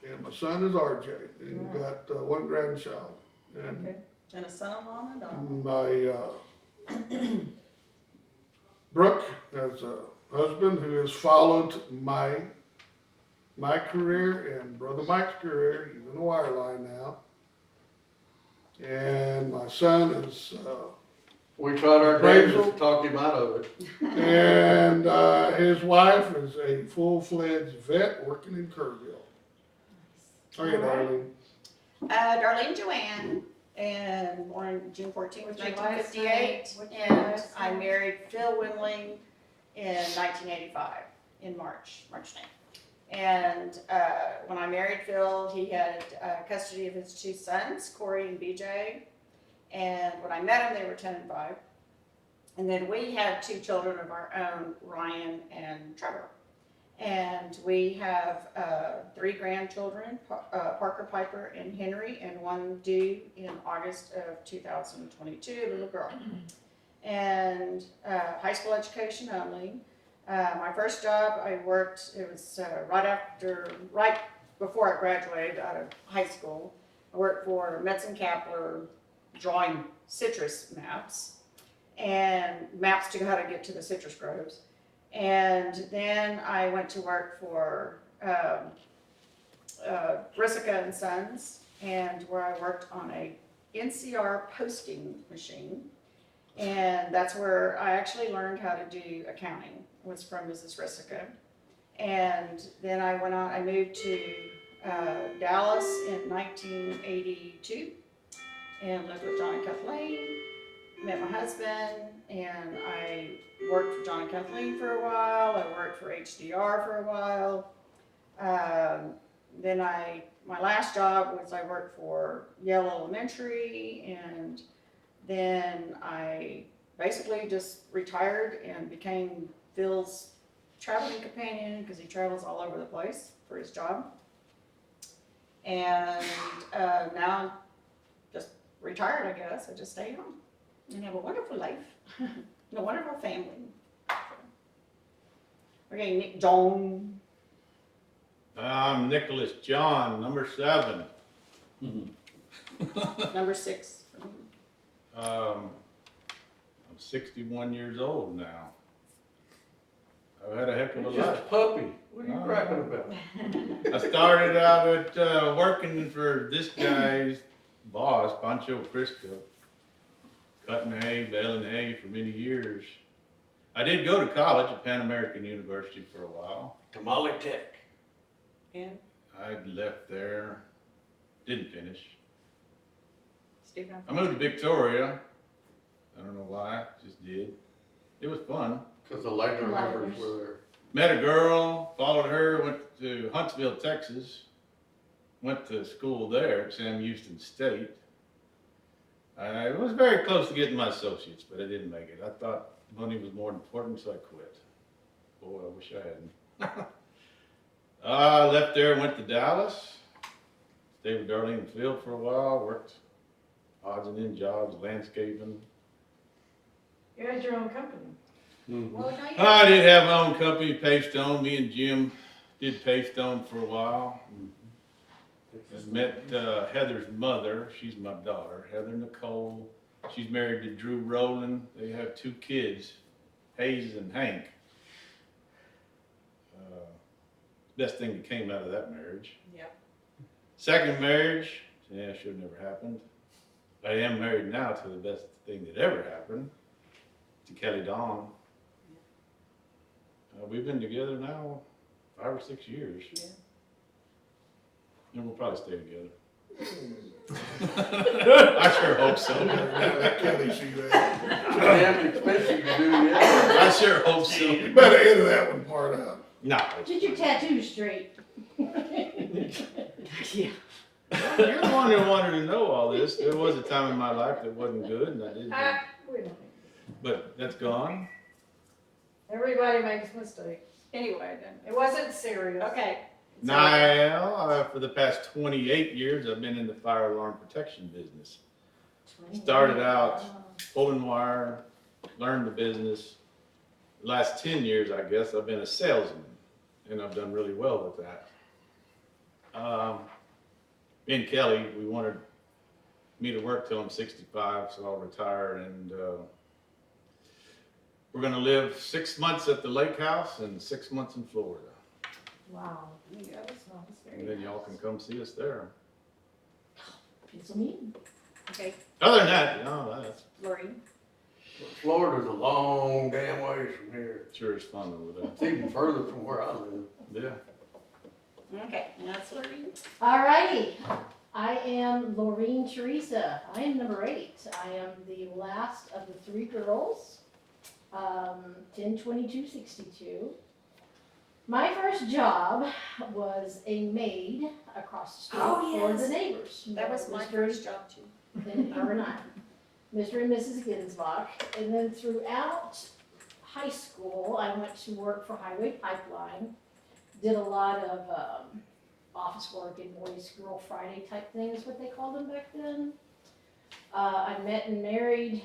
and my son is RJ. And we've got one grandchild. And Okay. And a son-in-law and a daughter. my Brooke has a husband who has followed my career and Brother Mike's career. He's in the wireline now. And my son is, We tried our damnedest to talk him out of it. and his wife is a full-fledged vet working in Kerrville. Okay, darling. Darlene Joanne, and born June 14th, What's your 1958. last name? What's your And last I name? married Phil Windling in 1985, in March 9th. And when I married Phil, he had custody of his two sons, Corey and BJ. And when I met him, they were 10 and 5. And then we had two children of our own, Ryan and Trevor. And we have 3 grandchildren, Parker, Piper, and Henry, and one due in August of 2022, a little girl. And high school education only. My first job, I worked, it was right before I graduated out of high school. I worked for Metz & Kapler, drawing citrus maps, and maps to how to get to the citrus groves. And then I went to work for Rissica and Sons, and where I worked on a NCR posting machine. And that's where I actually learned how to do accounting, was from Mrs. Rissica. And then I moved to Dallas in 1982 and lived with John and Kathleen, met my husband, and I worked for John and Kathleen for a while. I worked for HDR for a while. Then my last job was I worked for Yale Elementary, and then I basically just retired and became Phil's traveling companion because he travels all over the place for his job. And now just retired, I guess. I just stay home and have a wonderful life and a wonderful family. Okay, Nick John. I'm Nicholas John, number 7. Number 6. I'm 61 years old now. I've had a heck of a You're just a life. puppy. What are you rapping about? I started out at working for this guy's boss, Pancho Crisco, cutting hay, baling hay for many years. I did go to college at Pan American University for a while. Tamale Tech. And I left there, didn't finish. Stephen. I moved to Victoria. I don't know why, just did. It was fun. Because the Lightner members were there. Met a girl, followed her, went to Huntsville, Texas. Went to school there at Sam Houston State. I was very close to getting my associates, but I didn't make it. I thought money was more important, so I quit. Boy, I wish I hadn't. I left there, went to Dallas. Stayed with Darlene and Phil for a while, worked odds and end jobs, landscaping. You had your own company. Well, no, you I did have my own company, Pavestone. Me and Jim did Pavestone for a while. I met Heather's mother. She's my daughter, Heather Nicole. She's married to Drew Rowland. They have 2 kids, Hayes and Hank. Best thing that came out of that marriage. Yep. Second marriage, yeah, should have never happened. I am married now to the best thing that ever happened, to Kelly Dawn. We've been together now 5 or 6 years. Yeah. And we'll probably stay together. I sure hope so. Let Kelly see that. Damn expensive to do that. I sure hope so. You better edit that one part out. No. Get your tattoos straight. Yeah. You're the one that wanted to know all this. There was a time in my life that wasn't good, and I didn't. We don't need But that's gone. Everybody makes mistakes. Anyway, then. It wasn't serious. Okay. So- Now, for the past 28 years, I've been in the fire alarm protection business. Started out pulling wire, learned the business. The last 10 years, I guess, I've been a salesman, and I've done really well with that. Me and Kelly, we wanted me to work till I'm 65, so I'll retire, and we're gonna live 6 months at the lake house and 6 months in Florida. Wow. Yeah, that's nice. And then y'all can come see us there. Pencil me in. Okay, Other than that, no, that's Lori. Florida's a long damn ways from here. sure is fun over there. It's even further from where I live. Yeah. Okay, now it's Lori. Alrighty, I am Laureen Teresa. I am number 8. I am the last of the 3 girls, 10, 22, 62. My first job was a maid across the street Oh, for yes. the neighbors. That was my Mr. first job too. and her and I, Mr. and Mrs. Ginsbach. And then throughout high school, I went to work for Highway Pipeline, did a lot of office work and Boys Girl Friday type things, what they called them back then. I met and married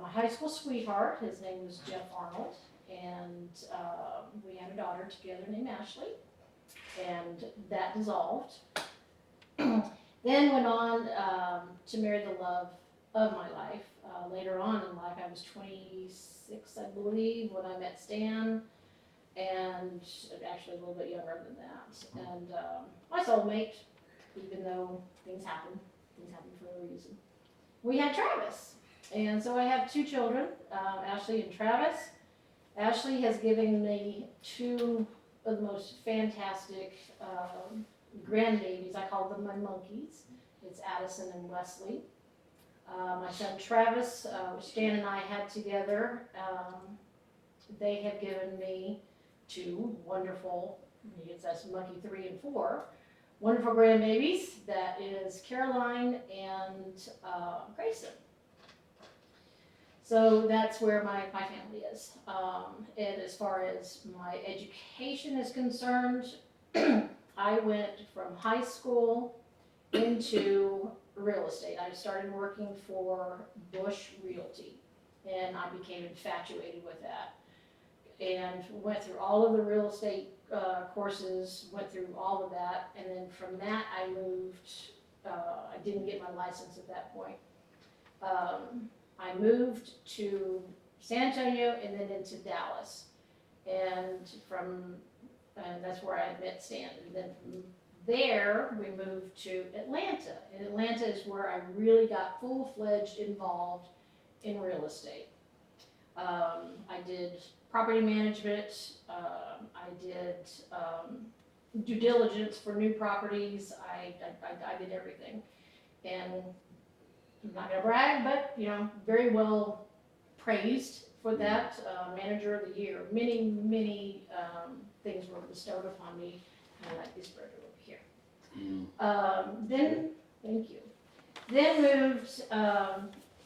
my high school sweetheart. His name was Jeff Arnold. And we had a daughter together named Ashley. And that dissolved. Then went on to marry the love of my life. Later on in life, I was 26, I believe, when I met Stan, and actually a little bit younger than that. And my soulmate, even though things happen for a reason. We had Travis, and so I have 2 children, Ashley and Travis. Ashley has given me 2 of the most fantastic grandbabies. I call them my monkeys. It's Addison and Wesley. My son Travis, which Stan and I had together, they have given me 2 wonderful, that's monkey 3 and 4, wonderful grandbabies. That is Caroline and Grayson. So that's where my family is. And as far as my education is concerned, I went from high school into real estate. I started working for Bush Realty, and I became infatuated with that. And went through all of the real estate courses, went through all of that, and then from that I moved, I didn't get my license at that point. I moved to San Antonio and then into Dallas. And that's where I met Stan. And then from there, we moved to Atlanta. And Atlanta is where I really got full-fledged involved in real estate. I did property management. I did due diligence for new properties. I did everything. And I'm not gonna brag, but very well praised for that. Manager of the year. Many things were bestowed upon me. I like this burger over here. Then, thank you. Then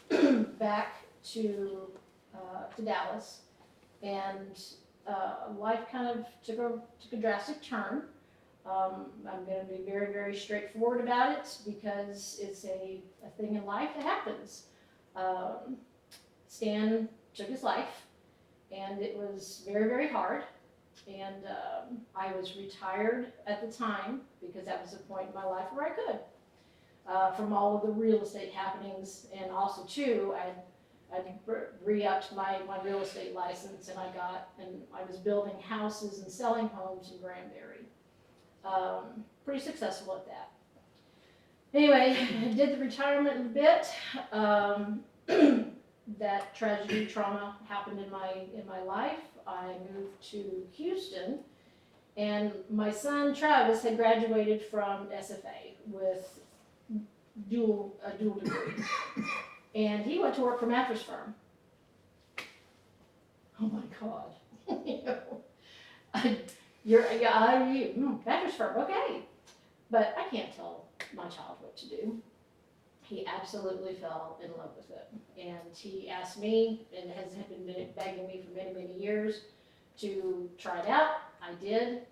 moved back to Dallas, and life kind of took a drastic turn. I'm going to be very, very straightforward about it because it's a thing in life that happens. Stan took his life, and it was very, very hard. And I was retired at the time because that was the point in my life where I could, from all of the real estate happenings, and also too, I'd re-upped my real estate license, and I was building houses and selling homes in Granbury. Pretty successful at that. Anyway, I did the retirement a bit. That tragedy, trauma happened in my life. I moved to Houston, and my son Travis had graduated from SFA with a dual degree, and he went to work for Mattress Firm. Oh my God! Mattress Firm, okay, but I can't tell my child what to do. He absolutely fell in love with it, and he asked me, and has been begging me for many, many years to try it out. I did,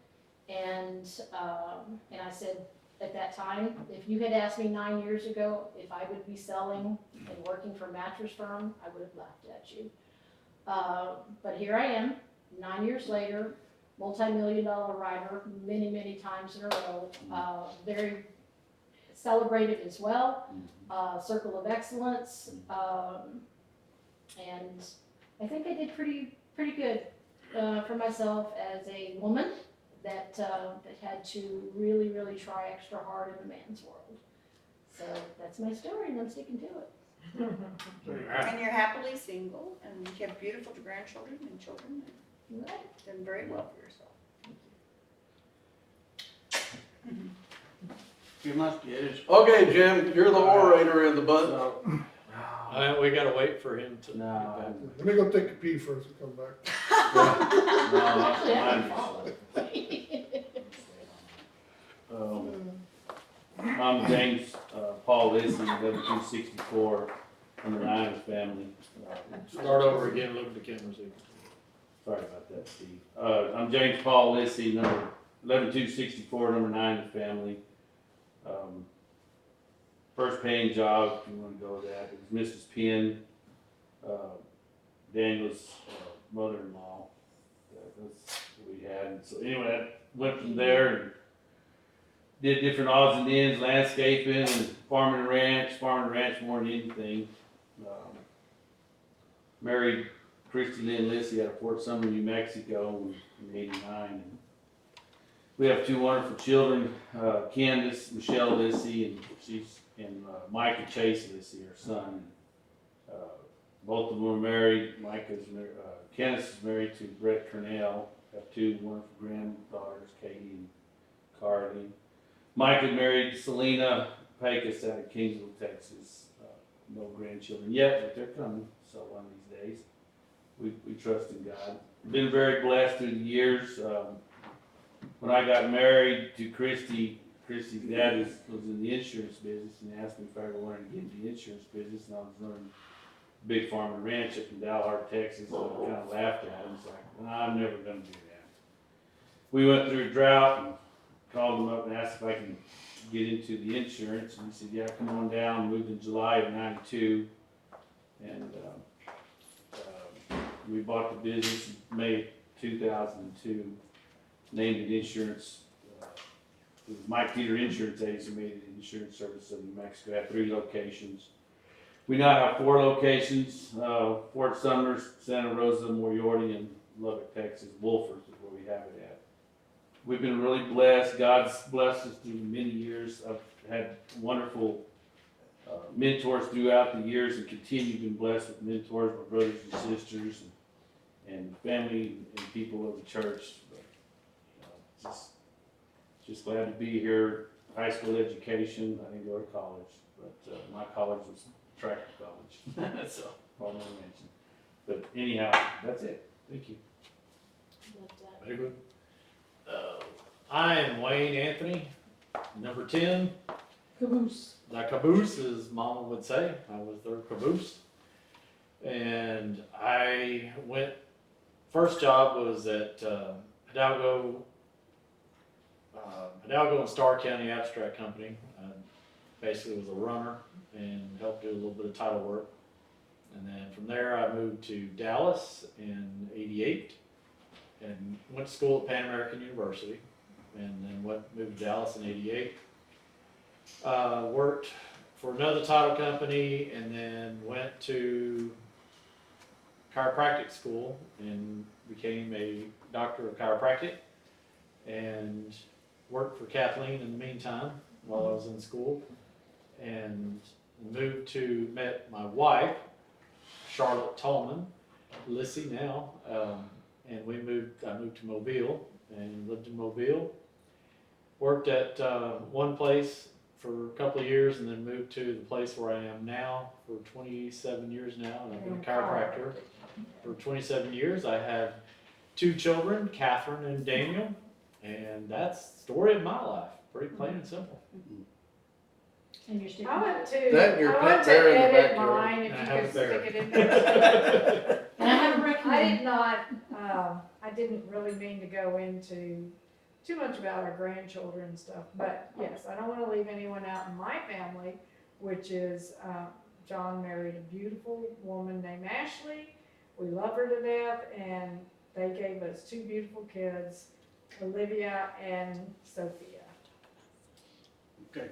and I said, at that time. If you had asked me 9 years ago if I would be selling and working for a mattress firm, I would have laughed at you. But here I am, 9 years later, multi-million-dollar writer many, many times in a row. Very celebrated as well, Circle of Excellence. And I think I did pretty good for myself as a woman that had to really, really try extra hard in a man's world. So that's my story, and I'm sticking to it. And you're happily single, and you have beautiful grandchildren and children, and Right. done very well for yourself. You must get it. Okay, Jim, you're the orator in the bunch. So, We gotta wait for him to. no, Let me go take a pee first and come back. Actually, I can no, follow. I'm James Paul Lissy, W264, from the Nines family. Start over again, look at the cameras. Sorry about that, Steve. I'm James Paul Lissy, number 11264, number 9 family. First paying job, if you want to go with that, it was Mrs. Penn, Daniel's mother-in-law. That's what we had. And so anyway, I went from there and did different odds and ends, landscaping and farming and ranch more than anything. Married Christy Lynn Lissy out of Fort Sumner, New Mexico in '89. And we have 2 wonderful children, Candace, Michelle Lissy, and Micah Chase Lissy, her son. Both of them are married. Candace is married to Brett Cornell. Have 2 wonderful granddaughters, Katie and Carly. Micah married Selena Pecos out of Kingsville, Texas. No grandchildren yet, but they're coming. So one of these days, we trust in God. Been very blessed through the years. When I got married to Christy's dad was in the insurance business and asked me if I ever wanted to get into the insurance business, and I was running a big farm and ranch up in Dalhart, Texas. So I kind of laughed at him. It's like, no, I'm never going to do that. We went through a drought and called him up and asked if I can get into the insurance, and he said, yeah, come on down. Moved in July of '92, and we bought the business in May 2002, named it insurance. It was Mike Peter Insurance Agency, made it Insurance Service of New Mexico. Had 3 locations. We now have 4 locations, Fort Sumner, Santa Rosa, Moriarty, and Lubbock, Texas. Wolford is where we have it at. We've been really blessed. God's blessed us through many years. I've had wonderful mentors throughout the years and continue to be blessed with mentors, my brothers and sisters, and family and people of the church. But, just glad to be here. High school education. I didn't go to college, but my college was tractor college. So, all I mentioned. But anyhow, that's it. Thank you. Very good. I am Wayne Anthony, number 10. Caboose. The caboose, as Mama would say. I was their caboose. And I first job was at Hidalgo and Starr County Abstract Company. I basically was a runner and helped do a little bit of title work. And then from there I moved to Dallas in '88 and went to school at Pan American University. And then moved to Dallas in '88. Worked for another title company and then went to chiropractic school and became a doctor of chiropractic and worked for Kathleen in the meantime while I was in school and met my wife, Charlotte Tallman, Lissy now, and I moved to Mobile and lived in Mobile. Worked at one place for a couple of years and then moved to the place where I am now for 27 years now, and I've been a chiropractor for 27 years. I have 2 children, Catherine and Daniel, and that's the story of my life. Pretty plain and simple. And you're sticking I to went it. to, That and your I went pet to bear in the edit backyard. mine, if I you have a could bear. stick it in there. And I have a I recommend. did not, I didn't really mean to go into too much about our grandchildren and stuff, but yes, I don't wanna leave anyone out in my family, which is, John married a beautiful woman named Ashley. We love her to death, and they gave us 2 beautiful kids, Olivia and Sophia. Okay.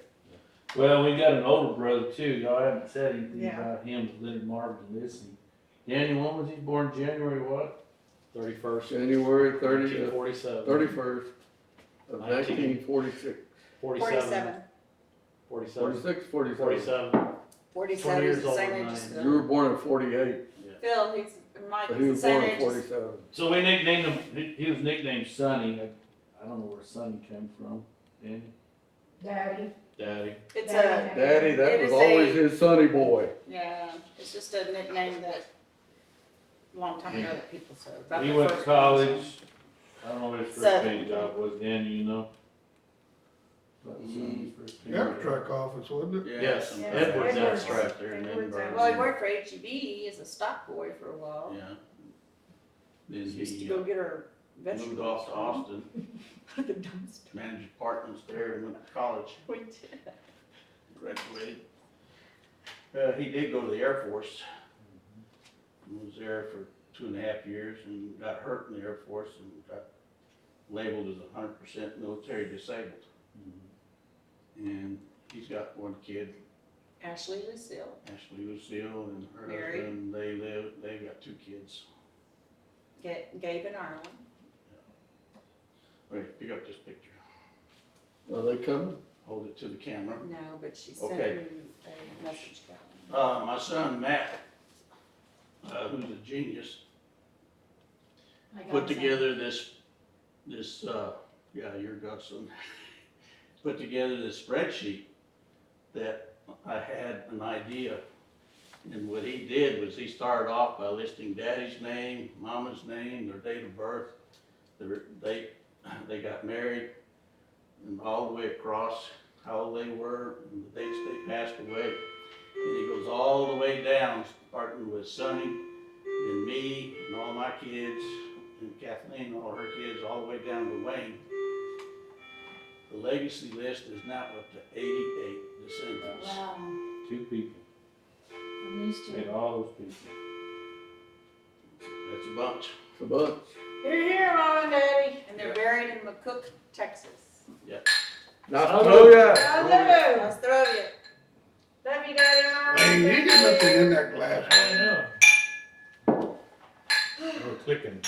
Well, we got an older brother too. Y'all haven't said anything Yeah. about him, Leonard Marvin Lissy. Daniel, when was he born? January what? 31st, January 1947. 31st of 1946. 47. 47. 46, 47. 47. 47 years is the same older age than as I You Phil. were born in 48, Phil, Mike but he is was the same born in age as. 47. So we nicknamed him. He was nicknamed Sonny. I don't know where Sonny came from. Daniel, Daddy. Daddy. It's Daddy. a, Daddy, that It was is always a- his sonny boy. yeah, it's just a nickname that, a long time ago that people said. about He the went to first college. I don't know what his first Southern. paying job was. Daniel, you know. What was Sonny's first paying job? Amtrak office, wasn't it? Yeah, Yes, some Edwards. Edwards right there in Edwards. Edinburgh. Well, he worked for HEB as a stock boy for a while. Yeah. Then He used to he go get our vegetables. moved off to Austin, The dumpster. managed apartments there, and went to college, We did. graduated. He did go to the Air Force. Was there for 2.5 years and got hurt in the Air Force and got labeled as 100% military disabled. And he's got 1 kid, Ashley Lucille. Ashley Lucille, and her Married. husband. They've got 2 kids. Gabe and Arlen. Wait, pick up this picture. Are they coming? Hold it to the camera. No, but she sent Okay. you a message, Calvin. My son Matt, who's a genius, I got put some. together this, yeah, your godson, put together this spreadsheet that I had an idea. And what he did was he started off by listing daddy's name, mama's name, their date of birth, their date they got married, and all the way across how old they were, and the dates they passed away. And he goes all the way down, starting with Sonny, and me, and all my kids, and Kathleen, and all her kids, all the way down to Wayne. The legacy list is now up to 88 descendants. Wow, 2 people. and these 2. Made all those people. That's a bunch. It's a bunch. You're here, Mom and Daddy. And they're buried in McCook, Texas. Nice to know ya. Hello. Let's throw you. Love you, Daddy, Mom. Hey, you get nothing in that glass. I know. We're clicking.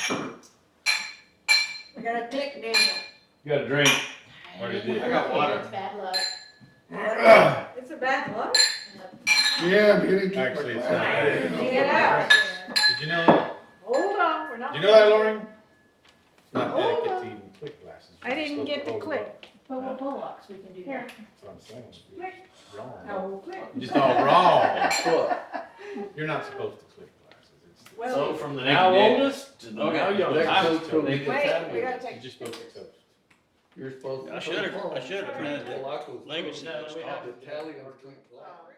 We got a click, Daniel. You got a drink? Already did. I got water. It's bad luck. It's a bad luck. Yeah, I'm getting to my Actually, it's glass. not. Get out. Did you know that? Hold on, we're not. Did you know that, Lauren? It's not Hold etiquette on. to even click glasses. I You're didn't supposed get to the hold click. it up. But with Bullocks, we can do Here. that. That's what I'm saying. Click. You're wrong. Oh, click. You're just all wrong. What? You're not supposed to click glasses. It's Well, So from the Thank now you, Dad. oldest to the now youngest. Next I'm- comes from- wait, we gotta you're take. just supposed to toast. You're supposed to. I should've printed that Well, I was- legacy list We off. have to tally them between glasses.